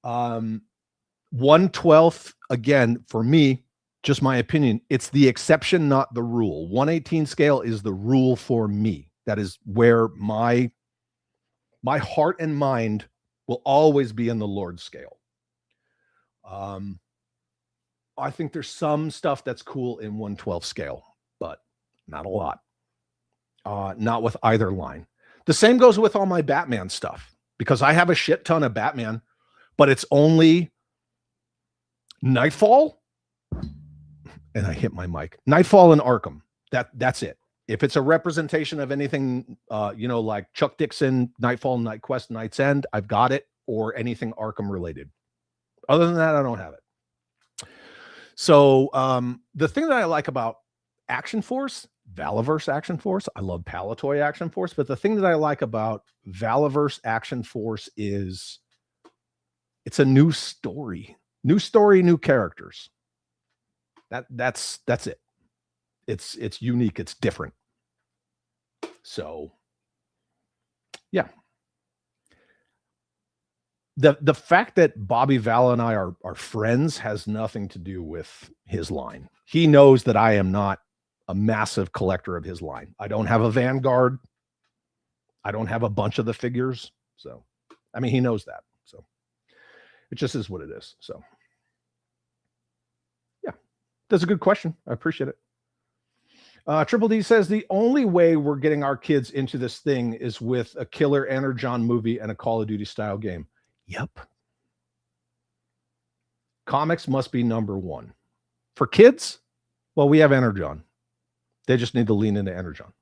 1/12, again, for me, just my opinion, it's the exception, not the rule. 1/18 scale is the rule for me. That is where my heart and mind will always be in the Lord scale. I think there's some stuff that's cool in 1/12 scale, but not a lot. Not with either line. The same goes with all my Batman stuff, because I have a shit ton of Batman, but it's only Nightfall, and I hit my mic. Nightfall and Arkham. That's it. If it's a representation of anything, like Chuck Dixon, Nightfall, Night Quest, Night's End, I've got it, or anything Arkham related. Other than that, I don't have it. So the thing that I like about Action Force, Valaverse Action Force, I love Palatoy Action Force, but the thing that I like about Valaverse Action Force is it's a new story, new characters. That's it. It's unique. It's different. So yeah. The fact that Bobby Vala and I are friends has nothing to do with his line. He knows that I am not a massive collector of his line. I don't have a Vanguard. I don't have a bunch of the figures. So, I mean, he knows that. So it just is what it is. So yeah, that's a good question. I appreciate it. Triple D says the only way we're getting our kids into this thing is with a killer Energon movie and a Call of Duty style game. Yep. Comics must be number one. For kids, well, we have Energon. They just need to lean into Energon.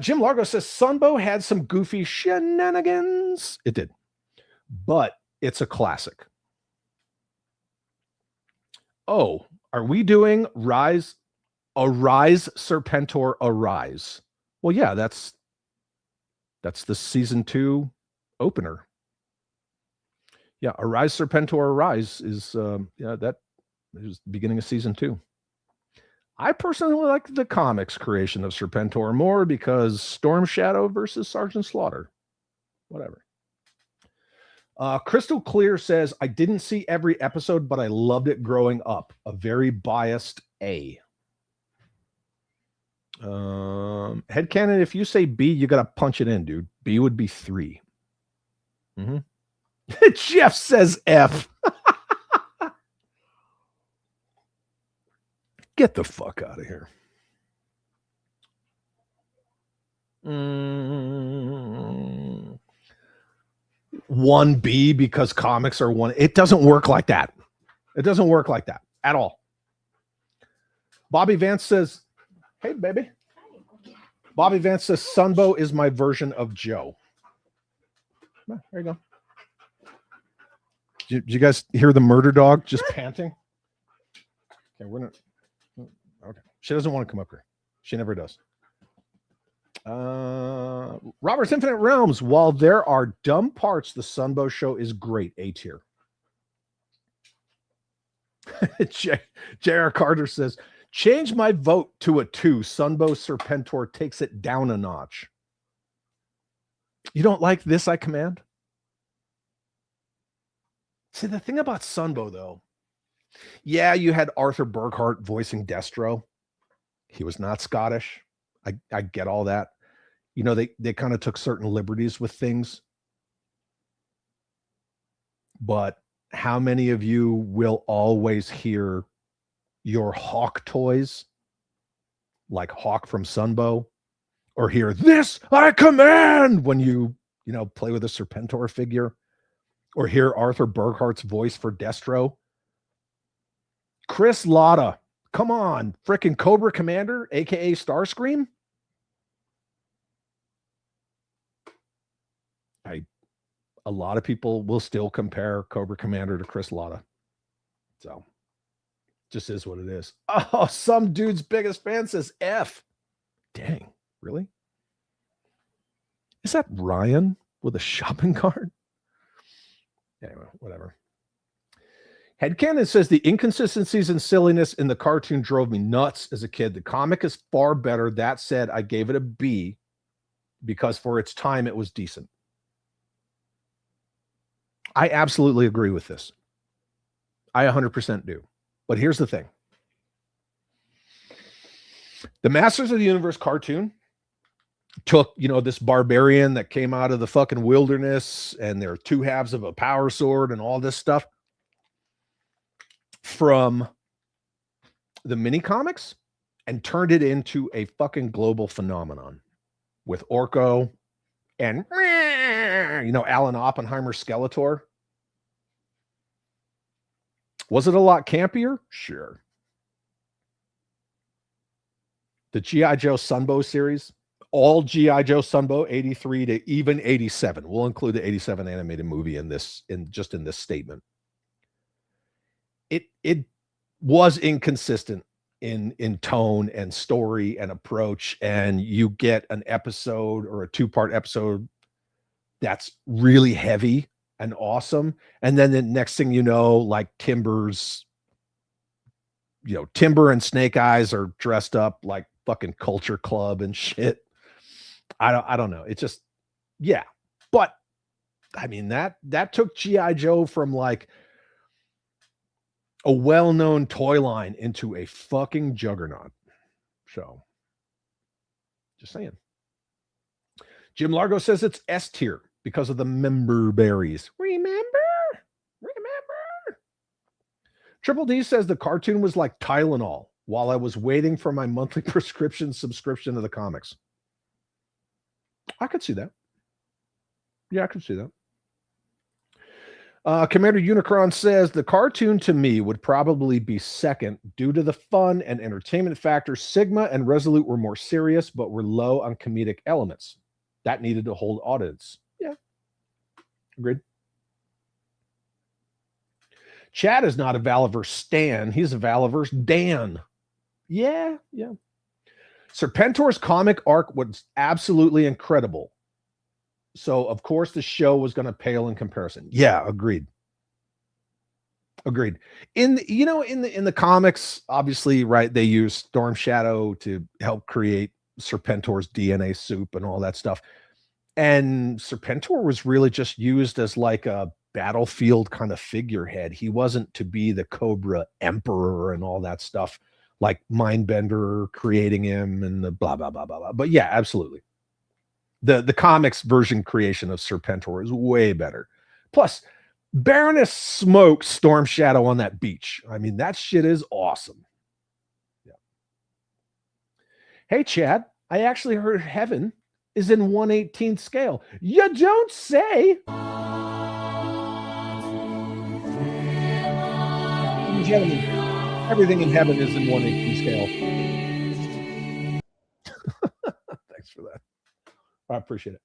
Jim Largo says Sunbow had some goofy shenanigans. It did. But it's a classic. Oh, are we doing Arise Serpentor Arise? Well, yeah, that's the season 2 opener. Yeah, Arise Serpentor Arise is that is the beginning of season 2. I personally like the comics creation of Serpentor more because Storm Shadow versus Sergeant Slaughter. Whatever. Crystal Clear says, I didn't see every episode, but I loved it growing up. A very biased A. Headcanon, if you say B, you got to punch it in, dude. B would be 3. Mm-hmm. Jeff says F. Get the fuck out of here. 1B because comics are 1. It doesn't work like that. It doesn't work like that at all. Bobby Vance says, hey, baby. Bobby Vance says, Sunbow is my version of Joe. There you go. Did you guys hear the murder dog just panting? Okay, we're not. Okay, she doesn't want to come up here. She never does. Robert's Infinite Realms. While there are dumb parts, the Sunbow show is great. A tier. J.R. Carter says, change my vote to a 2. Sunbow Serpentor takes it down a notch. You don't like this I command? See, the thing about Sunbow, though, yeah, you had Arthur Burkhart voicing Destro. He was not Scottish. I get all that. You know, they kind of took certain liberties with things. But how many of you will always hear your Hawk toys, like Hawk from Sunbow, or hear this I command when you play with a Serpentor figure, or hear Arthur Burkhart's voice for Destro? Chris Latta, come on, frickin' Cobra Commander, aka Starscream. A lot of people will still compare Cobra Commander to Chris Latta. So, just is what it is. Oh, some dude's biggest fan says F. Dang, really? Is that Ryan with a shopping cart? Anyway, whatever. Headcanon says the inconsistencies and silliness in the cartoon drove me nuts as a kid. The comic is far better. That said, I gave it a B because for its time, it was decent. I absolutely agree with this. I 100% do. But here's the thing. The Masters of the Universe cartoon took, this barbarian that came out of the fucking wilderness, and there are two halves of a power sword and all this stuff from the mini comics and turned it into a fucking global phenomenon with Orko and, Alan Oppenheimer's Skeletor. Was it a lot campier? Sure. The G.I. Joe Sunbow series, all G.I. Joe Sunbow, 83 to even 87. We'll include the 87 animated movie in this statement. It was inconsistent in tone and story and approach, and you get an episode or a 2-part episode that's really heavy and awesome, and then the next thing you know, like Timber and Snake Eyes are dressed up like fucking Culture Club and shit. I don't know. It's just, yeah. But I mean, that took G.I. Joe from like a well-known toy line into a fucking juggernaut. So just saying. Jim Largo says it's S tier because of the member berries. Remember? Triple D says the cartoon was like Tylenol while I was waiting for my monthly subscription to the comics. I could see that. Yeah, I could see that. Commander Unicron says the cartoon to me would probably be second due to the fun and entertainment factor. Sigma and Resolute were more serious, but were low on comedic elements. That needed to hold audience. Yeah. Agreed. Chad is not a Valaverse Stan. He's a Valaverse Dan. Yeah. Serpentor's comic arc was absolutely incredible. So, of course, the show was going to pale in comparison. Yeah, agreed. In the comics, obviously, right, they use Storm Shadow to help create Serpentor's DNA soup and all that stuff. And Serpentor was really just used as like a battlefield kind of figurehead. He wasn't to be the Cobra Emperor and all that stuff, like Mindbender creating him and the blah, blah, blah, blah, blah. But yeah, absolutely. The comics version creation of Serpentor is way better. Plus, Baroness smokes Storm Shadow on that beach. I mean, that shit is awesome. Yeah. Hey, Chad, I actually heard Heaven is in 1/18th scale. You don't say. Gentlemen, everything in heaven is in 1/18 scale. Thanks for that. I appreciate it.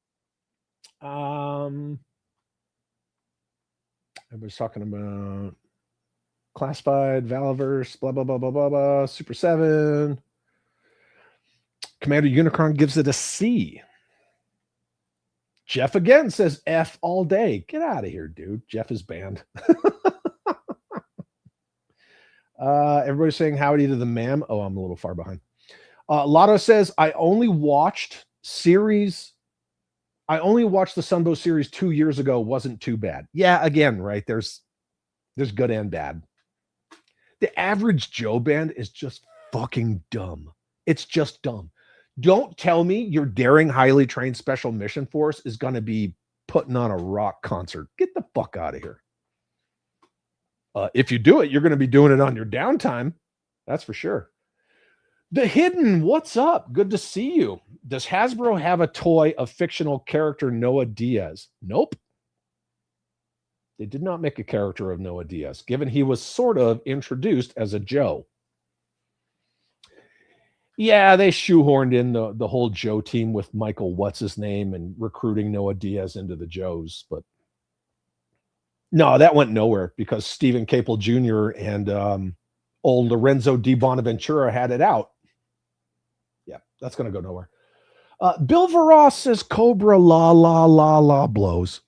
Everybody's talking about classified, Valaverse, blah, blah, blah, blah, blah, blah, Super 7. Commander Unicron gives it a C. Jeff again says F all day. Get out of here, dude. Jeff is banned. Everybody's saying howdy to the ma'am. Oh, I'm a little far behind. Lotto says, I only watched the Sunbow series 2 years ago. Wasn't too bad. Yeah, again, right? There's good and bad. The average Joe band is just fucking dumb. It's just dumb. Don't tell me your daring, highly trained special mission force is going to be putting on a rock concert. Get the fuck out of here. If you do it, you're going to be doing it on your downtime. That's for sure. The Hidden, what's up? Good to see you. Does Hasbro have a toy of fictional character Noah Diaz? Nope. They did not make a character of Noah Diaz, given he was sort of introduced as a Joe. Yeah, they shoehorned in the whole Joe team with Michael What's-His-Name and recruiting Noah Diaz into the Joes, but no, that went nowhere because Stephen Capel Jr. and old Lorenzo Di Bonaventura had it out. Yeah, that's going to go nowhere. Bill Varas says Cobra la la la la blows.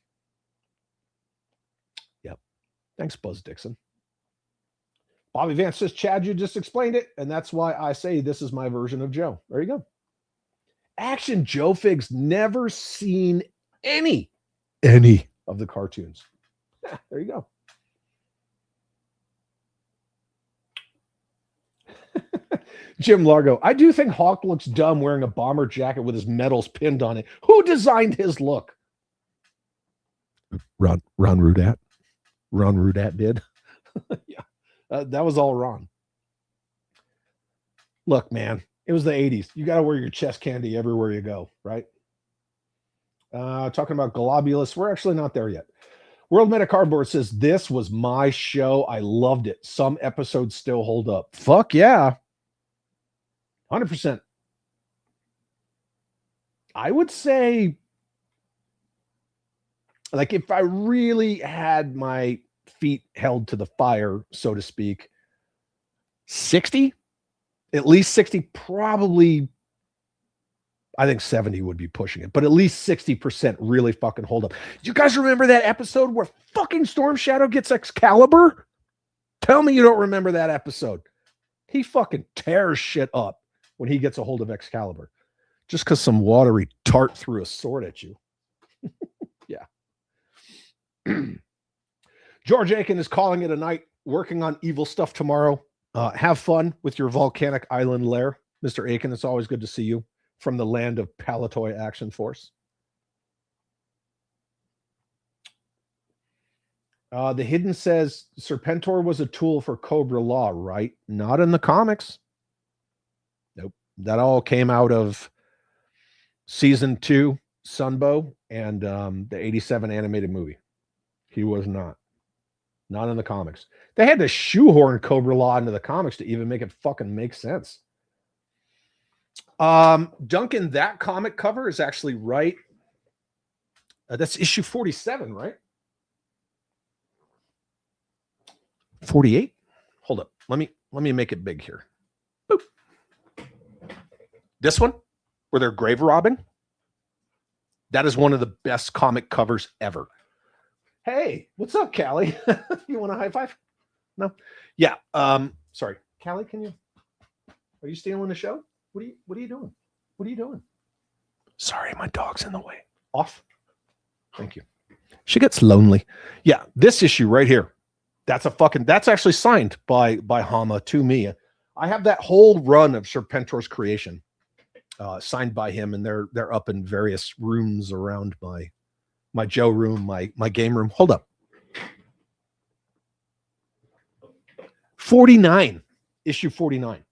Yep. Thanks, Buzz Dixon. Bobby Vance says, Chad, you just explained it, and that's why I say this is my version of Joe. There you go. Action Joe Figs never seen any of the cartoons. There you go. Jim Largo, I do think Hawk looks dumb wearing a bomber jacket with his medals pinned on it. Who designed his look? Ron Rudat. Ron Rudat did. Yeah, that was all Ron. Look, man, it was the 80s. You got to wear your chest candy everywhere you go, right? Talking about Globulus, we're actually not there yet. World Meta Cardboard says, this was my show. I loved it. Some episodes still hold up. Fuck yeah. 100%. I would say, like, if I really had my feet held to the fire, so to speak, 60, at least 60, probably, I think 70 would be pushing it, but at least 60% really fucking hold up. Do you guys remember that episode where fucking Storm Shadow gets Excalibur? Tell me you don't remember that episode. He fucking tears shit up when he gets a hold of Excalibur, just because some watery tart threw a sword at you. Yeah. George Aiken is calling it a night, working on evil stuff tomorrow. Have fun with your volcanic island lair, Mr. Aiken. It's always good to see you from the land of Palatoy Action Force. The Hidden says Serpentor was a tool for Cobra Law, right? Not in the comics. Nope. That all came out of season 2, Sunbow, and the 87 animated movie. He was not. Not in the comics. They had to shoehorn Cobra Law into the comics to even make it fucking make sense. Duncan, that comic cover is actually right. That's issue 47, right? 48? Hold up. Let me make it big here. Boop. This one, where they're grave robbing. That is one of the best comic covers ever. Hey, what's up, Callie? You want a high five? No? Yeah. Sorry. Callie, are you stealing the show? What are you doing? What are you doing? Sorry, my dog's in the way. Off. Thank you. She gets lonely. Yeah, this issue right here. That's actually signed by Hama to me. I have that whole run of Serpentor's creation signed by him, and they're up in various rooms around my Joe room, my game room. Hold up. 49, issue 49.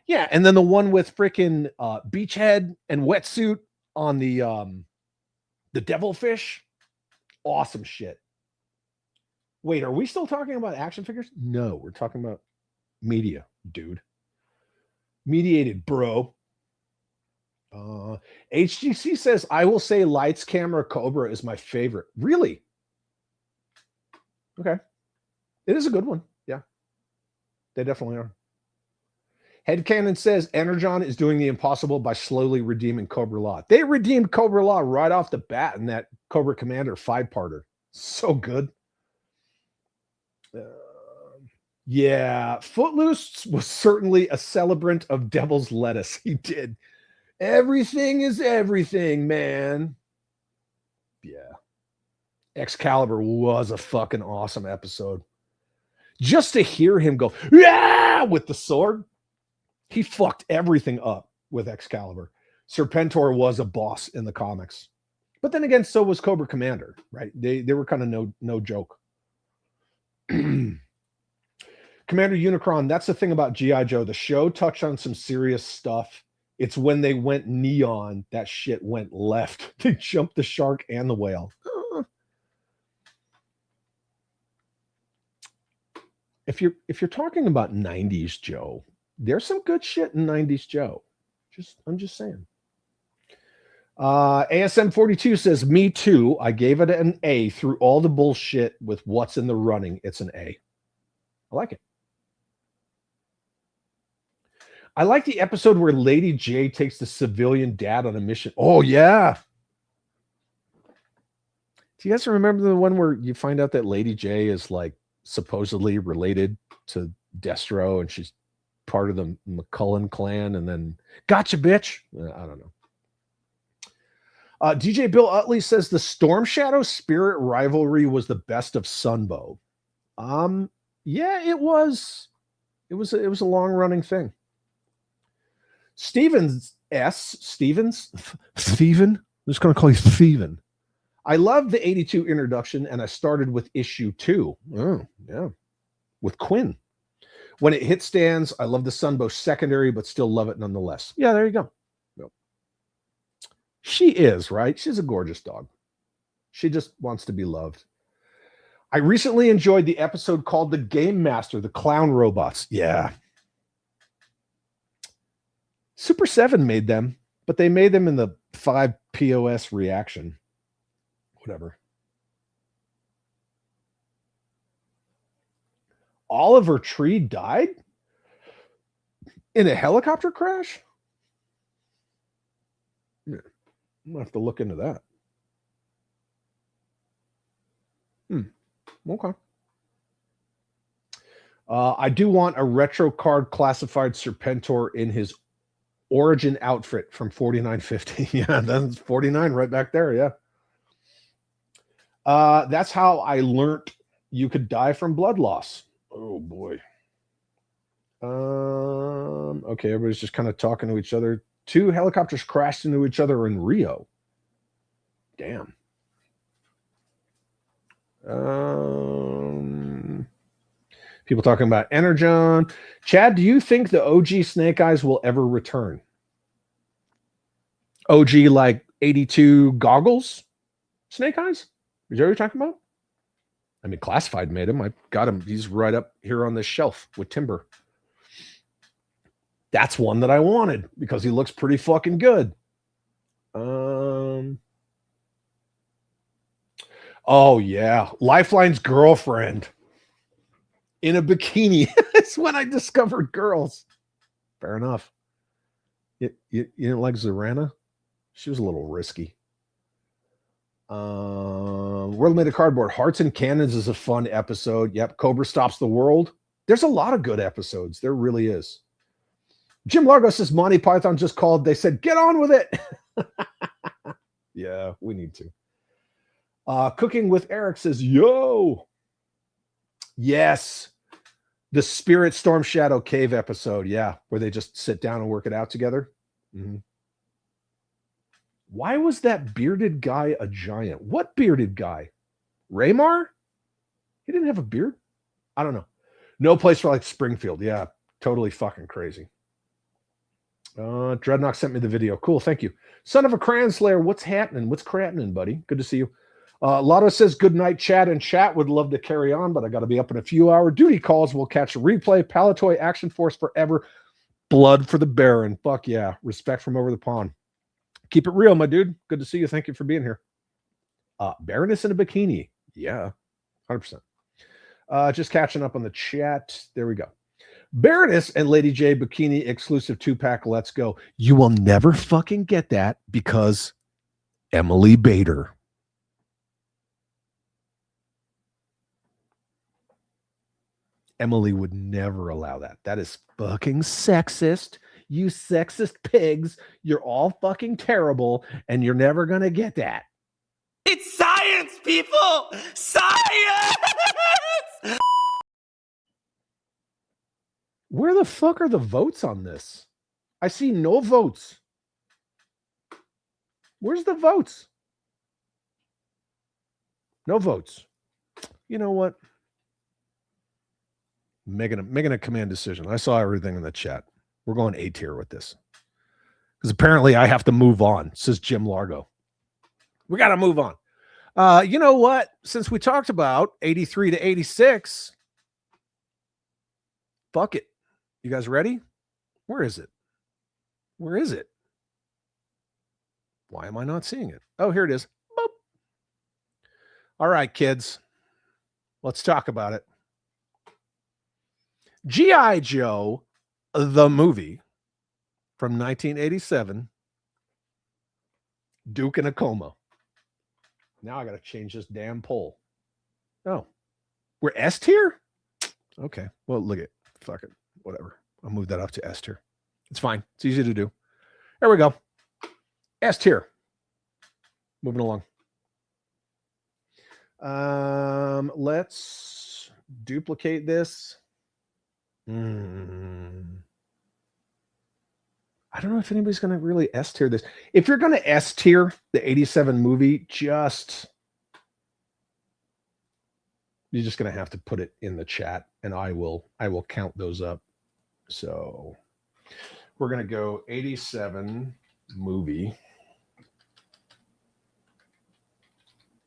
Yeah, and then the one with freaking Beachhead and Wetsuit on the Devilfish. Awesome shit. Wait, are we still talking about action figures? No, we're talking about media, dude. Mediated, bro. HGC says, I will say Lights Camera Cobra is my favorite. Really? Okay. It is a good one. Yeah. They definitely are. Headcanon says Energon is doing the impossible by slowly redeeming Cobra Law. They redeemed Cobra Law right off the bat in that Cobra Commander 5-parter. So good. Yeah, Footloose was certainly a celebrant of Devil's Lettuce. He did. Everything is everything, man. Yeah. Excalibur was a fucking awesome episode. Just to hear him go, yeah, with the sword. He fucked everything up with Excalibur. Serpentor was a boss in the comics. But then again, so was Cobra Commander, right? They were kind of no joke. Commander Unicron, that's the thing about G.I. Joe. The show touched on some serious stuff. It's when they went neon, that shit went left. They jumped the shark and the whale. If you're talking about 90s Joe, there's some good shit in 90s Joe. I'm just saying. ASM 42 says, me too. I gave it an A through all the bullshit with what's in the running. It's an A. I like it. I like the episode where Lady J takes the civilian dad on a mission. Oh, yeah. Do you guys remember the one where you find out that Lady J is like supposedly related to Destro and she's part of the McCullen clan, and then gotcha, bitch. I don't know. DJ Bill Utley says the Storm Shadow Spirit rivalry was the best of Sunbow. Yeah, it was. It was a long running thing. Steven. I'm just going to call you Steven. I love the 82 introduction, and I started with issue 2. Oh, yeah. With Quinn. When it hit stands, I love the Sunbow secondary, but still love it nonetheless. Yeah, there you go. Yep. She is, right? She's a gorgeous dog. She just wants to be loved. I recently enjoyed the episode called The Game Master, the clown robots. Yeah. Super 7 made them, but they made them in the 5 POS reaction. Whatever. Oliver Tree died in a helicopter crash? Yeah. I'm going to have to look into that. Okay. I do want a retro card classified Serpentor in his origin outfit from 4950. Yeah, that's 49 right back there. Yeah. That's how I learned you could die from blood loss. Oh boy. Okay, everybody's just kind of talking to each other. 2 helicopters crashed into each other in Rio. Damn. People talking about Energon. Chad, do you think the OG Snake Eyes will ever return? OG like 82 goggles? Snake Eyes? Is that what you're talking about? I mean, Classified made him. I got him. He's right up here on this shelf with Timber. That's one that I wanted because he looks pretty fucking good. Oh, yeah. Lifeline's girlfriend in a bikini. It's when I discovered girls. Fair enough. You didn't like Zorana? She was a little risky. World Made of Cardboard. Hearts and Cannons is a fun episode. Yep. Cobra Stops the World. There's a lot of good episodes. There really is. Jim Largo says Monty Python just called. They said, get on with it. Yeah, we need to. Cooking with Eric says, yo. Yes. The Spirit Storm Shadow Cave episode. Yeah. Where they just sit down and work it out together. Mm-hmm. Why was that bearded guy a giant? What bearded guy? Raymar? He didn't have a beard? I don't know. No place for like Springfield. Yeah. Totally fucking crazy. Dreadnought sent me the video. Cool. Thank you. Son of a Crayon Slayer. What's happening? What's crappening, buddy? Good to see you. Lotto says, good night, Chad and chat. Would love to carry on, but I got to be up in a few hours. Duty calls. We'll catch a replay. Palatoy Action Force forever. Blood for the Baron. Fuck yeah. Respect from over the pond. Keep it real, my dude. Good to see you. Thank you for being here. Baroness in a bikini. Yeah. 100%. Just catching up on the chat. There we go. Baroness and Lady J bikini exclusive 2-pack. Let's go. You will never fucking get that because Emily Bader. Emily would never allow that. That is fucking sexist. You sexist pigs. You're all fucking terrible, and you're never going to get that.
It's science, people! Science!
Where the fuck are the votes on this? I see no votes. Where's the votes? No votes. You know what? Making a command decision. I saw everything in the chat. We're going A tier with this. Because apparently I have to move on, says Jim Largo. We got to move on. You know what? Since we talked about 83 to 86, fuck it. You guys ready? Where is it? Where is it? Why am I not seeing it? Oh, here it is. Boop. All right, kids. Let's talk about it. G.I. Joe, the movie from 1987, Duke in a coma. Now I got to change this damn poll. Oh, we're S tier? Okay. Well, look at fuck it. Whatever. I'll move that up to S tier. It's fine. It's easy to do. There we go. S tier. moving along. Let's duplicate this. I don't know if anybody's going to really S tier this. If you're going to S tier the 87 movie, you're just going to have to put it in the chat, and I will count those up. So we're going to go 87 movie.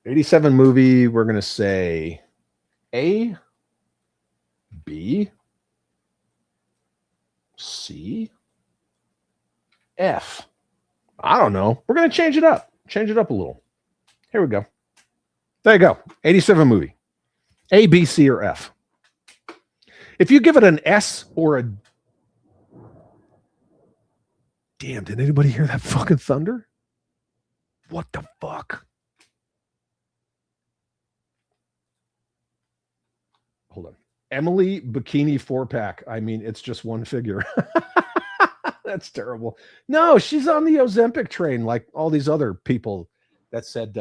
87 movie, we're going to say A, B, C, F. I don't know. We're going to change it up. Change it up a little. Here we go. There you go. 87 movie. A, B, C, or F. If you give it an S or a... Damn, did anybody hear that fucking thunder? What the fuck? Hold on. Emily Bikini 4-pack. I mean, it's just one figure. That's terrible. No, she's on the Ozempic train like all these other people that said,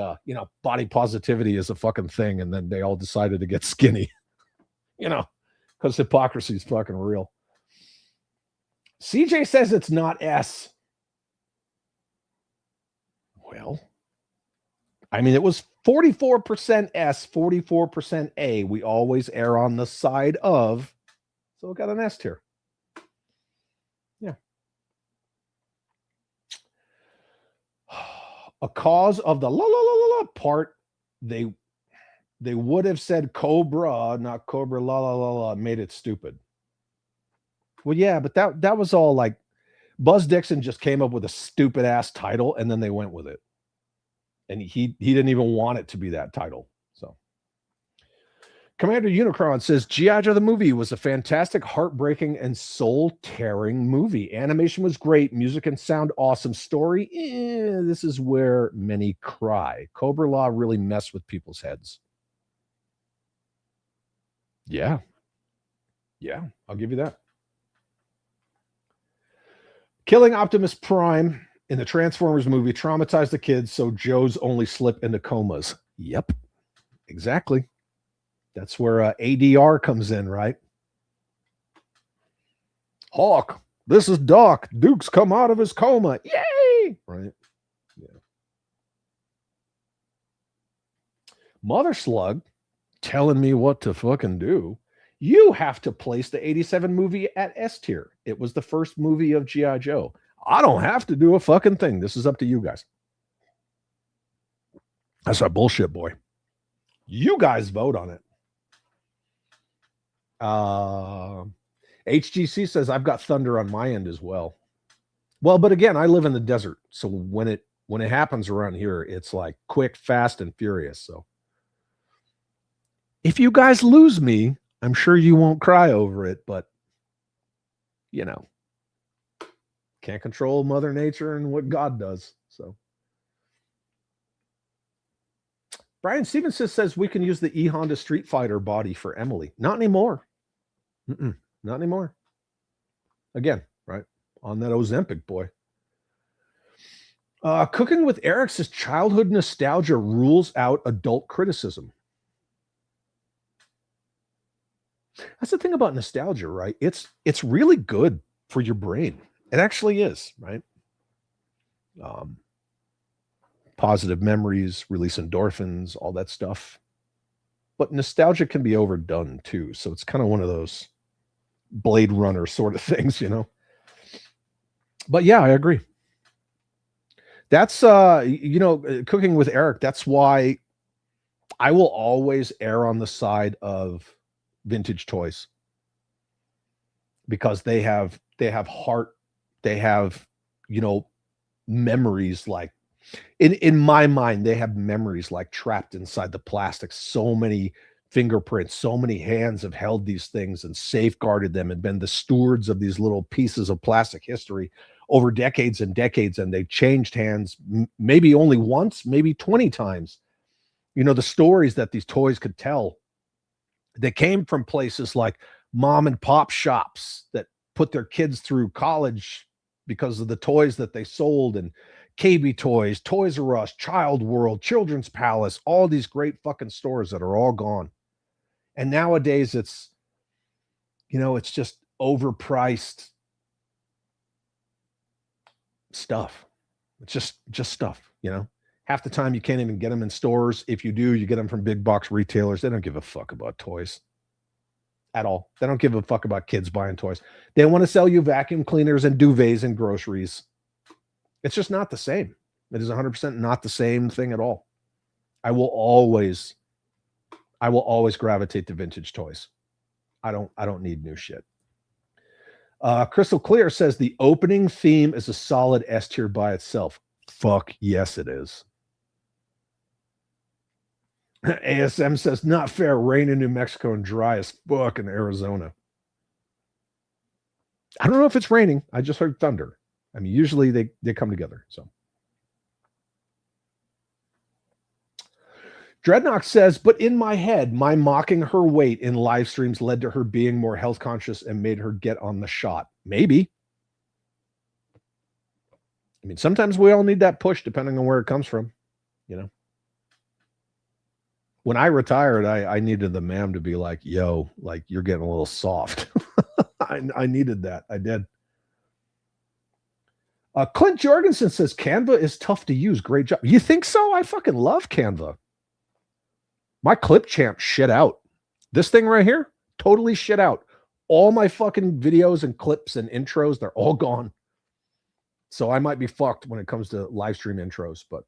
body positivity is a fucking thing. And then they all decided to get skinny, because hypocrisy is fucking real. CJ says it's not S. Well, I mean, it was 44% S, 44% A. We always err on the side of, so we got an S tier. Yeah. A cause of the la la la la la part, they would have said Cobra, not Cobra la la la la, made it stupid. Well, yeah, but that was all like Buzz Dixon just came up with a stupid ass title and then they went with it. And he didn't even want it to be that title. So Commander Unicron says G.I. Joe the movie was a fantastic, heartbreaking, and soul-tearing movie. Animation was great, music and sound awesome. Story, this is where many cry. Cobra Law really messed with people's heads. Yeah, I'll give you that. Killing Optimus Prime in the Transformers movie traumatized the kids, so Joes only slip into comas. Yep, exactly. That's where ADR comes in, right? Hawk, this is Doc. Duke's come out of his coma. Yay! Right? Yeah. Mother Slug telling me what to fucking do. You have to place the 87 movie at S tier. It was the first movie of G.I. Joe. I don't have to do a fucking thing. This is up to you guys. That's our bullshit, boy. You guys vote on it. HGC says I've got thunder on my end as well. Well, but again, I live in the desert, so when it happens around here, it's like quick, fast, and furious. So if you guys lose me, I'm sure you won't cry over it, but can't control Mother Nature and what God does. So Brian Stevenson says we can use the E Honda Street Fighter body for Emily. Not anymore. Not anymore. Again, right on that Ozempic, boy. Cooking with Eric says childhood nostalgia rules out adult criticism. That's the thing about nostalgia, right? It's really good for your brain. It actually is, right? Positive memories, release endorphins, all that stuff. But nostalgia can be overdone too. So it's kind of one of those Blade Runner sort of things, But yeah, I agree. That's, cooking with Eric. That's why I will always err on the side of vintage toys, because they have heart. They have, memories like in my mind, they have memories like trapped inside the plastic. So many fingerprints, so many hands have held these things and safeguarded them and been the stewards of these little pieces of plastic history over decades and decades. And they've changed hands maybe only once, maybe 20 times. The stories that these toys could tell, they came from places like mom and pop shops that put their kids through college because of the toys that they sold, and KB Toys, Toys R Us, Child World, Children's Palace, all these great fucking stores that are all gone. And nowadays it's, it's just overpriced stuff. It's just stuff, Half the time you can't even get them in stores. If you do, you get them from big box retailers. They don't give a fuck about toys at all. They don't give a fuck about kids buying toys. They want to sell you vacuum cleaners and duvets and groceries. It's just not the same. It is 100% not the same thing at all. I will always gravitate to vintage toys. I don't need new shit. Crystal Clear says the opening theme is a solid S tier by itself. Fuck yes, it is. ASM says not fair. Rain in New Mexico and dry as fuck in Arizona. I don't know if it's raining. I just heard thunder. I mean, usually they come together. So Dreadnought says, but in my head, my mocking her weight in live streams led to her being more health conscious and made her get on the shot. Maybe. I mean, sometimes we all need that push depending on where it comes from, When I retired, I needed the ma'am to be like, yo, like you're getting a little soft. I needed that. I did. Clint Jorgensen says Canva is tough to use. Great job. You think so? I fucking love Canva. My Clipchamp shit out. This thing right here, totally shit out. All my fucking videos and clips and intros, they're all gone. So I might be fucked when it comes to live stream intros, but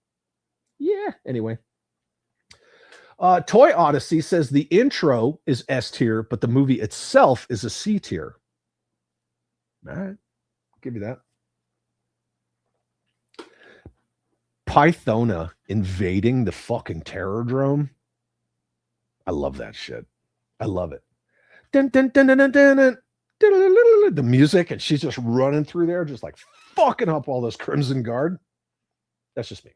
yeah, anyway. Toy Odyssey says the intro is S tier, but the movie itself is a C tier. All right, give you that. Pythona invading the fucking terror drome. I love that shit. I love it. Dun, dun, dun, dun, dun, dun, dun. The music, and she's just running through there, just like fucking up all this Crimson Guard. That's just me.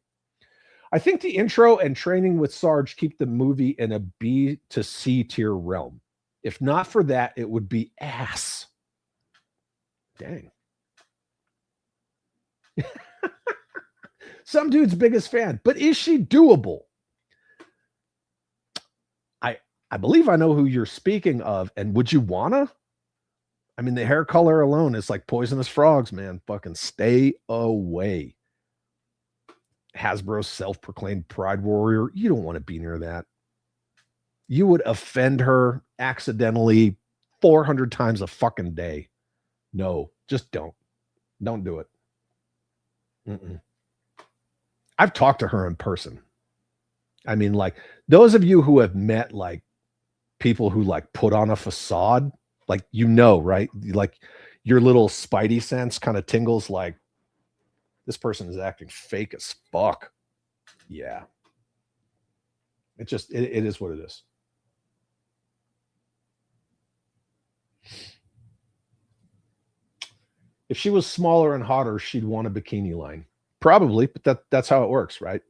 I think the intro and training with Sarge keep the movie in a B to C tier realm. If not for that, it would be ass. Dang. Some dude's biggest fan, but is she doable? I believe I know who you're speaking of, and would you wanna? I mean, the hair color alone is like poisonous frogs, man. Fucking stay away. Hasbro's self-proclaimed pride warrior. You don't want to be near that. You would offend her accidentally 400 times a fucking day. No, just don't. Don't do it. Mm-mm. I've talked to her in person. I mean, like, those of you who have met, like, people who, like, put on a facade, like, right? Like, your little spidey sense kind of tingles, like, this person is acting fake as fuck. Yeah. It is what it is. If she was smaller and hotter, she'd want a bikini line. Probably, but that's how it works, right?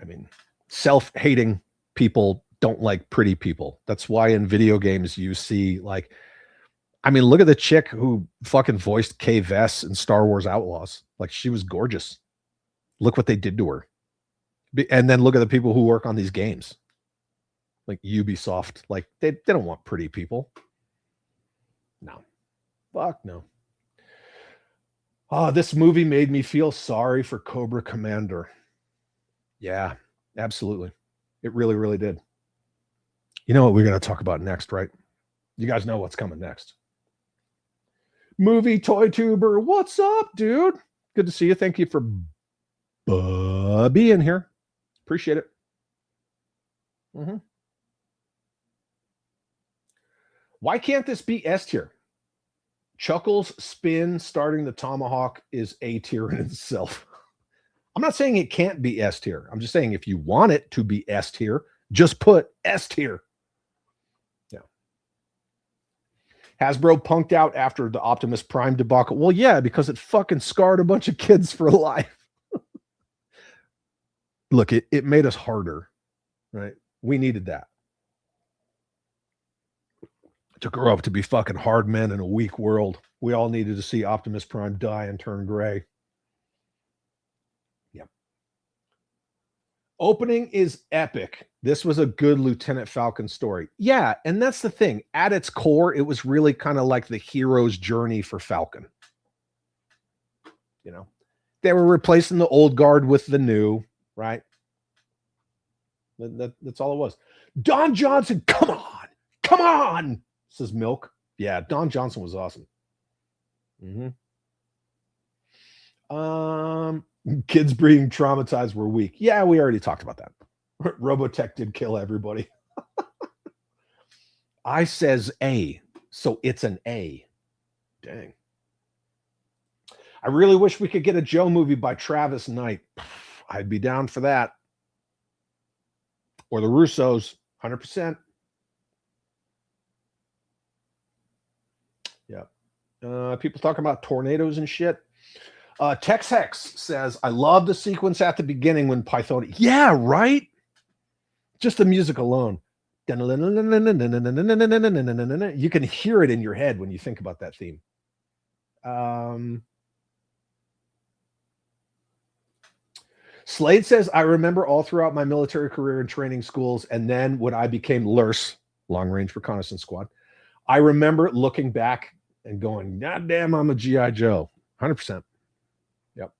I mean, self-hating people don't like pretty people. That's why in video games you see, like, I mean, look at the chick who fucking voiced Kay Vess in Star Wars Outlaws. Like, she was gorgeous. Look what they did to her. And then look at the people who work on these games. Like Ubisoft. Like, they don't want pretty people. No. Fuck no. Oh, this movie made me feel sorry for Cobra Commander. Yeah, absolutely. It really, really did. You know what we're going to talk about next, right? You guys know what's coming next. Movie Toy Tuber, what's up, dude? Good to see you. Thank you for being here. Appreciate it. Why can't this be S tier? Chuckles' spin starting the tomahawk is A tier in itself. I'm not saying it can't be S tier. I'm just saying if you want it to be S tier, just put S tier. Yeah. Hasbro punked out after the Optimus Prime debacle. Well, yeah, because it fucking scarred a bunch of kids for life. Look, it made us harder, right? We needed that. It took her up to be fucking hard men in a weak world. We all needed to see Optimus Prime die and turn gray. Opening is epic. This was a good Lieutenant Falcon story. Yeah, and that's the thing. At its core, it was really kind of like the hero's journey for Falcon. You know, they were replacing the old guard with the new, right? That's all it was. Don Johnson, come on, says Milk. Yeah, Don Johnson was awesome. Kids being traumatized were weak. Yeah, we already talked about that. Robotech did kill everybody. I says A, so it's an A. Dang. I really wish we could get a Joe movie by Travis Knight. I'd be down for that. Or the Russos, 100%. Yeah. People talking about tornadoes and shit. Tex Hex says, I love the sequence at the beginning when Python. Yeah, right? Just the music alone. You can hear it in your head when you think about that theme. Slade says, I remember all throughout my military career and training schools, and then when I became LRS, Long Range Reconnaissance Squad, I remember looking back and going, God damn, I'm a G.I. Joe. 100%. Yep.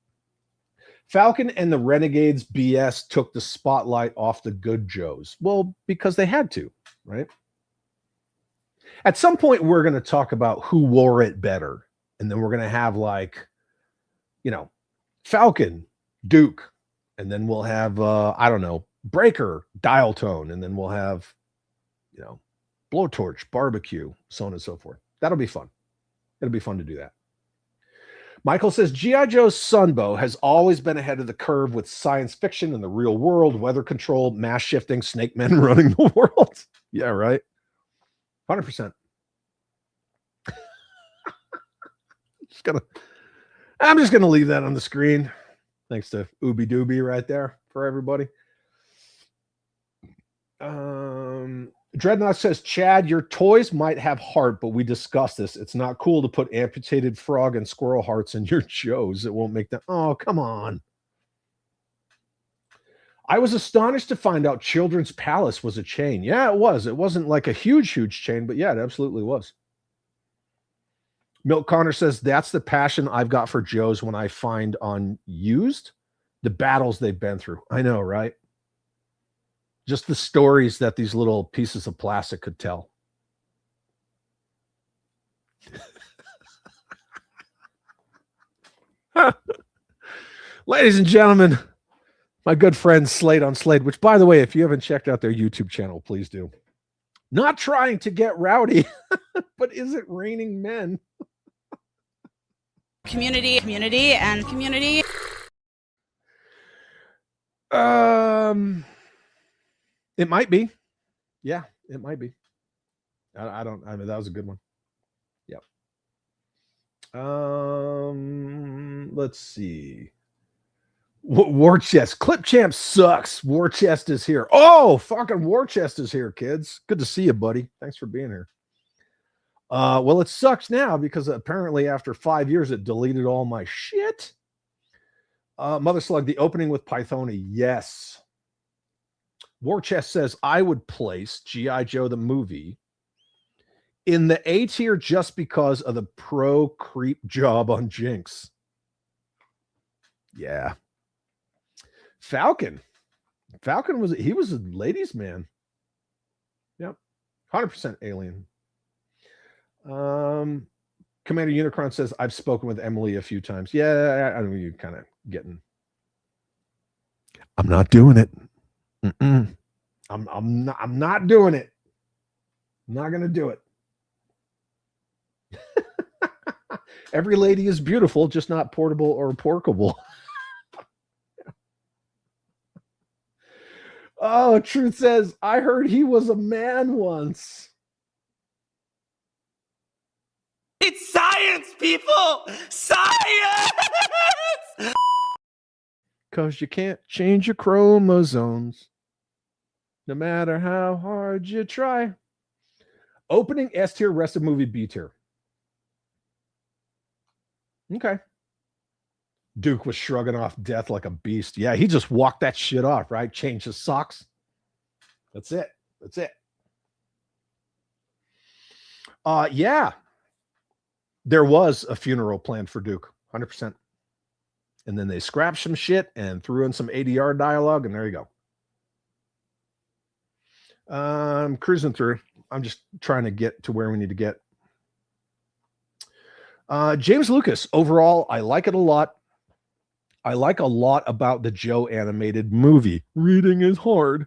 Falcon and the Renegades BS took the spotlight off the good Joes. Well, because they had to, right? At some point, we're going to talk about who wore it better. And then we're going to have Falcon, Duke. And then we'll have, I don't know, Breaker, Dial Tone. And then we'll have, Blowtorch, Barbecue, so on and so forth. That'll be fun. It'll be fun to do that. Michael says, G.I. Joe's Sunbow has always been ahead of the curve with science fiction and the real world, weather control, mass shifting, snake men running the world. Yeah, right. 100%. I'm just gonna leave that on the screen. Thanks to Ooby Dooby right there for everybody. Dreadnought says, Chad, your toys might have heart, but we discussed this. It's not cool to put amputated frog and squirrel hearts in your Joes. It won't make them. Oh, come on. I was astonished to find out Children's Palace was a chain. Yeah, it was. It wasn't like a huge chain, but yeah, it absolutely was. Milt Connor says, that's the passion I've got for Joes when I find on used the battles they've been through. I know, right? Just the stories that these little pieces of plastic could tell. Ladies and gentlemen, my good friend Slade on Slade, which, by the way, if you haven't checked out their YouTube channel, please do. Not trying to get rowdy, but is it raining men?
Community, and community.
It might be. Yeah, it might be. I mean, that was a good one. Yep. Let's see. War Chest. Clip Champ sucks. War Chest is here. Oh, fucking War Chest is here, kids. Good to see you, buddy. Thanks for being here. Well, it sucks now because apparently after 5 years, it deleted all my shit. Mother Slug, the opening with Pythoni. Yes. War Chest says, I would place G.I. Joe the movie in the A tier just because of the pro creep job on Jinx. Yeah. Falcon was a ladies' man. Yep. 100% alien. Commander Unicron says, I've spoken with Emily a few times. Yeah, I mean, you're kind of getting. I'm not doing it. I'm not doing it. I'm not gonna do it. Every lady is beautiful, just not portable or porkable. Oh, Truth says, I heard he was a man once.
It's science, people! Science!
Because you can't change your chromosomes, no matter how hard you try. Opening S tier, rest of movie B tier. Okay. Duke was shrugging off death like a beast. Yeah, he just walked that shit off, right? Changed his socks. That's it. That's it. Yeah. There was a funeral planned for Duke, 100%. And then they scrapped some shit and threw in some ADR dialogue, and there you go. I'm cruising through. I'm just trying to get to where we need to get. James Lucas, overall, I like it a lot. I like a lot about the Joe animated movie. Reading is hard.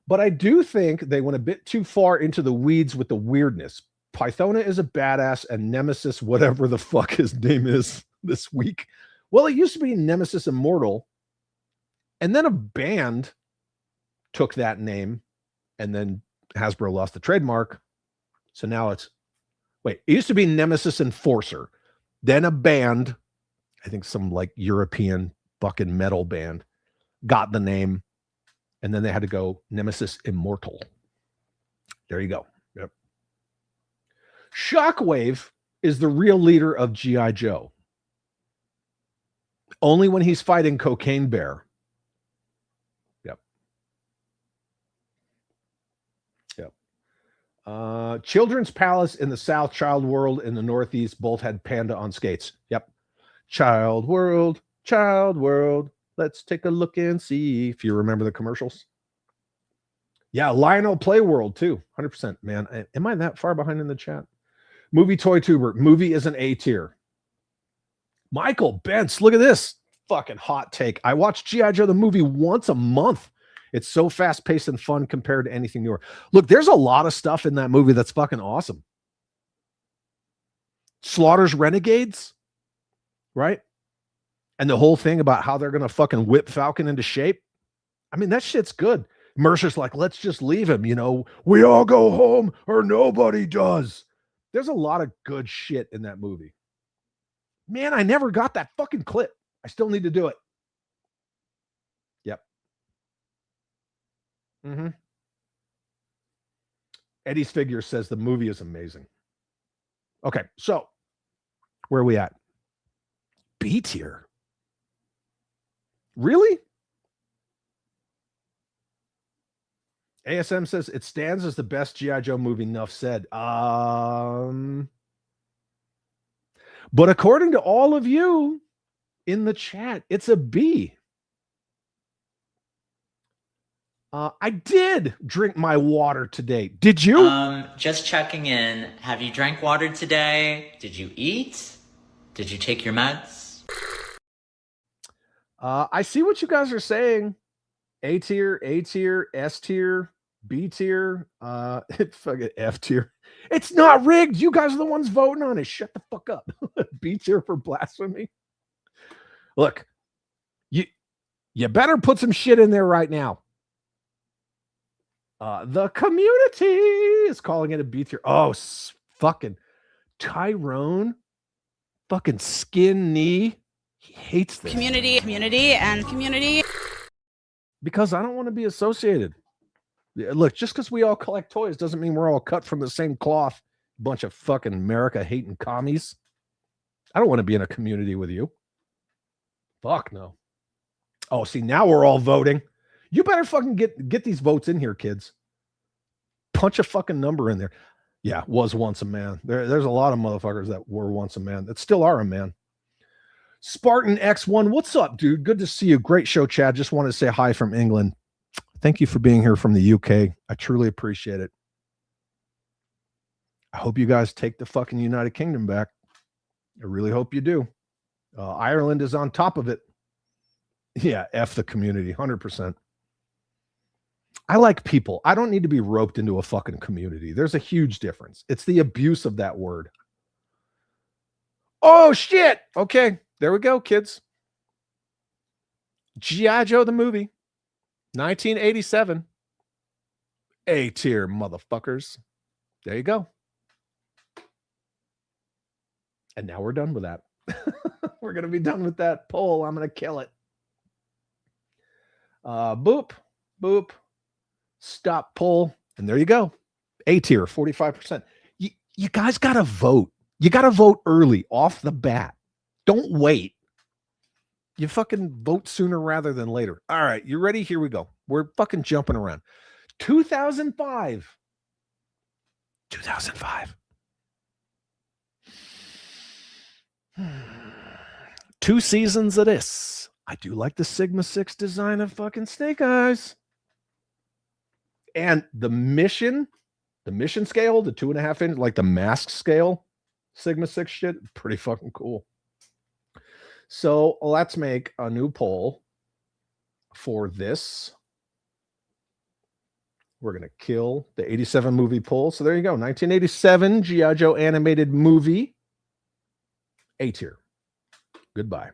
But I do think they went a bit too far into the weeds with the weirdness. Pythona is a badass, and Nemesis, whatever the fuck his name is this week. Well, it used to be Nemesis Immortal. And then a band took that name, and then Hasbro lost the trademark. So now it used to be Nemesis Enforcer. Then a band, I think some like European fucking metal band, got the name. And then they had to go Nemesis Immortal. There you go. Yep. Shockwave is the real leader of G.I. Joe. Only when he's fighting Cocaine Bear. Yep. Yep. Children's Palace in the South, Child World in the Northeast both had Panda on skates. Yep. Child World. Let's take a look and see if you remember the commercials. Yeah, Lionel Play World too. 100%, man. Am I that far behind in the chat? Movie Toy Tuber. Movie is an A tier. Michael Bentz, look at this fucking hot take. I watch G.I. Joe the movie once a month. It's so fast-paced and fun compared to anything newer. Look, there's a lot of stuff in that movie that's fucking awesome. Slaughter's Renegades, right? And the whole thing about how they're going to fucking whip Falcon into shape. I mean, that shit's good. Mercer's like, let's just leave him. You know, we all go home or nobody does. There's a lot of good shit in that movie. Man, I never got that fucking clip. I still need to do it. Yep. Mm-hmm. Eddie's Figure says the movie is amazing. Okay, so where are we at? B tier. Really? ASM says it stands as the best G.I. Joe movie. Enough said. But according to all of you in the chat, it's a B. I did drink my water today. Did you?
Just checking in. Have you drank water today? Did you eat? Did you take your meds?
I see what you guys are saying. A tier, S tier, B tier, fucking F tier. It's not rigged. You guys are the ones voting on it. Shut the fuck up. B tier for blasphemy. Look, you better put some shit in there right now. The community is calling it a B tier. Oh, fucking Tyrone, fucking skin knee. He hates this.
Community, and community.
Because I don't want to be associated. Look, just because we all collect toys doesn't mean we're all cut from the same cloth. Bunch of fucking America-hating commies. I don't want to be in a community with you. Fuck no. Oh, see, now we're all voting. You better fucking get these votes in here, kids. Punch a fucking number in there. Yeah, was once a man. There's a lot of motherfuckers that were once a man that still are a man. Spartan X1, what's up, dude? Good to see you. Great show, Chad. Just wanted to say hi from England. Thank you for being here from the UK. I truly appreciate it. I hope you guys take the fucking United Kingdom back. I really hope you do. Ireland is on top of it. Yeah, F the community, 100%. I like people. I don't need to be roped into a fucking community. There's a huge difference. It's the abuse of that word. Oh, shit. Okay, there we go, kids. G.I. Joe the movie, 1987. A tier, motherfuckers. There you go. And now we're done with that. We're going to be done with that poll. I'm going to kill it. Boop, boop, stop poll. And there you go. A tier, 45%. You guys got to vote. You got to vote early off the bat. Don't wait. You fucking vote sooner rather than later. All right, you ready? Here we go. We're fucking jumping around. 2005. 2005. 2 seasons of this. I do like the Sigma 6 design of fucking Snake Eyes. And the mission scale, the 2.5 inch, like the mask scale, Sigma 6 shit, pretty fucking cool. So let's make a new poll for this. We're going to kill the 87 movie poll. So there you go. 1987 G.I. Joe animated movie. A tier. Goodbye.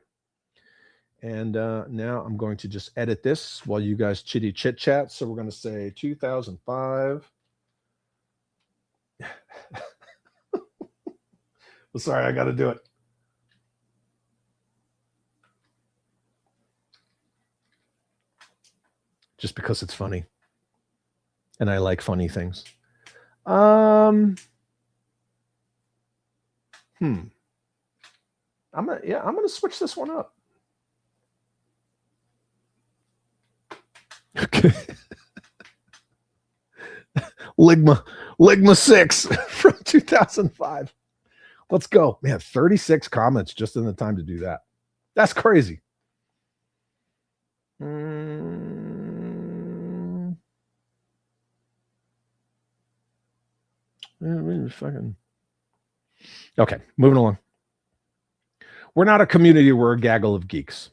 And now I'm going to just edit this while you guys chitty chit chat. So we're going to say 2005. Well, sorry, I got to do it. Just because it's funny. And I like funny things. I'm gonna switch this one up. Okay. Ligma 6 from 2005. Let's go. Man, 36 comments just in the time to do that. That's crazy. Okay, moving along. We're not a community, we're a gaggle of geeks.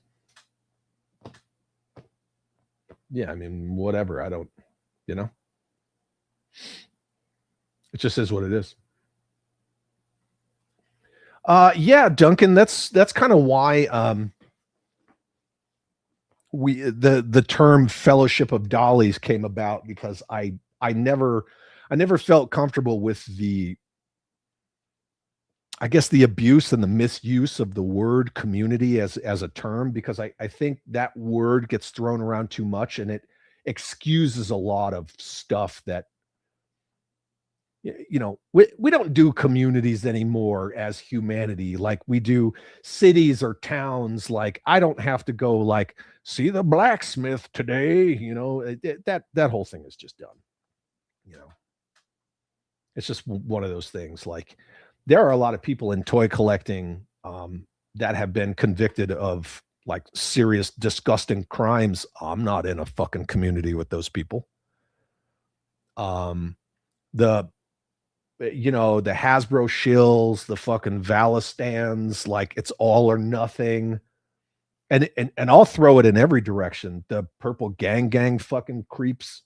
Yeah, I mean, whatever. I don't, it just is what it is. Yeah, Duncan, that's kind of why the term Fellowship of Dollies came about, because I never felt comfortable with the abuse and the misuse of the word community as a term, because I think that word gets thrown around too much and it excuses a lot of stuff that, we don't do communities anymore as humanity like we do cities or towns. Like, I don't have to go like see the blacksmith today. That whole thing is just done. It's just one of those things. Like, there are a lot of people in toy collecting that have been convicted of like serious, disgusting crimes. I'm not in a fucking community with those people. The Hasbro shills, the fucking Valistans, like, it's all or nothing. And I'll throw it in every direction. The purple gang fucking creeps.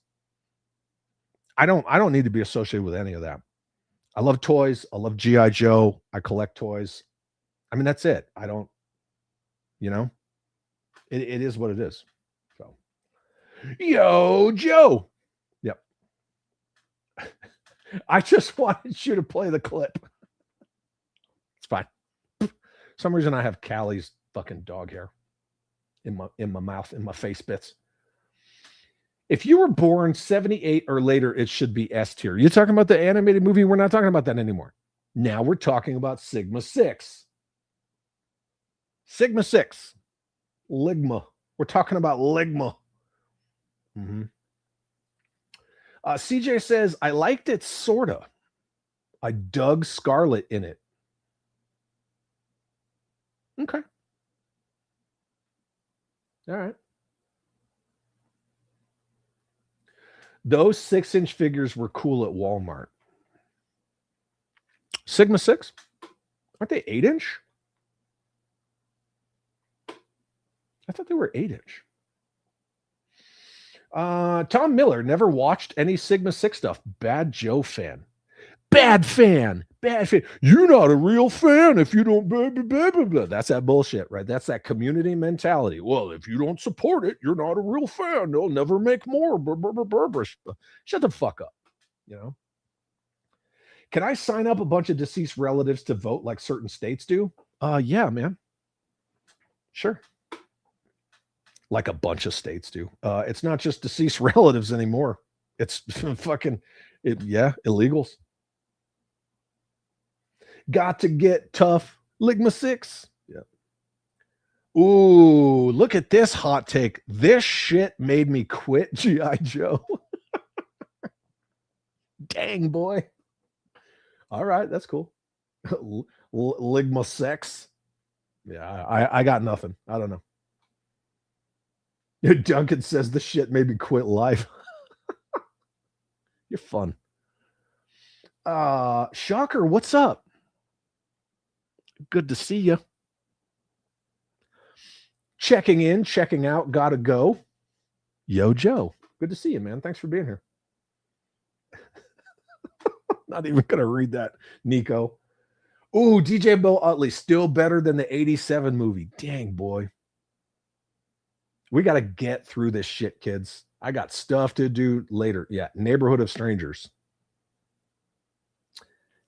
I don't need to be associated with any of that. I love toys. I love G.I. Joe. I collect toys. I mean, that's it. I don't, it is what it is. So, yo, Joe. Yep. I just wanted you to play the clip. It's fine. For some reason I have Callie's fucking dog hair in my mouth, in my face bits. If you were born 78 or later, it should be S tier. You're talking about the animated movie? We're not talking about that anymore. Now we're talking about Sigma 6. Sigma 6. Ligma. We're talking about Ligma. CJ says, I liked it, sorta. I dug Scarlet in it. Okay. All right. Those 6-inch figures were cool at Walmart. Sigma 6? Aren't they 8-inch? I thought they were 8-inch. Tom Miller never watched any Sigma 6 stuff. Bad Joe fan. Bad fan. You're not a real fan if you don't blah, blah, blah, blah, blah. That's that bullshit, right? That's that community mentality. Well, if you don't support it, you're not a real fan. They'll never make more. Shut the fuck up. Can I sign up a bunch of deceased relatives to vote like certain states do? Yeah, man. Sure. Like a bunch of states do. It's not just deceased relatives anymore. It's fucking, illegals. Got to get tough. Ligma 6. Yeah. Ooh, look at this hot take. This shit made me quit G.I. Joe. Dang, boy. All right, that's cool. Ligma sex. Yeah, I got nothing. I don't know. Duncan says the shit made me quit life. You're fun. Shocker, what's up? Good to see you. Checking in, checking out, gotta go. Yo, Joe. Good to see you, man. Thanks for being here. Not even gonna read that, Nico. Ooh, DJ Bill Utley, still better than the 87 movie. Dang, boy. We got to get through this shit, kids. I got stuff to do later. Yeah, Neighborhood of Strangers.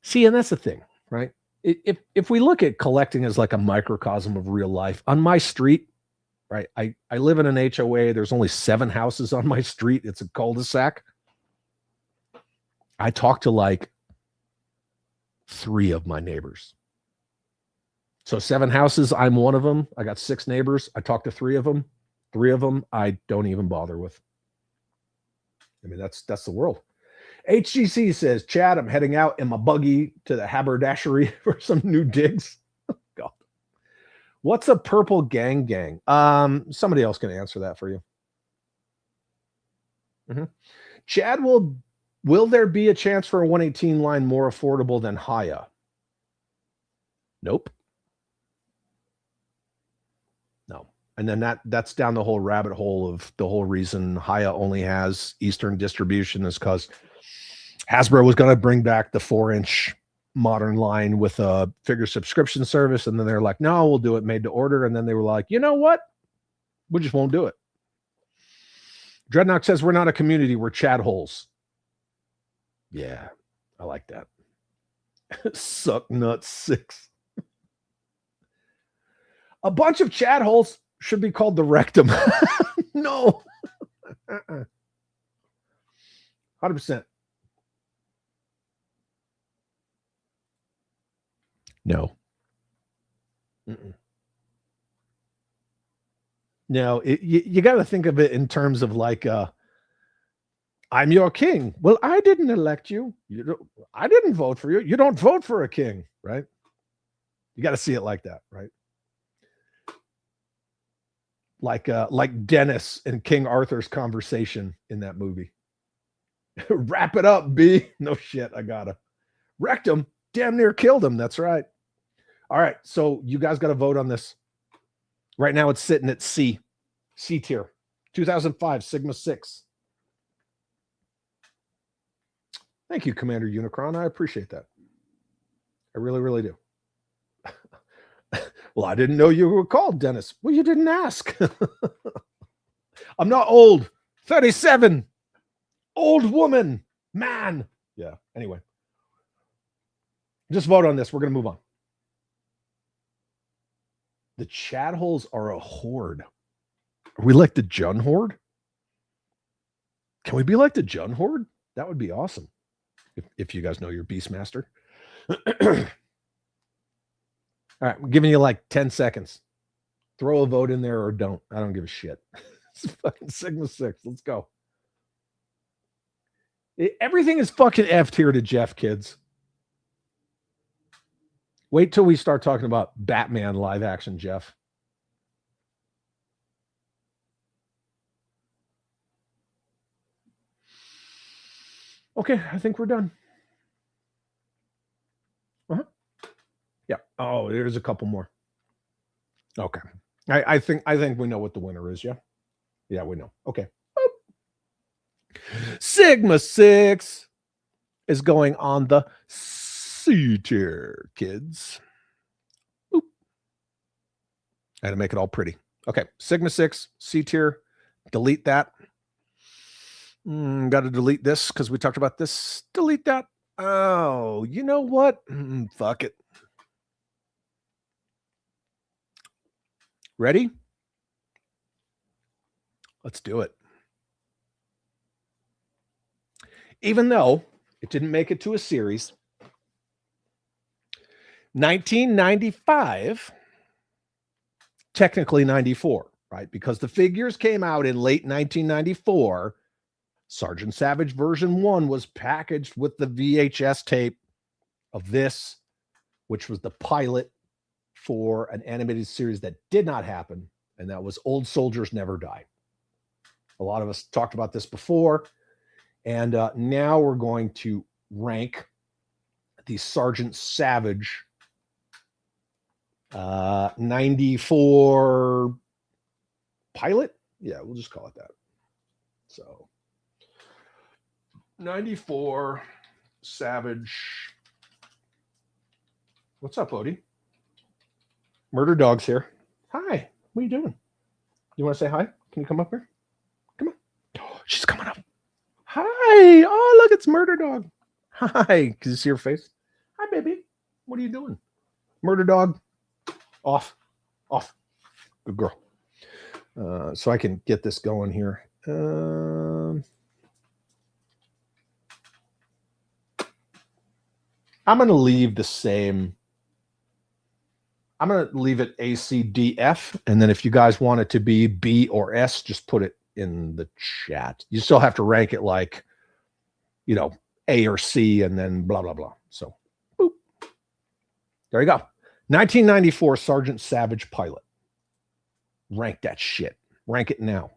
See, and that's the thing, right? If we look at collecting as like a microcosm of real life, on my street, right? I live in an HOA. There's only 7 houses on my street. It's a cul-de-sac. I talk to like 3 of my neighbors. So 7 houses, I'm one of them. I got 6 neighbors. I talk to 3 of them. 3 of them I don't even bother with. I mean, that's the world. HGC says, Chad, I'm heading out in my buggy to the haberdashery for some new digs. God. What's a purple gang? Somebody else can answer that for you. Chad, will there be a chance for a 118 line more affordable than Haya? Nope. No. And then that's down the whole rabbit hole of the whole reason Haya only has Eastern distribution is because Hasbro was going to bring back the 4-inch modern line with a figure subscription service. And then they're like, no, we'll do it made to order. And then they were like, you know what? We just won't do it. Dreadnought says, we're not a community. We're Chad holes. Yeah, I like that. Suck nuts 6. A bunch of Chad holes should be called the rectum. No. 100%. No. No, you got to think of it in terms of like, I'm your king. Well, I didn't elect you. I didn't vote for you. You don't vote for a king, right? You got to see it like that, right? Like Dennis and King Arthur's conversation in that movie. Wrap it up, B. No shit, I gotta. Wrecked him. Damn near killed him. That's right. All right, so you guys got to vote on this. Right now it's sitting at C tier. 2005 Sigma 6. Thank you, Commander Unicron. I appreciate that. I really, really do. Well, I didn't know you were called Dennis. Well, you didn't ask. I'm not old. 37. Old woman. Man. Yeah. Anyway. Just vote on this. We're going to move on. The Chad holes are a horde. Are we like the Jun horde? Can we be like the Jun horde? That would be awesome. If you guys know your Beastmaster. All right, I'm giving you like 10 seconds. Throw a vote in there or don't. I don't give a shit. It's fucking Sigma 6. Let's go. Everything is fucking F tier to Jeff, kids. Wait till we start talking about Batman live action, Jeff. Okay, I think we're done. Yeah. Oh, there's a couple more. Okay. I think we know what the winner is, yeah? Yeah, we know. Okay. Boop. Sigma 6 is going on the C tier, kids. Boop. I had to make it all pretty. Okay. Sigma 6, C tier. Delete that. Got to delete this because we talked about this. Delete that. Oh, you know what? Fuck it. Ready? Let's do it. Even though it didn't make it to a series, 1995 technically 94, right? Because the figures came out in late 1994. Sergeant Savage version 1 was packaged with the VHS tape of this, which was the pilot for an animated series that did not happen, and that was Old Soldiers Never Die. A lot of us talked about this before, and now we're going to rank the Sergeant Savage 94 pilot. Yeah, we'll just call it that. So 94 Savage. What's up, Odie? Murder Dog's here. Hi. What are you doing? You want to say hi? Can you come up here? Come on. Oh, she's coming up. Hi. Oh, look, it's Murder Dog. Hi. Can you see her face? Hi, baby. What are you doing? Murder Dog. Off. Good girl. So I can get this going here. I'm going to leave the same. I'm going to leave it A, C, D, F. And then if you guys want it to be B or S, just put it in the chat. You still have to rank it like, A or C and then blah, blah, blah. So, boop. There you go. 1994 Sergeant Savage pilot. Rank that shit. Rank it now.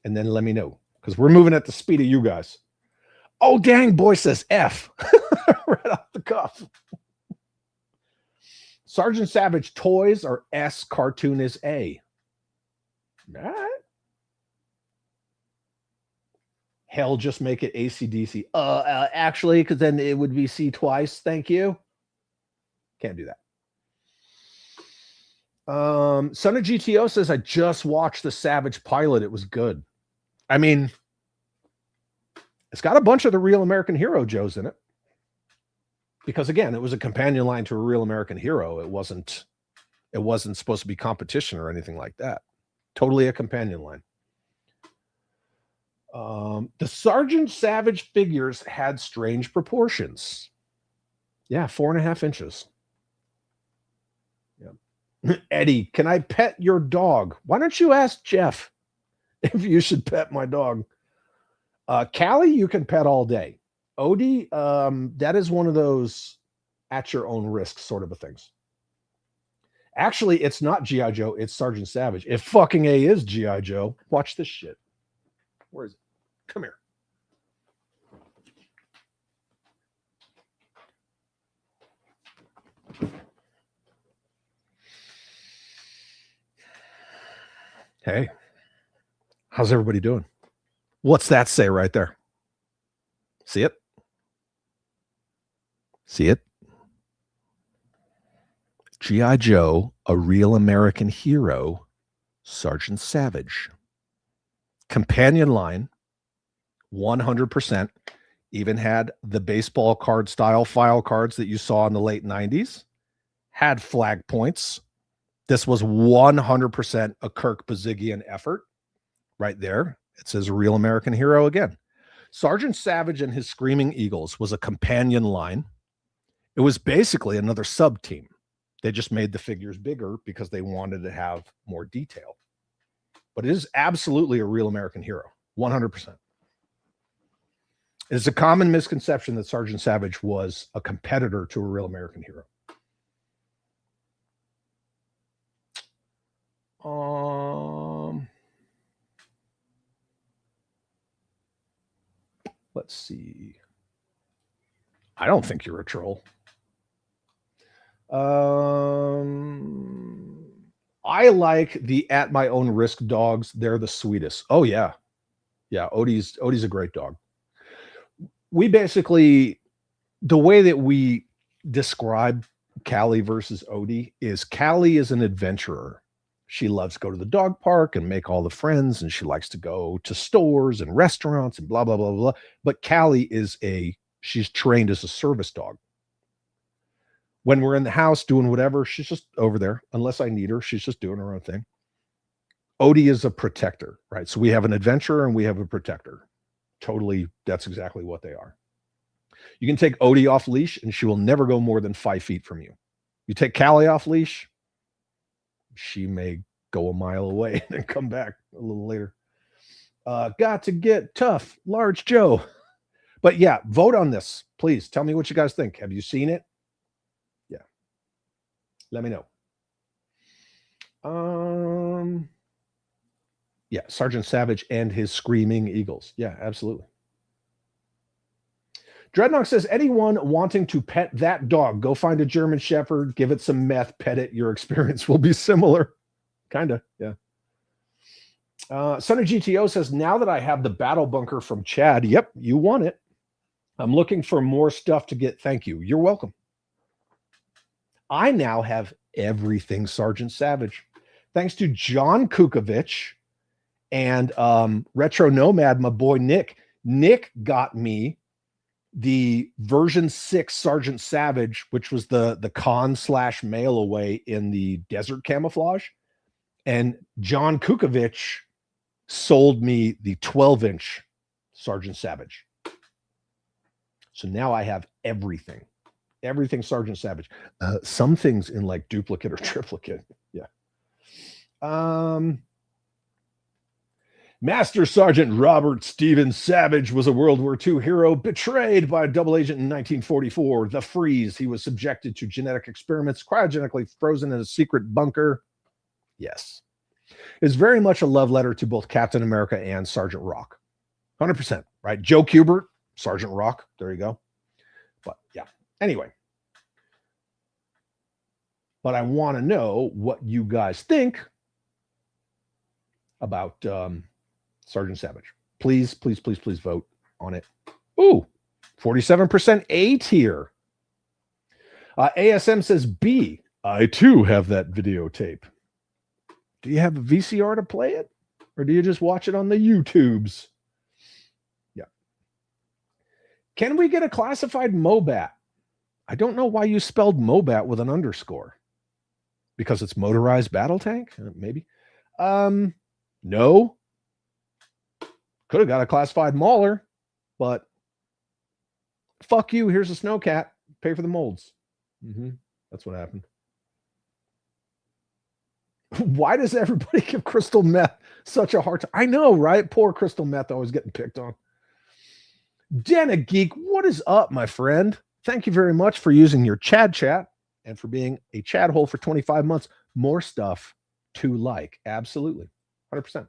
And then let me know. Because we're moving at the speed of you guys. Oh, dang, boy says F. Right off the cuff. Sergeant Savage toys are S, cartoon is A. All right. Hell, just make it ACDC. Actually, because then it would be C twice. Thank you. Can't do that. Son of GTO says, I just watched the Savage pilot. It was good. I mean, it's got a bunch of the Real American Hero Joes in it. Because again, it was a companion line to a Real American Hero. It wasn't supposed to be competition or anything like that. Totally a companion line. The Sergeant Savage figures had strange proportions. Yeah, 4.5 inches. Yeah. Eddie, can I pet your dog? Why don't you ask Jeff if you should pet my dog? Callie, you can pet all day. Odie, that is one of those at your own risk sort of a things. Actually, it's not G.I. Joe, it's Sergeant Savage. If fucking A is G.I. Joe, watch this shit. Where is it? Come here. Hey, how's everybody doing? What's that say right there? See it? See it? G.I. Joe, a Real American Hero, Sergeant Savage. Companion line, 100%. Even had the baseball card style file cards that you saw in the late 90s. Had flag points. This was 100% a Kirk Bazigian effort. Right there. It says Real American Hero again. Sergeant Savage and his Screaming Eagles was a companion line. It was basically another sub team. They just made the figures bigger because they wanted to have more detail. But it is absolutely a Real American Hero, 100%. It's a common misconception that Sergeant Savage was a competitor to a Real American Hero. Let's see. I don't think you're a troll. I like the At My Own Risk dogs. They're the sweetest. Oh yeah. Yeah. Odie's a great dog. We basically, the way that we describe Callie versus Odie is Callie is an adventurer. She loves to go to the dog park and make all the friends, and she likes to go to stores and restaurants and blah, blah, blah, blah. But Callie she's trained as a service dog. When we're in the house doing whatever, she's just over there. Unless I need her, she's just doing her own thing. Odie is a protector, right? So we have an adventurer and we have a protector. Totally, that's exactly what they are. You can take Odie off leash and she will never go more than 5 feet from you. You take Callie off leash, she may go a mile away and then come back a little later. Got to get tough, Large Joe. But yeah, vote on this. Please tell me what you guys think. Have you seen it? Yeah. Let me know. Yeah, Sergeant Savage and his screaming eagles. Yeah, absolutely. Dreadnought says, anyone wanting to pet that dog, go find a German Shepherd, give it some meth, pet it. Your experience will be similar. Kind of, yeah. Sonny GTO says, now that I have the battle bunker from Chad, yep, you won it. I'm looking for more stuff to get. Thank you. You're welcome. I now have everything Sergeant Savage. Thanks to John Kukovich and Retro Nomad, my boy Nick. Nick got me the version 6 Sergeant Savage, which was the con/mail away in the desert camouflage. And John Kukovich sold me the 12-inch Sergeant Savage. So now I have everything Sergeant Savage. Some things in like duplicate or triplicate. Yeah. Master Sergeant Robert Stephen Savage was a World War II hero betrayed by a double agent in 1944. The freeze. He was subjected to genetic experiments, cryogenically frozen in a secret bunker. Yes. It's very much a love letter to both Captain America and Sergeant Rock. 100%, right? Joe Kubert, Sergeant Rock. There you go. But yeah. Anyway. But I want to know what you guys think about Sergeant Savage. Please, please, please, please vote on it. Ooh, 47% A tier. ASM says B. I too have that videotape. Do you have a VCR to play it? Or do you just watch it on the YouTubes? Yeah. Can we get a classified MOBAT? I don't know why you spelled MOBAT with an underscore. Because it's motorized battle tank? Maybe. No. Could have got a classified Mauler, but fuck you. Here's a Snowcat. Pay for the molds. That's what happened. Why does everybody give Crystal Meth such a hard time? I know, right? Poor Crystal Meth always getting picked on. Dana Geek, what is up, my friend? Thank you very much for using your Chad chat and for being a Chad hole for 25 months. More stuff to like. Absolutely. 100%.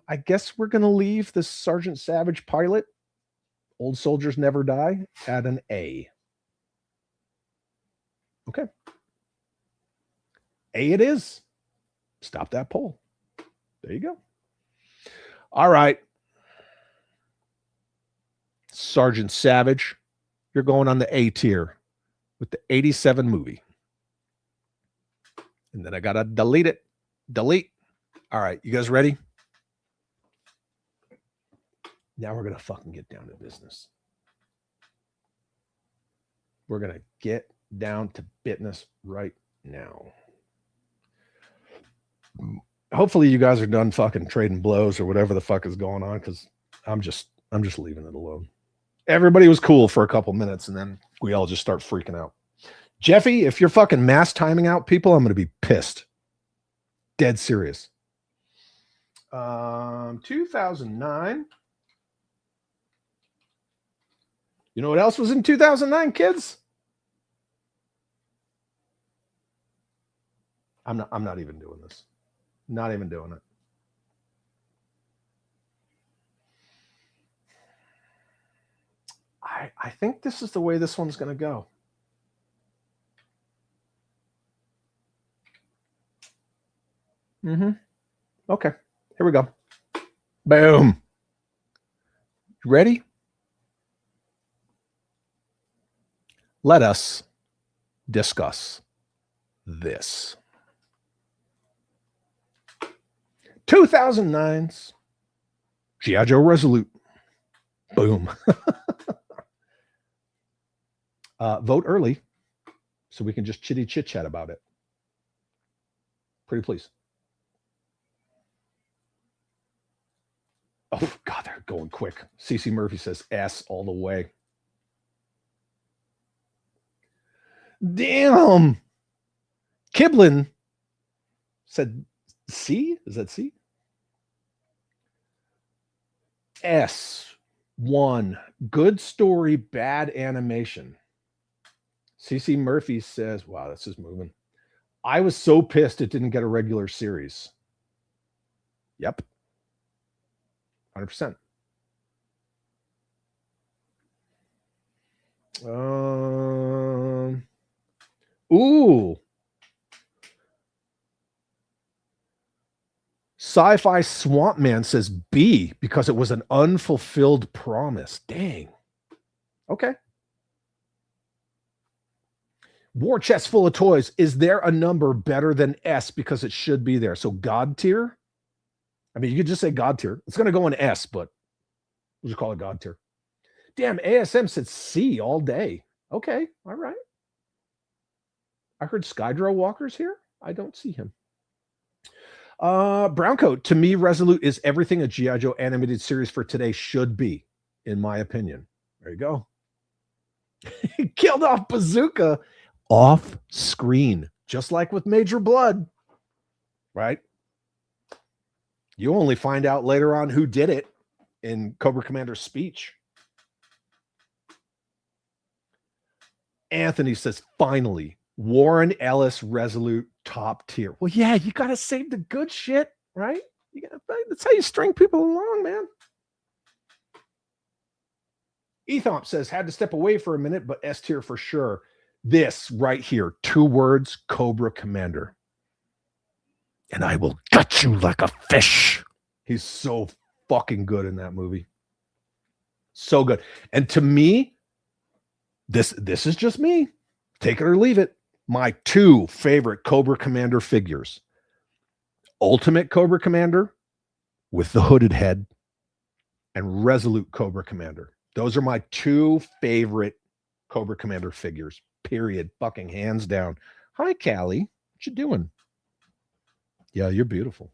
I guess we're going to leave the Sergeant Savage pilot, Old Soldiers Never Die, at an A. Okay. A it is. Stop that poll. There you go. All right. Sergeant Savage, you're going on the A tier with the 87 movie. And then I got to delete it. Delete. All right. You guys ready? Now we're going to fucking get down to business. We're going to get down to business right now. Hopefully you guys are done fucking trading blows or whatever the fuck is going on, because I'm just leaving it alone. Everybody was cool for a couple minutes and then we all just start freaking out. Jeffy, if you're fucking mass timing out people, I'm going to be pissed. Dead serious. 2009. You know what else was in 2009, kids? I'm not even doing this. Not even doing it. I think this is the way this one's going to go. Okay, here we go. Boom. Ready? Let us discuss this. 2009's G.I. Joe Resolute. Boom. Vote early so we can just chitty chit chat about it. Pretty please. Oh, God, they're going quick. CC Murphy says S all the way. Damn. Kiblin Said C? Is that C? S1. Good story, bad animation. CC Murphy says, wow, this is moving. I was so pissed it didn't get a regular series. Yep. 100%. Ooh. Sci-Fi Swamp Man says B because it was an unfulfilled promise. Dang. Okay. War Chest Full of Toys. Is there a number better than S because it should be there? So God tier? I mean, you could just say God tier. It's going to go in S, but we'll just call it God tier. Damn, ASM said C all day. Okay. All right. I heard Skydro Walker's here. I don't see him. Browncoat, to me, Resolute is everything a G.I. Joe animated series for today should be, in my opinion. There you go. Killed off Bazooka off screen, just like with Major Blood, right? You only find out later on who did it in Cobra Commander's speech. Anthony says, finally, Warren Ellis Resolute top tier. Well, yeah, you got to save the good shit, right? That's how you string people along, man. Ethomp says, had to step away for a minute, but S tier for sure. This right here, 2 words, Cobra Commander. And I will gut you like a fish. He's so fucking good in that movie. So good. And to me, this is just me. Take it or leave it. My 2 favorite Cobra Commander figures. Ultimate Cobra Commander with the hooded head and Resolute Cobra Commander. Those are my 2 favorite Cobra Commander figures. Period. Fucking hands down. Hi, Callie. What you doing? Yeah, you're beautiful.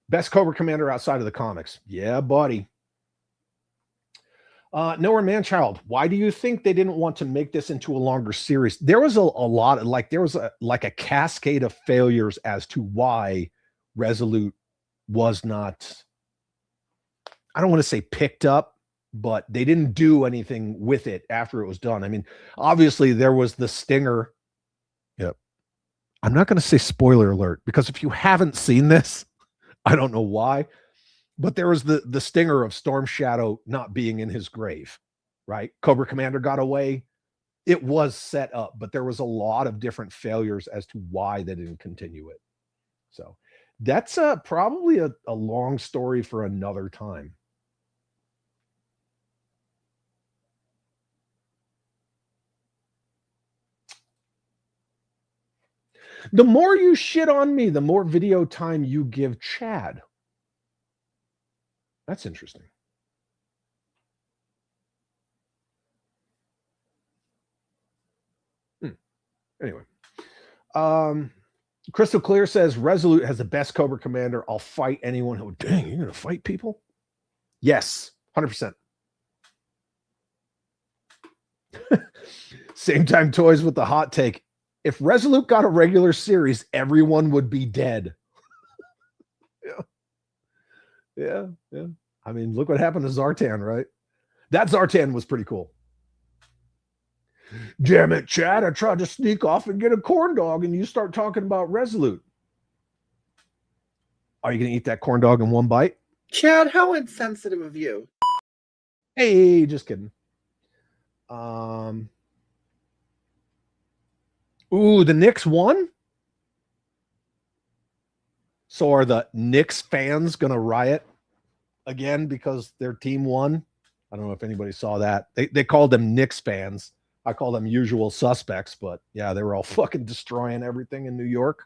Best Cobra Commander outside of the comics. Yeah, buddy. Nowhere Manchild, why do you think they didn't want to make this into a longer series? There was a lot of there was a cascade of failures as to why Resolute was not, I don't want to say picked up, but they didn't do anything with it after it was done. I mean, obviously there was the stinger. Yep. I'm not going to say spoiler alert because if you haven't seen this, I don't know why. But there was the stinger of Storm Shadow not being in his grave, right? Cobra Commander got away. It was set up, but there was a lot of different failures as to why they didn't continue it. So that's probably a long story for another time. The more you shit on me, the more video time you give Chad. That's interesting. Anyway. Crystal Clear says Resolute has the best Cobra Commander. I'll fight anyone who, dang, you're going to fight people? Yes, 100%. Same Time Toys with the hot take. If Resolute got a regular series, everyone would be dead. Yeah. I mean, look what happened to Zartan, right? That Zartan was pretty cool. Damn it, Chad. I tried to sneak off and get a corn dog, and you start talking about Resolute. Are you going to eat that corn dog in one bite?
Chad, how insensitive of you.
Hey, just kidding. Ooh, the Knicks won? So are the Knicks fans going to riot again because their team won? I don't know if anybody saw that. They called them Knicks fans. I call them usual suspects, but yeah, they were all fucking destroying everything in New York.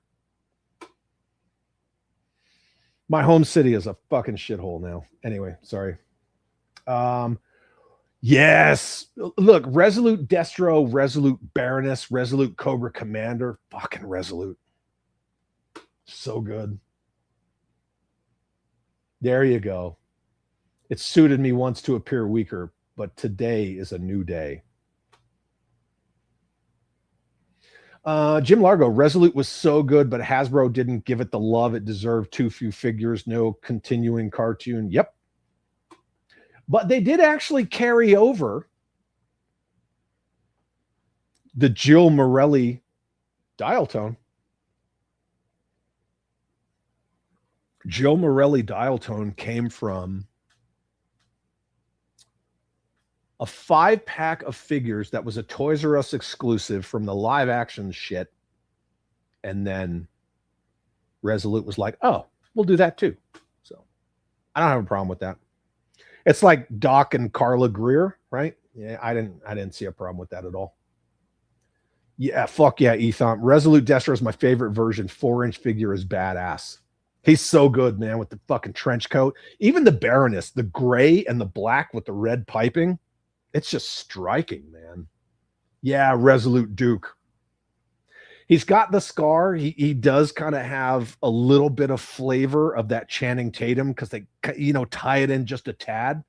My home city is a fucking shithole now. Anyway, sorry. Yes. Look, Resolute Destro, Resolute Baroness, Resolute Cobra Commander. Fucking Resolute. So good. There you go. It suited me once to appear weaker, but today is a new day. Jim Largo, Resolute was so good, but Hasbro didn't give it the love it deserved. Too few figures, no continuing cartoon. Yep. But they did actually carry over the Jill Morelli dial tone. Jill Morelli dial tone came from a 5-pack of figures that was a Toys R Us exclusive from the live action shit. And then Resolute was like, oh, we'll do that too. So I don't have a problem with that. It's like Doc and Carla Greer, right? Yeah, I didn't see a problem with that at all. Yeah, fuck yeah, Ethan. Resolute Destro is my favorite version. 4-inch figure is badass. He's so good, man, with the fucking trench coat. Even the Baroness, the gray and the black with the red piping. It's just striking, man. Yeah, Resolute Duke. He's got the scar. He does kind of have a little bit of flavor of that Channing Tatum because they, tie it in just a tad.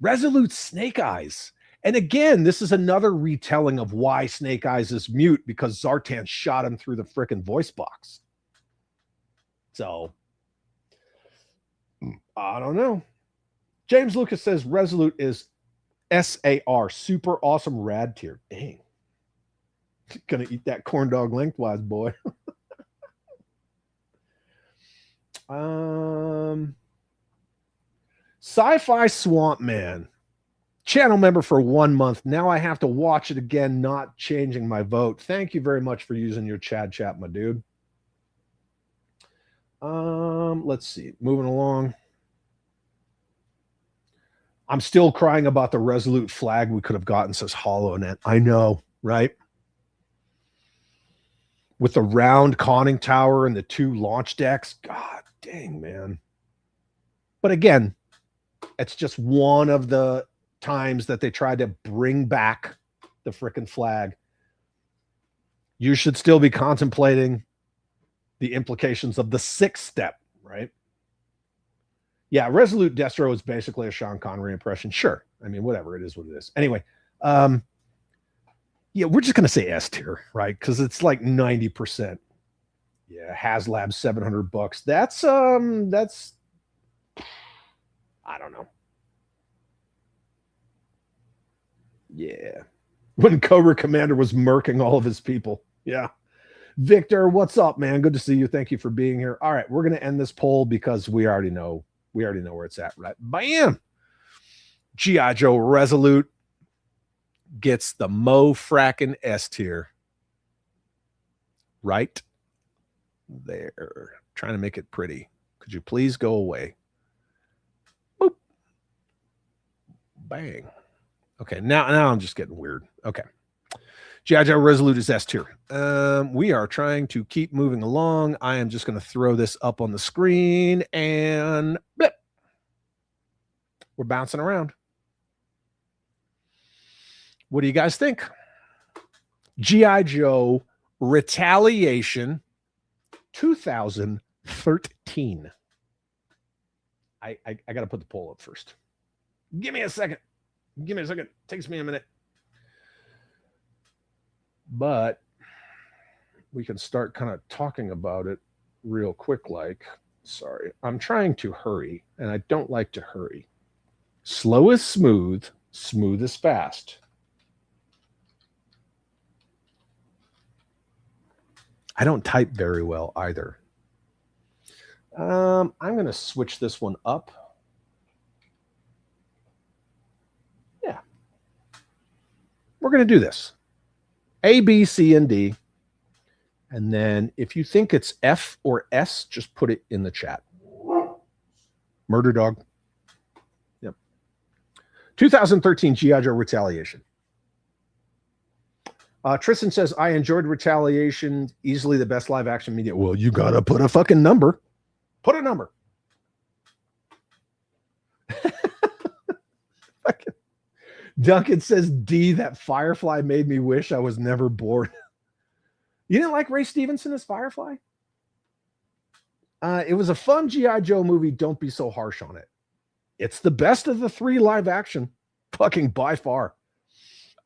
Resolute Snake Eyes. And again, this is another retelling of why Snake Eyes is mute, because Zartan shot him through the frickin' voice box. So, I don't know. James Lucas says Resolute is SAR, super awesome rad tier. Dang. Gonna eat that corn dog lengthwise, boy. Sci-Fi Swamp Man. Channel member for 1 month. Now I have to watch it again, not changing my vote. Thank you very much for using your Chad chat, my dude. Let's see. Moving along. I'm still crying about the Resolute flag we could have gotten, says HoloNet. I know, right? With the round conning tower and the 2 launch decks. God dang, man. But again, it's just one of the times that they tried to bring back the frickin' flag. You should still be contemplating the implications of the 6th step, right? Yeah, Resolute Destro is basically a Sean Connery impression. Sure. I mean, whatever. It is what it is. Anyway, yeah, we're just going to say S tier, right? Because it's like 90%. Yeah, HasLab, $700. That's, I don't know. Yeah. When Cobra Commander was murking all of his people. Yeah. Victor, what's up, man? Good to see you. Thank you for being here. All right, we're going to end this poll because we already know where it's at, right? Bam! G.I. Joe Resolute gets the Mo frackin' S tier. Right there. Trying to make it pretty. Could you please go away? Boop. Bang. Okay, now I'm just getting weird. Okay. G.I. Joe Resolute is S tier. We are trying to keep moving along. I am just going to throw this up on the screen and blip. We're bouncing around. What do you guys think? G.I. Joe Retaliation 2013. I got to put the poll up first. Give me a second. Takes me a minute. But we can start kind of talking about it real quick. Like, sorry, I'm trying to hurry, and I don't like to hurry. Slow is smooth, smooth is fast. I don't type very well either. I'm going to switch this one up. Yeah. We're going to do this. A, B, C, and D. And then if you think it's F or S, just put it in the chat. Murder Dog. Yep. 2013 G.I. Joe Retaliation. Tristan says, I enjoyed Retaliation. Easily the best live action media. Well, you got to put a fucking number. Put a number. Duncan says, D, that Firefly made me wish I was never born. You didn't like Ray Stevenson as Firefly? It was a fun G.I. Joe movie. Don't be so harsh on it. It's the best of the 3 live action, fucking by far.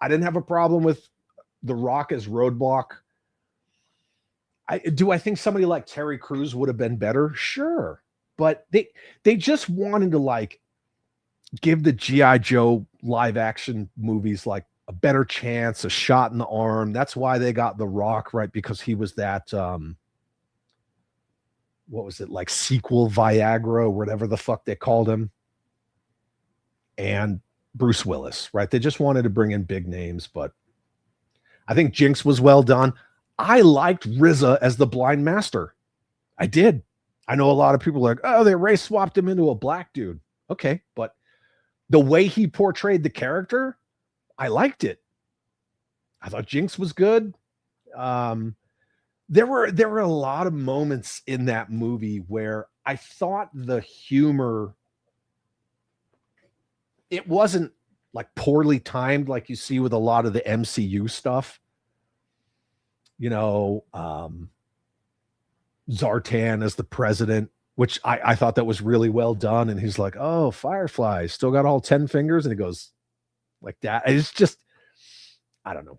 I didn't have a problem with The Rock as Roadblock. I think somebody like Terry Crews would have been better? Sure. But they just wanted to like give the G.I. Joe live action movies like a better chance, a shot in the arm. That's why they got The Rock, right? Because he was that what was it, like sequel Viagra or whatever the fuck they called him. And Bruce Willis, right? They just wanted to bring in big names, but I think Jinx was well done. I liked RZA as the blind master. I did. I know a lot of people are like, oh, they race swapped him into a black dude. Okay, but the way he portrayed the character, I liked it. I thought Jinx was good. There were a lot of moments in that movie where I thought the humor, it wasn't like poorly timed like you see with a lot of the MCU stuff. You know, Zartan as the president, which I thought that was really well done. And he's like, oh, Firefly, still got all 10 fingers. And he goes like that. It's just, I don't know.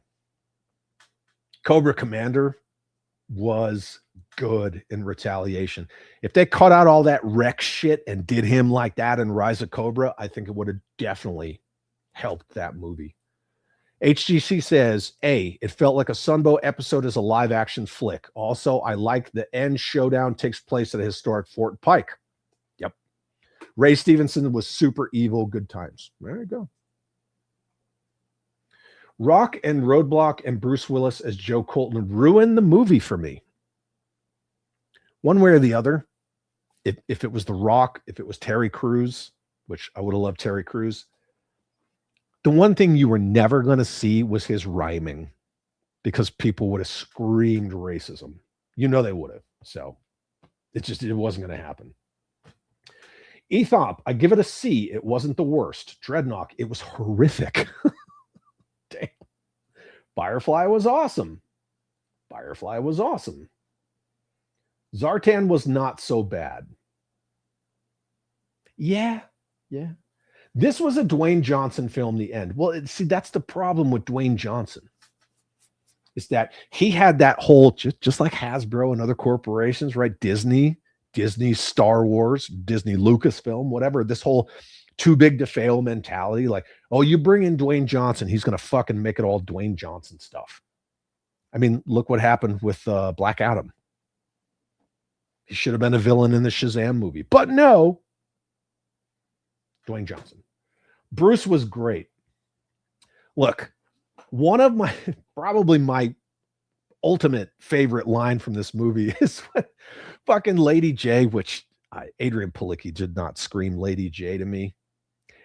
Cobra Commander was good in Retaliation. If they cut out all that Rex shit and did him like that in Rise of Cobra, I think it would have definitely helped that movie. HGC says, it felt like a Sunbow episode as a live action flick. Also, I like the end showdown takes place at a historic Fort Pike. Yep. Ray Stevenson was super evil. Good times. There you go. Rock and Roadblock and Bruce Willis as Joe Colton ruined the movie for me. One way or the other. If it was The Rock, if it was Terry Crews, which I would have loved Terry Crews, the one thing you were never going to see was his rhyming, because people would have screamed racism. You know they would have. So it wasn't going to happen. Ethop, I give it a C. It wasn't the worst. Dreadnought, it was horrific. Damn. Firefly was awesome. Zartan was not so bad. Yeah. This was a Dwayne Johnson film, The End. Well, see, that's the problem with Dwayne Johnson, is that he had that whole, just like Hasbro and other corporations, right? Disney, Star Wars, Disney Lucasfilm, whatever, this whole too big to fail mentality. Like, oh, you bring in Dwayne Johnson, he's going to fucking make it all Dwayne Johnson stuff. I mean, look what happened with Black Adam. He should have been a villain in the Shazam movie, but no, Dwayne Johnson. Bruce was great. Look, one of my, probably my ultimate favorite line from this movie is when fucking Lady J, which Adrian Palicki did not scream Lady J to me.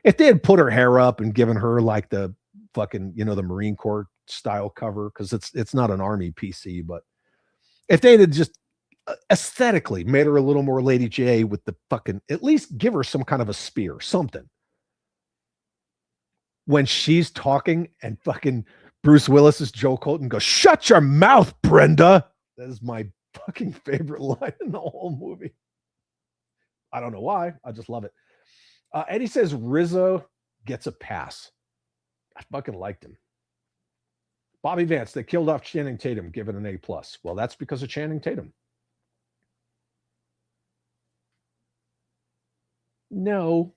If they had put her hair up and given her like the fucking, the Marine Corps style cover, because it's not an Army PC, but if they had just aesthetically made her a little more Lady J with the fucking, at least give her some kind of a spear, something. When she's talking and fucking Bruce Willis's Joe Colton goes, shut your mouth, Brenda. That is my fucking favorite line in the whole movie. I don't know why. I just love it. Eddie says Rizzo gets a pass. I fucking liked him. Bobby Vance, they killed off Channing Tatum, give it an A+. Well, that's because of Channing Tatum. No.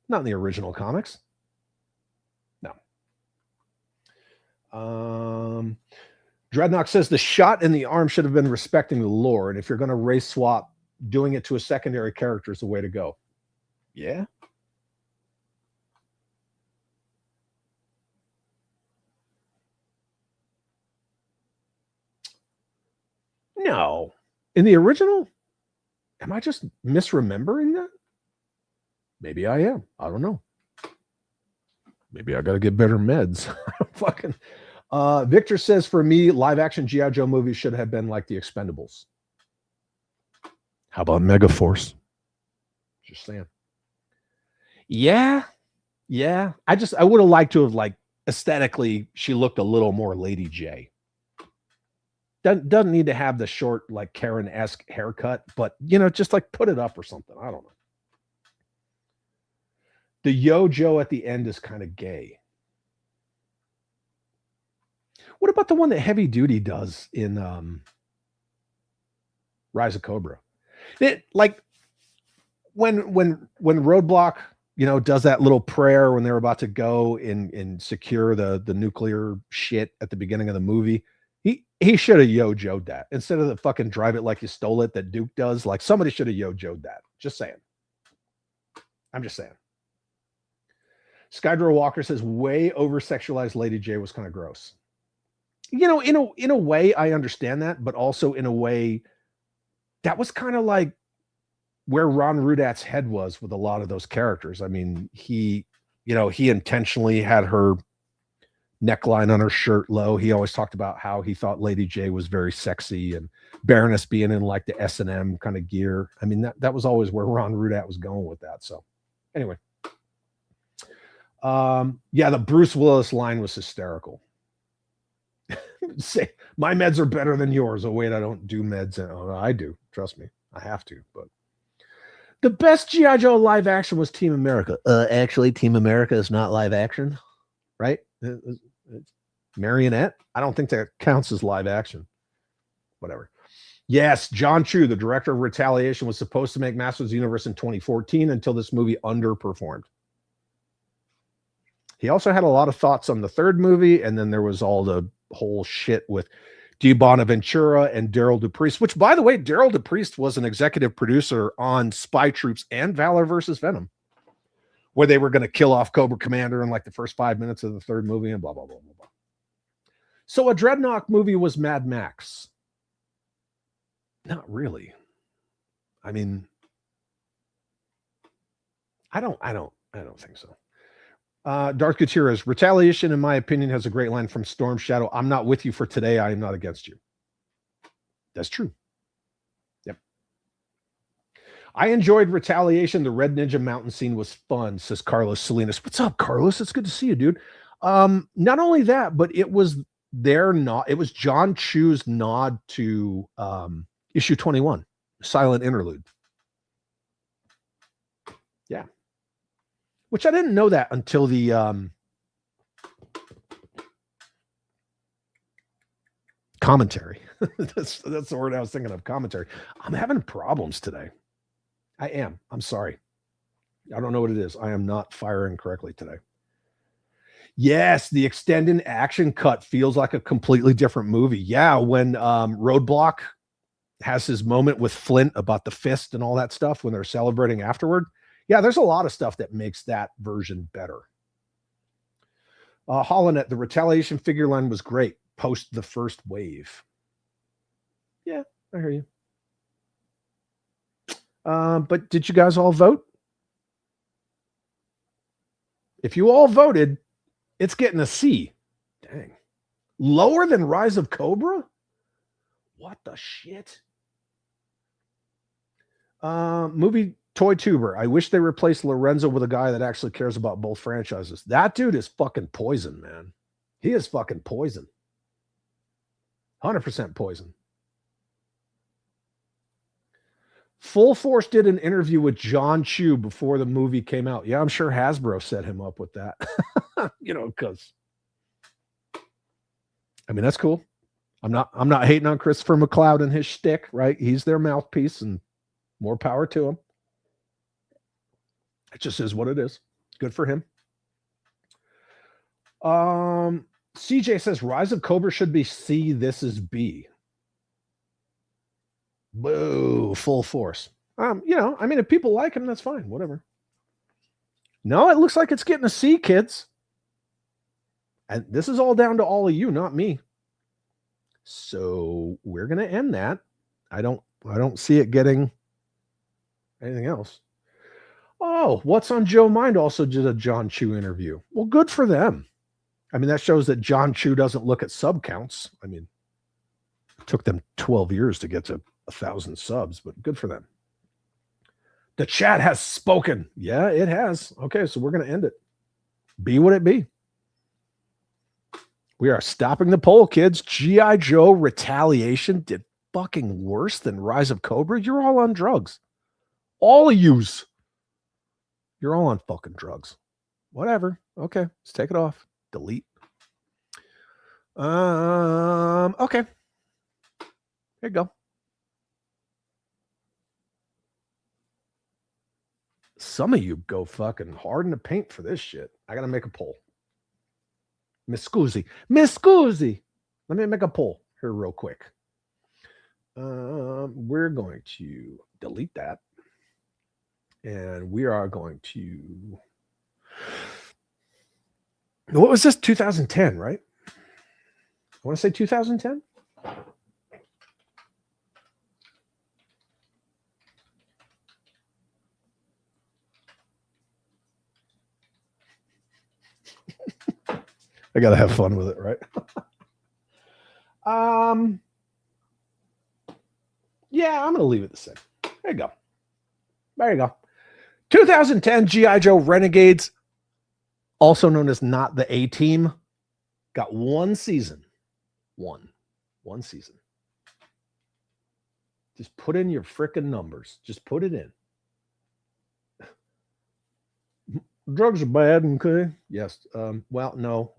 Not in the original comics. No. Dreadnought says the shot in the arm should have been respecting the lore, and if you're going to race swap, doing it to a secondary character is the way to go. Yeah. No. In the original? Am I just misremembering that? Maybe I am. I don't know. Maybe I got to get better meds. Fucking. Victor says, for me, live action G.I. Joe movies should have been like The Expendables. How about Megaforce? Just saying. Yeah. I would have liked to have, like, aesthetically, she looked a little more Lady J. Doesn't need to have the short, like, Karen-esque haircut, but, just like put it up or something. I don't know. The Yo Joe at the end is kind of gay. What about the one that Heavy Duty does in Rise of Cobra? It like when Roadblock, does that little prayer when they're about to go and secure the nuclear shit at the beginning of the movie. He should have yo-joed that instead of the fucking drive it like you stole it that Duke does. Like somebody should have yo-joed that. Just saying. I'm just saying. Skydro Walker says way over sexualized Lady J was kind of gross. In a way, I understand that, but also in a way, that was kind of like where Ron Rudat's head was with a lot of those characters. I mean, he intentionally had her neckline on her shirt low. He always talked about how he thought Lady J was very sexy, and Baroness being in like the S&M kind of gear. I mean, that was always where Ron Rudat was going with that. So anyway. The Bruce Willis line was hysterical. Say, my meds are better than yours. Oh, wait, I don't do meds. Oh, no, I do. Trust me. I have to. But the best G.I. Joe live action was Team America. Actually, Team America is not live action, right? It's marionette. I don't think that counts as live action. Whatever. Yes, John Chu, the director of Retaliation, was supposed to make Masters of the Universe in 2014 until this movie underperformed. He also had a lot of thoughts on the third movie, and then there was all the whole shit with Dee Bonaventura and Daryl DePriest, which, by the way, Daryl DePriest was an executive producer on Spy Troops and Valor versus Venom, where they were going to kill off Cobra Commander in like the first 5 minutes of the third movie and blah, blah, blah, blah, blah. So a Dreadnought movie was Mad Max. Not really. I mean, I don't think so. Dark Gutierrez, Retaliation, in my opinion, has a great line from Storm Shadow. I'm not with you for today. I am not against you. That's true. Yep. I enjoyed Retaliation. The Red Ninja Mountain scene was fun, says Carlos Salinas. What's up, Carlos? It's good to see you, dude. Not only that, but it was John Chu's nod to issue 21, Silent Interlude. Yeah. Which I didn't know that until the commentary. that's the word I was thinking of, commentary. I'm having problems today. I am. I'm sorry. I don't know what it is. I am not firing correctly today. Yes, the extended action cut feels like a completely different movie. Yeah, when Roadblock has his moment with Flint about the fist and all that stuff when they're celebrating afterward. Yeah, there's a lot of stuff that makes that version better. Holonet, the Retaliation figure line was great post the first wave. Yeah, I hear you. But did you guys all vote? If you all voted, it's getting a C. Dang. Lower than Rise of Cobra? What the shit? Movie Toy Tuber. I wish they replaced Lorenzo with a guy that actually cares about both franchises. That dude is fucking poison, man. He is fucking poison. 100% poison. Full Force did an interview with John Chu before the movie came out. Yeah, I'm sure Hasbro set him up with that. Because I mean, that's cool. I'm not hating on Christopher McLeod and his shtick, right? He's their mouthpiece, and more power to him. It just is what it is. Good for him. CJ says Rise of Cobra should be C. This is B. Boo! Full Force. I mean, if people like him, that's fine. Whatever. No, it looks like it's getting a C, kids. And this is all down to all of you, not me. So we're gonna end that. I don't see it getting anything else. Oh, What's on Joe Mind also did a John Chu interview. Well, good for them. I mean, that shows that John Chu doesn't look at sub counts. I mean, it took them 12 years to get to 1,000 subs, but good for them. The chat has spoken. Yeah, it has. Okay, so we're going to end it. Be what it be. We are stopping the poll, kids. G.I. Joe Retaliation did fucking worse than Rise of Cobra. You're all on drugs. All of yous. You're all on fucking drugs. Whatever. Okay, let's take it off. Delete. Okay. Here you go. Some of you go fucking hard in the paint for this shit. I gotta make a poll. Miss Scusi. Let me make a poll here real quick. We're going to delete that. And we are going to. What was this? 2010, right? I want to say 2010. I gotta have fun with it, right? Yeah, I'm gonna leave it the same. There you go. There you go. 2010 G.I. Joe Renegades, also known as Not the A-Team, got one season. One season. Just put in your frickin' numbers. Just put it in. Drugs are bad, okay? Yes. Well, no.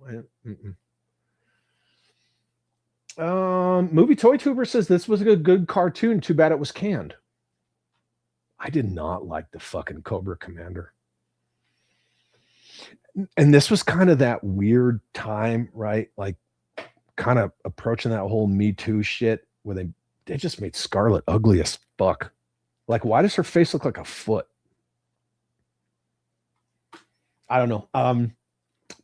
Movie Toy Tuber says this was a good cartoon. Too bad it was canned. I did not like the fucking Cobra Commander. And this was kind of that weird time, right? Like kind of approaching that whole Me Too shit where they just made Scarlet ugly as fuck. Like, why does her face look like a foot? I don't know.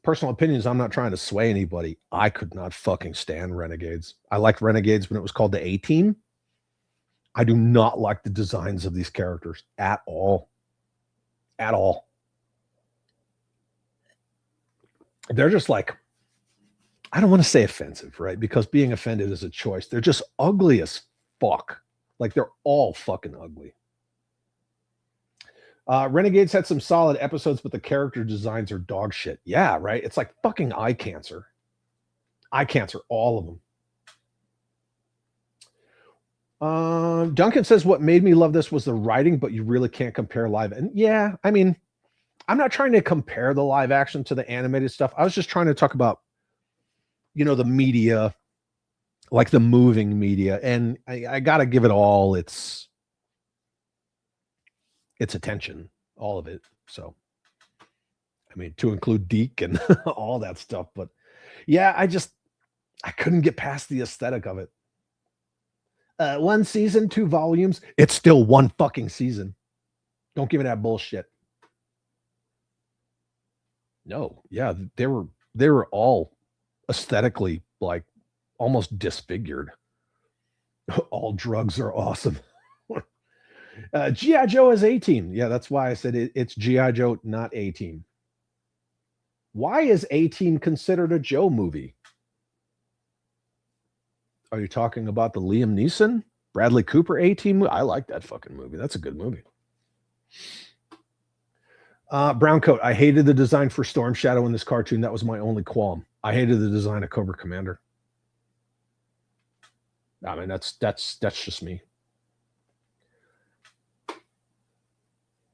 Personal opinions, I'm not trying to sway anybody. I could not fucking stand Renegades. I liked Renegades when it was called the A-Team. I do not like the designs of these characters at all. At all. They're just like, I don't want to say offensive, right? Because being offended is a choice. They're just ugly as fuck. Like, they're all fucking ugly. Renegades had some solid episodes, but the character designs are dog shit. Yeah, right? It's like fucking eye cancer. Eye cancer, all of them. Duncan says, what made me love this was the writing, but you really can't compare live. And yeah, I mean, I'm not trying to compare the live action to the animated stuff. I was just trying to talk about, the media, like the moving media. And I got to give it all its attention, all of it. So, I mean, to include Deke and all that stuff. But yeah, I couldn't get past the aesthetic of it. 1 season, 2 volumes. It's still one fucking season. Don't give me that bullshit. No, yeah, they were all aesthetically like almost disfigured. All drugs are awesome. G.I. Joe is A-Team. Yeah, that's why I said it's G.I. Joe, not A-Team. Why is A-Team considered a Joe movie? Are you talking about the Liam Neeson, Bradley Cooper A-Team? I like that fucking movie. That's a good movie. Browncoat, I hated the design for Storm Shadow in this cartoon. That was my only qualm. I hated the design of Cobra Commander. I mean, that's just me.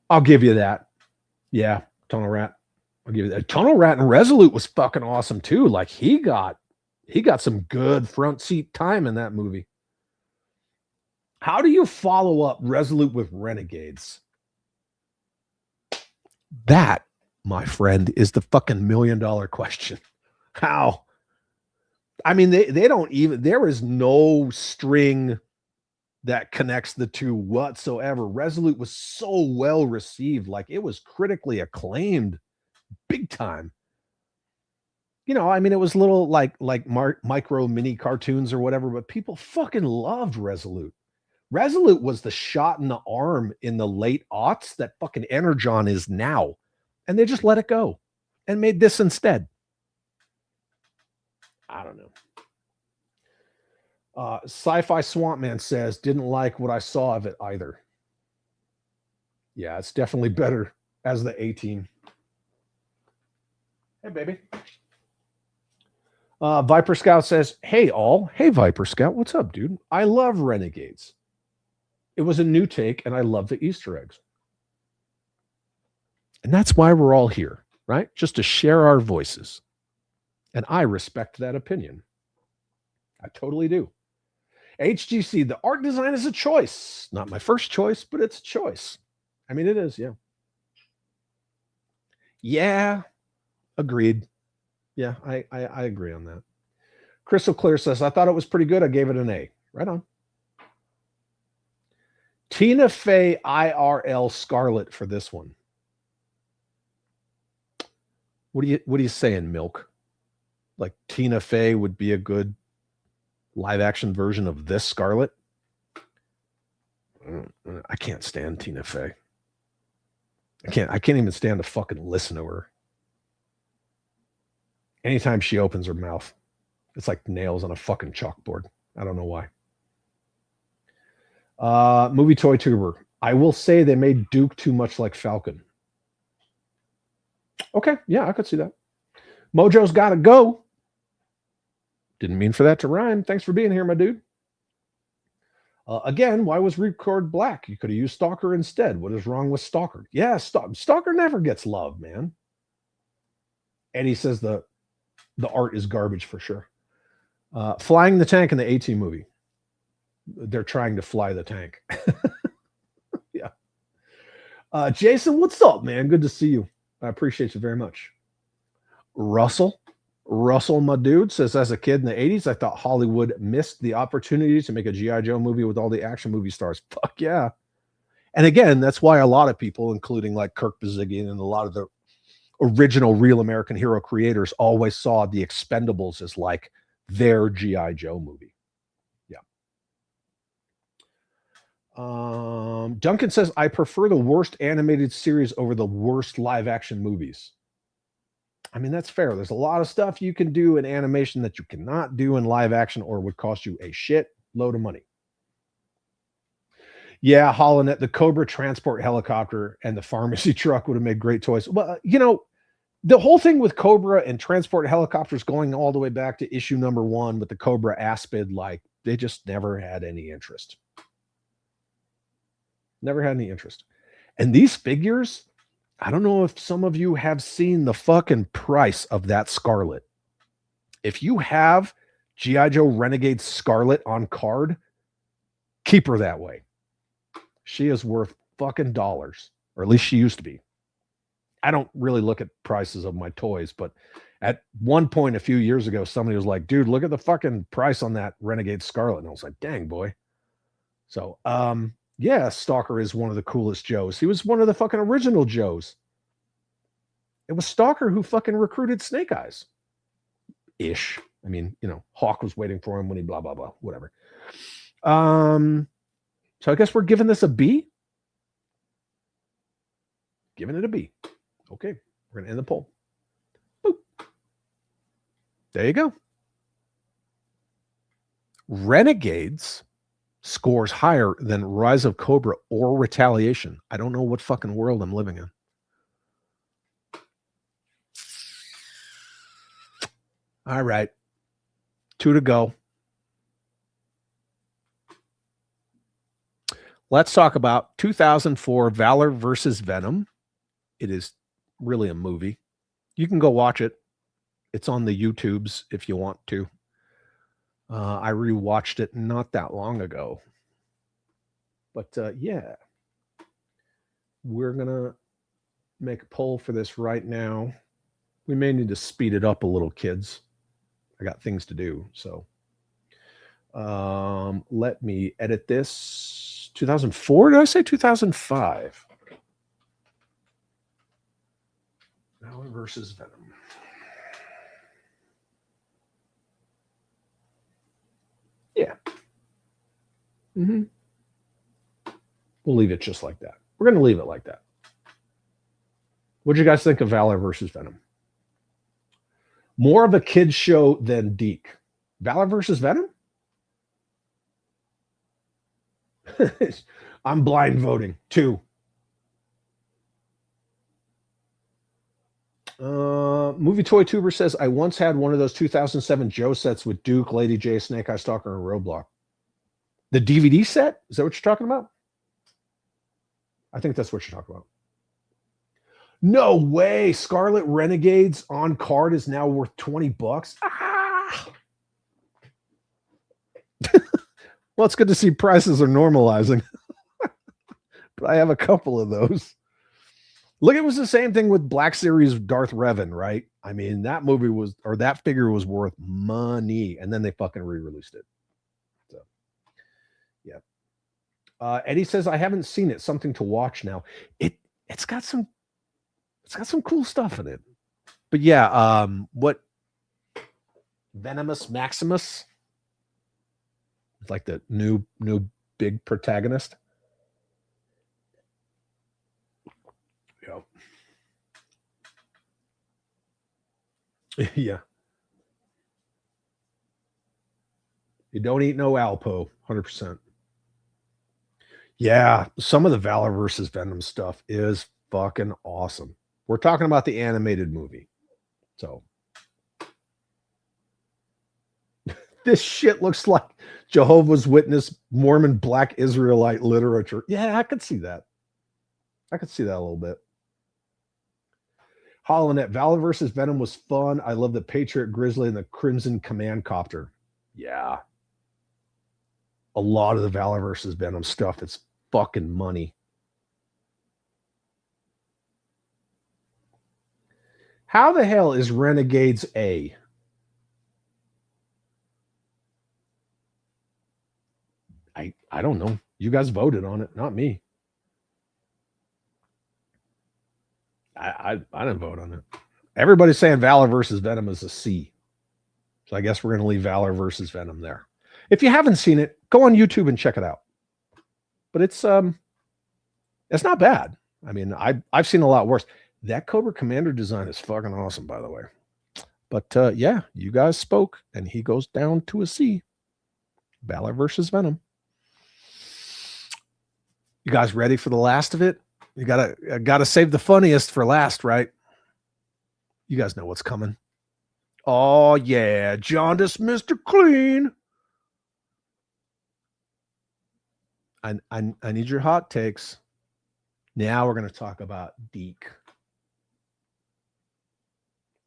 I'll give you that. Yeah, Tunnel Rat. I'll give you that. Tunnel Rat and Resolute was fucking awesome too. Like he got some good front seat time in that movie. How do you follow up Resolute with Renegades? That, my friend, is the fucking $1 million question. How? I mean, they don't even, there is no string that connects the two whatsoever. Resolute was so well received. Like it was critically acclaimed big time. I mean, it was little like micro mini cartoons or whatever, but people fucking loved Resolute. Resolute was the shot in the arm in the late aughts that fucking Energon is now. And they just let it go and made this instead. I don't know. Sci-Fi Swamp Man says, didn't like what I saw of it either. Yeah, it's definitely better as the A-Team. Hey, baby. Viper Scout says, hey, all. Hey, Viper Scout. What's up, dude? I love Renegades. It was a new take, and I love the Easter eggs. And that's why we're all here, right? Just to share our voices. And I respect that opinion. I totally do. HGC, the art design is a choice. Not my first choice, but it's a choice. I mean, it is, yeah. Yeah, agreed. Yeah, I agree on that. Crystal Clear says, I thought it was pretty good. I gave it an A. Right on. Tina Fey IRL Scarlet for this one. What are you saying, Milk? Like Tina Fey would be a good live action version of this Scarlet? I can't stand Tina Fey. I can't even stand to fucking listen to her. Anytime she opens her mouth, it's like nails on a fucking chalkboard. I don't know why. Movie Toy Tuber. I will say they made Duke too much like Falcon. Okay, yeah, I could see that. Mojo's gotta go. Didn't mean for that to rhyme. Thanks for being here, my dude. Again, why was Record black? You could have used Stalker instead. What is wrong with Stalker? Yeah, Stalker never gets love, man. Eddie says the art is garbage for sure. Flying the tank in the A-Team movie. They're trying to fly the tank. Yeah. Jason, what's up, man? Good to see you. I appreciate you very much. Russell, my dude, says, as a kid in the 80s, I thought Hollywood missed the opportunity to make a G.I. Joe movie with all the action movie stars. Fuck yeah. And again, that's why a lot of people, including like Kirk Bazzigian and a lot of the original Real American Hero creators, always saw the Expendables as like their G.I. Joe movie. Yeah. Duncan says, I prefer the worst animated series over the worst live action movies. I mean, that's fair. There's a lot of stuff you can do in animation that you cannot do in live action or would cost you a shit load of money. Yeah, Holonet, the Cobra transport helicopter and the pharmacy truck would have made great toys. Well, you know, the whole thing with Cobra and transport helicopters going all the way back to issue number 1 with the Cobra Aspid, like they just never had any interest. Never had any interest. And these figures, I don't know if some of you have seen the fucking price of that Scarlet. If you have G.I. Joe Renegade Scarlet on card, keep her that way. She is worth fucking dollars, or at least she used to be. I don't really look at prices of my toys, but at one point a few years ago, somebody was like, dude, look at the fucking price on that Renegade Scarlet. And I was like, dang, boy. So, yeah, Stalker is one of the coolest Joes. He was one of the fucking original Joes. It was Stalker who fucking recruited Snake Eyes. Ish. I mean, you know, Hawk was waiting for him when he blah, blah, blah, whatever. So I guess we're giving this a B. Giving it a B. Okay, we're going to end the poll. Boop. There you go. Renegades scores higher than Rise of Cobra or Retaliation. I don't know what fucking world I'm living in. All right. 2 to go. Let's talk about 2004 Valor versus Venom. It is really a movie. You can go watch it. It's on the YouTubes if you want to. I rewatched it not that long ago. But yeah, we're going to make a poll for this right now. We may need to speed it up a little, kids. I got things to do. So let me edit this. 2004? Did I say 2005? Valor versus Venom. Yeah. Mm-hmm. We'll leave it just like that. We're going to leave it like that. What do you guys think of Valor versus Venom? More of a kid's show than Deke. Valor versus Venom? I'm blind voting. 2. Movie Toy Tuber says, I once had one of those 2007 Joe sets with Duke, Lady J, Snake Eye Stalker, and Roadblock. The DVD set? Is that what you're talking about? I think that's what you're talking about. No way. Scarlet Renegades on card is now worth $20. Ah! Well, it's good to see prices are normalizing. But I have a couple of those. Look, it was the same thing with Black Series Darth Revan, right? I mean, that movie was, or that figure was worth money, and then they fucking re-released it. So, yeah. Eddie says I haven't seen it. Something to watch now. It's got some cool stuff in it. But yeah, what Venomous Maximus? It's like the new big protagonist. Yeah. You don't eat no Alpo, 100%. Yeah, some of the Valor versus Venom stuff is fucking awesome. We're talking about the animated movie. So this shit looks like Jehovah's Witness, Mormon, Black Israelite literature. Yeah, I could see that. I could see that a little bit. Hollandette, Valor versus Venom was fun. I love the Patriot Grizzly and the Crimson Command Copter. Yeah. A lot of the Valor versus Venom stuff, it's fucking money. How the hell is Renegades A? I don't know. You guys voted on it, not me. I didn't vote on it. Everybody's saying Valor versus Venom is a C. So I guess we're going to leave Valor versus Venom there. If you haven't seen it, go on YouTube and check it out. But it's not bad. I mean, I've seen a lot worse. That Cobra Commander design is fucking awesome, by the way. But yeah, you guys spoke, and he goes down to a C. Valor versus Venom. You guys ready for the last of it? You gotta save the funniest for last, right? You guys know what's coming. Oh yeah, Jaundice Mr. Clean. I need your hot takes. Now we're going to talk about Deke.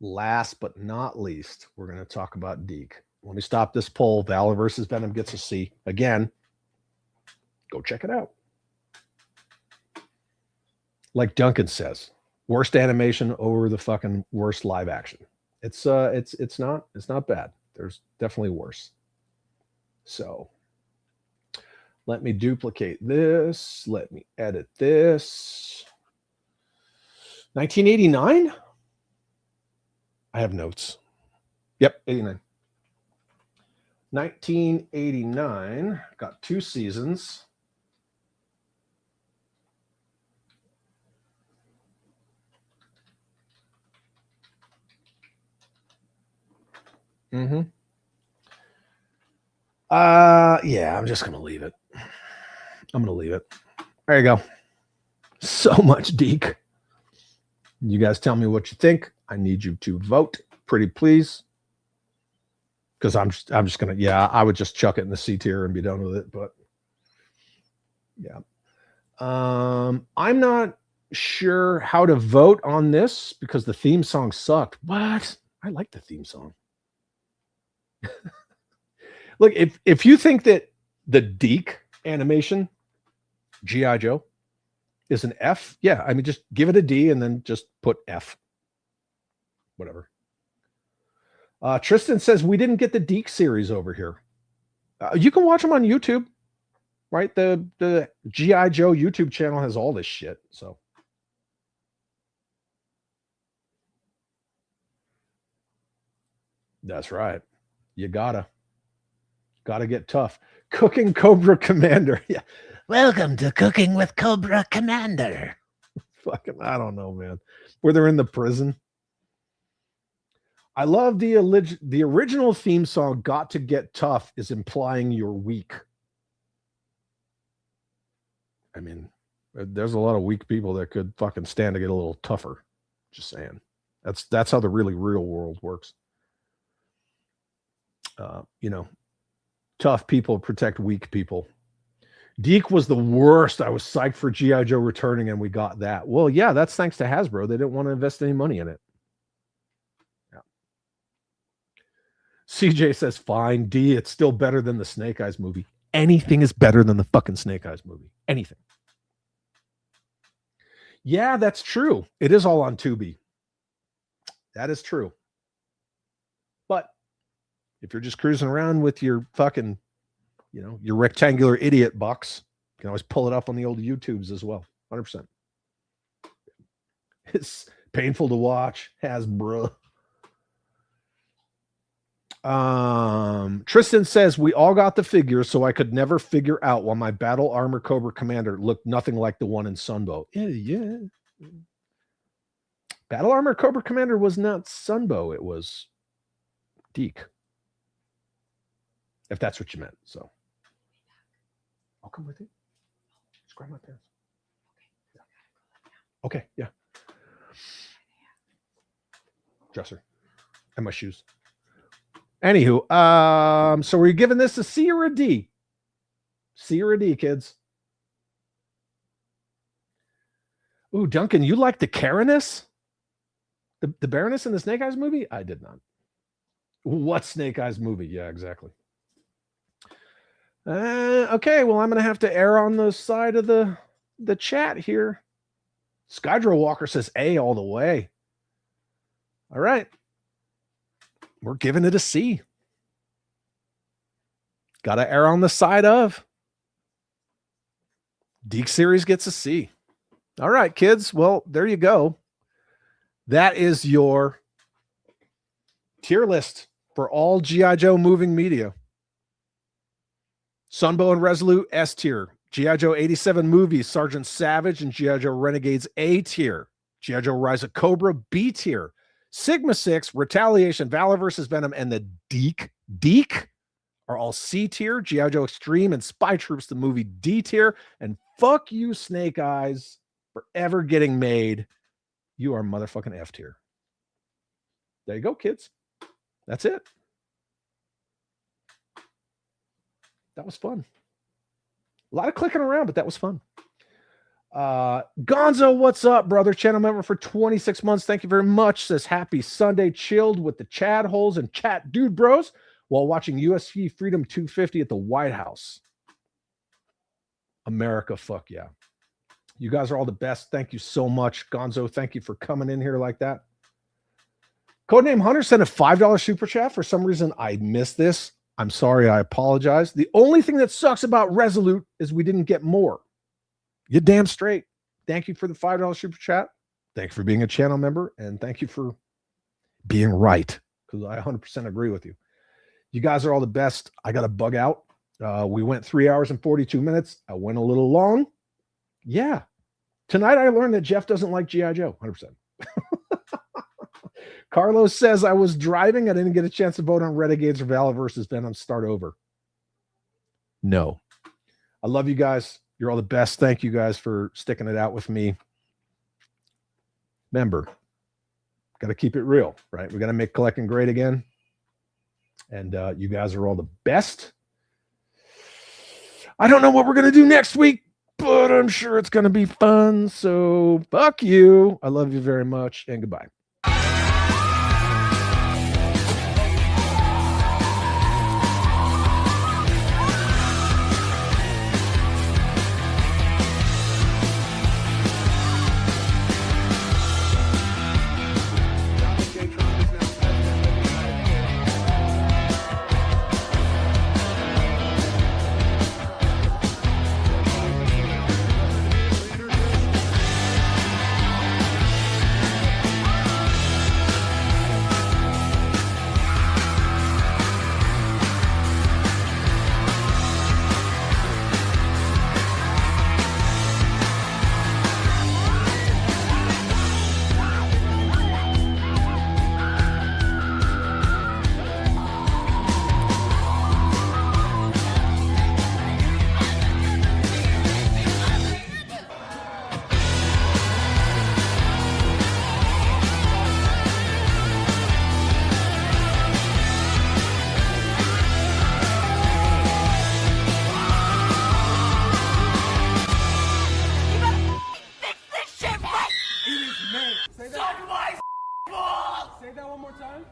Last but not least, we're going to talk about Deke. Let me stop this poll. Valor versus Venom gets a C. Again, go check it out. Like Duncan says, worst animation over the fucking worst live action. It's not bad. There's definitely worse. So let me duplicate this. Let me edit this. 1989? I have notes. Yep, 89. 1989. Got 2 seasons. Mm-hmm. Yeah, I'm just gonna leave it. I'm gonna leave it. There you go. So much Deke. You guys tell me what you think. I need you to vote, pretty please. Because I'm just gonna, yeah, I would just chuck it in the C tier and be done with it. But yeah. I'm not sure how to vote on this because the theme song sucked. What? I like the theme song. Look, if you think that the Deke animation, G.I. Joe, is an F, yeah, I mean, just give it a D and then just put F. Whatever. Tristan says we didn't get the Deke series over here. You can watch them on YouTube, right? The G.I. Joe YouTube channel has all this shit. So that's right. You gotta get tough. Cooking Cobra Commander. Yeah. Welcome to Cooking with Cobra Commander. Fucking, I don't know, man. Where they're in the prison. I love the original theme song, Got to Get Tough, is implying you're weak. I mean, there's a lot of weak people that could fucking stand to get a little tougher. Just saying. That's how the really real world works. Tough people protect weak people. Deke was the worst. I was psyched for G.I. Joe returning, and we got that. Well, yeah, that's thanks to Hasbro. They didn't want to invest any money in it. Yeah. CJ says, fine, D, it's still better than the Snake Eyes movie. anything is better than the fucking Snake Eyes movie. Anything. Yeah, that's true. It is all on Tubi. That is true. But if you're just cruising around with your fucking, your rectangular idiot box, you can always pull it up on the old YouTubes as well. 100%. It's painful to watch. Hasbro. Tristan says, we all got the figure, so I could never figure out why my Battle Armor Cobra Commander looked nothing like the one in Sunbow. Yeah. Battle Armor Cobra Commander was not Sunbow. It was Deke. If that's what you meant. So I'll come with you. Just grab my pants. Okay, yeah. Dresser. And my shoes. Anywho, so we're giving this a C or a D? C or a D, kids? Ooh, Duncan, you like the Kareness? The Baroness in the Snake Eyes movie? I did not. What Snake Eyes movie? Yeah, exactly. Okay, well, I'm going to have to err on the side of the chat here. Skydro Walker says A all the way. All right. We're giving it a C. Got to err on the side of. Deke series gets a C. All right, kids. Well, there you go. That is your tier list for all G.I. Joe moving media. Sunbow and Resolute, S tier. G.I. Joe 87 movies, Sergeant Savage and G.I. Joe Renegades, A tier. G.I. Joe Rise of Cobra, B tier. Sigma 6, Retaliation, Valor vs. Venom, and the Deke are all C tier. G.I. Joe Extreme and Spy Troops, the movie, D tier. And fuck you, Snake Eyes, for ever getting made. You are motherfucking F tier. There you go, kids. That's it. That was fun. A lot of clicking around, but that was fun. Gonzo, what's up, brother? Channel member for 26 months. Thank you very much. Says happy Sunday, chilled with the Chad holes and chat dude bros while watching UFC Freedom 250 at the White House. America, fuck yeah. You guys are all the best. Thank you so much. Gonzo, thank you for coming in here like that. Codename Hunter sent a $5 super chat. For some reason, I missed this. I'm sorry. I apologize. The only thing that sucks about Resolute is we didn't get more. You're damn straight. Thank you for the $5 super chat. Thank you for being a channel member. And thank you for being right, because I 100% agree with you. You guys are all the best. I got to bug out. We went 3 hours and 42 minutes. I went a little long. Yeah. Tonight I learned that Jeff doesn't like G.I. Joe. 100%. Carlos says, I was driving. I didn't get a chance to vote on Renegades or Valor versus Venom. Start over. No. I love you guys. You're all the best. Thank you guys for sticking it out with me. Remember, got to keep it real, right? We got to make collecting great again. And you guys are all the best. I don't know what we're going to do next week, but I'm sure it's going to be fun. So fuck you. I love you very much, and goodbye.
Suck my balls! Say that one more time.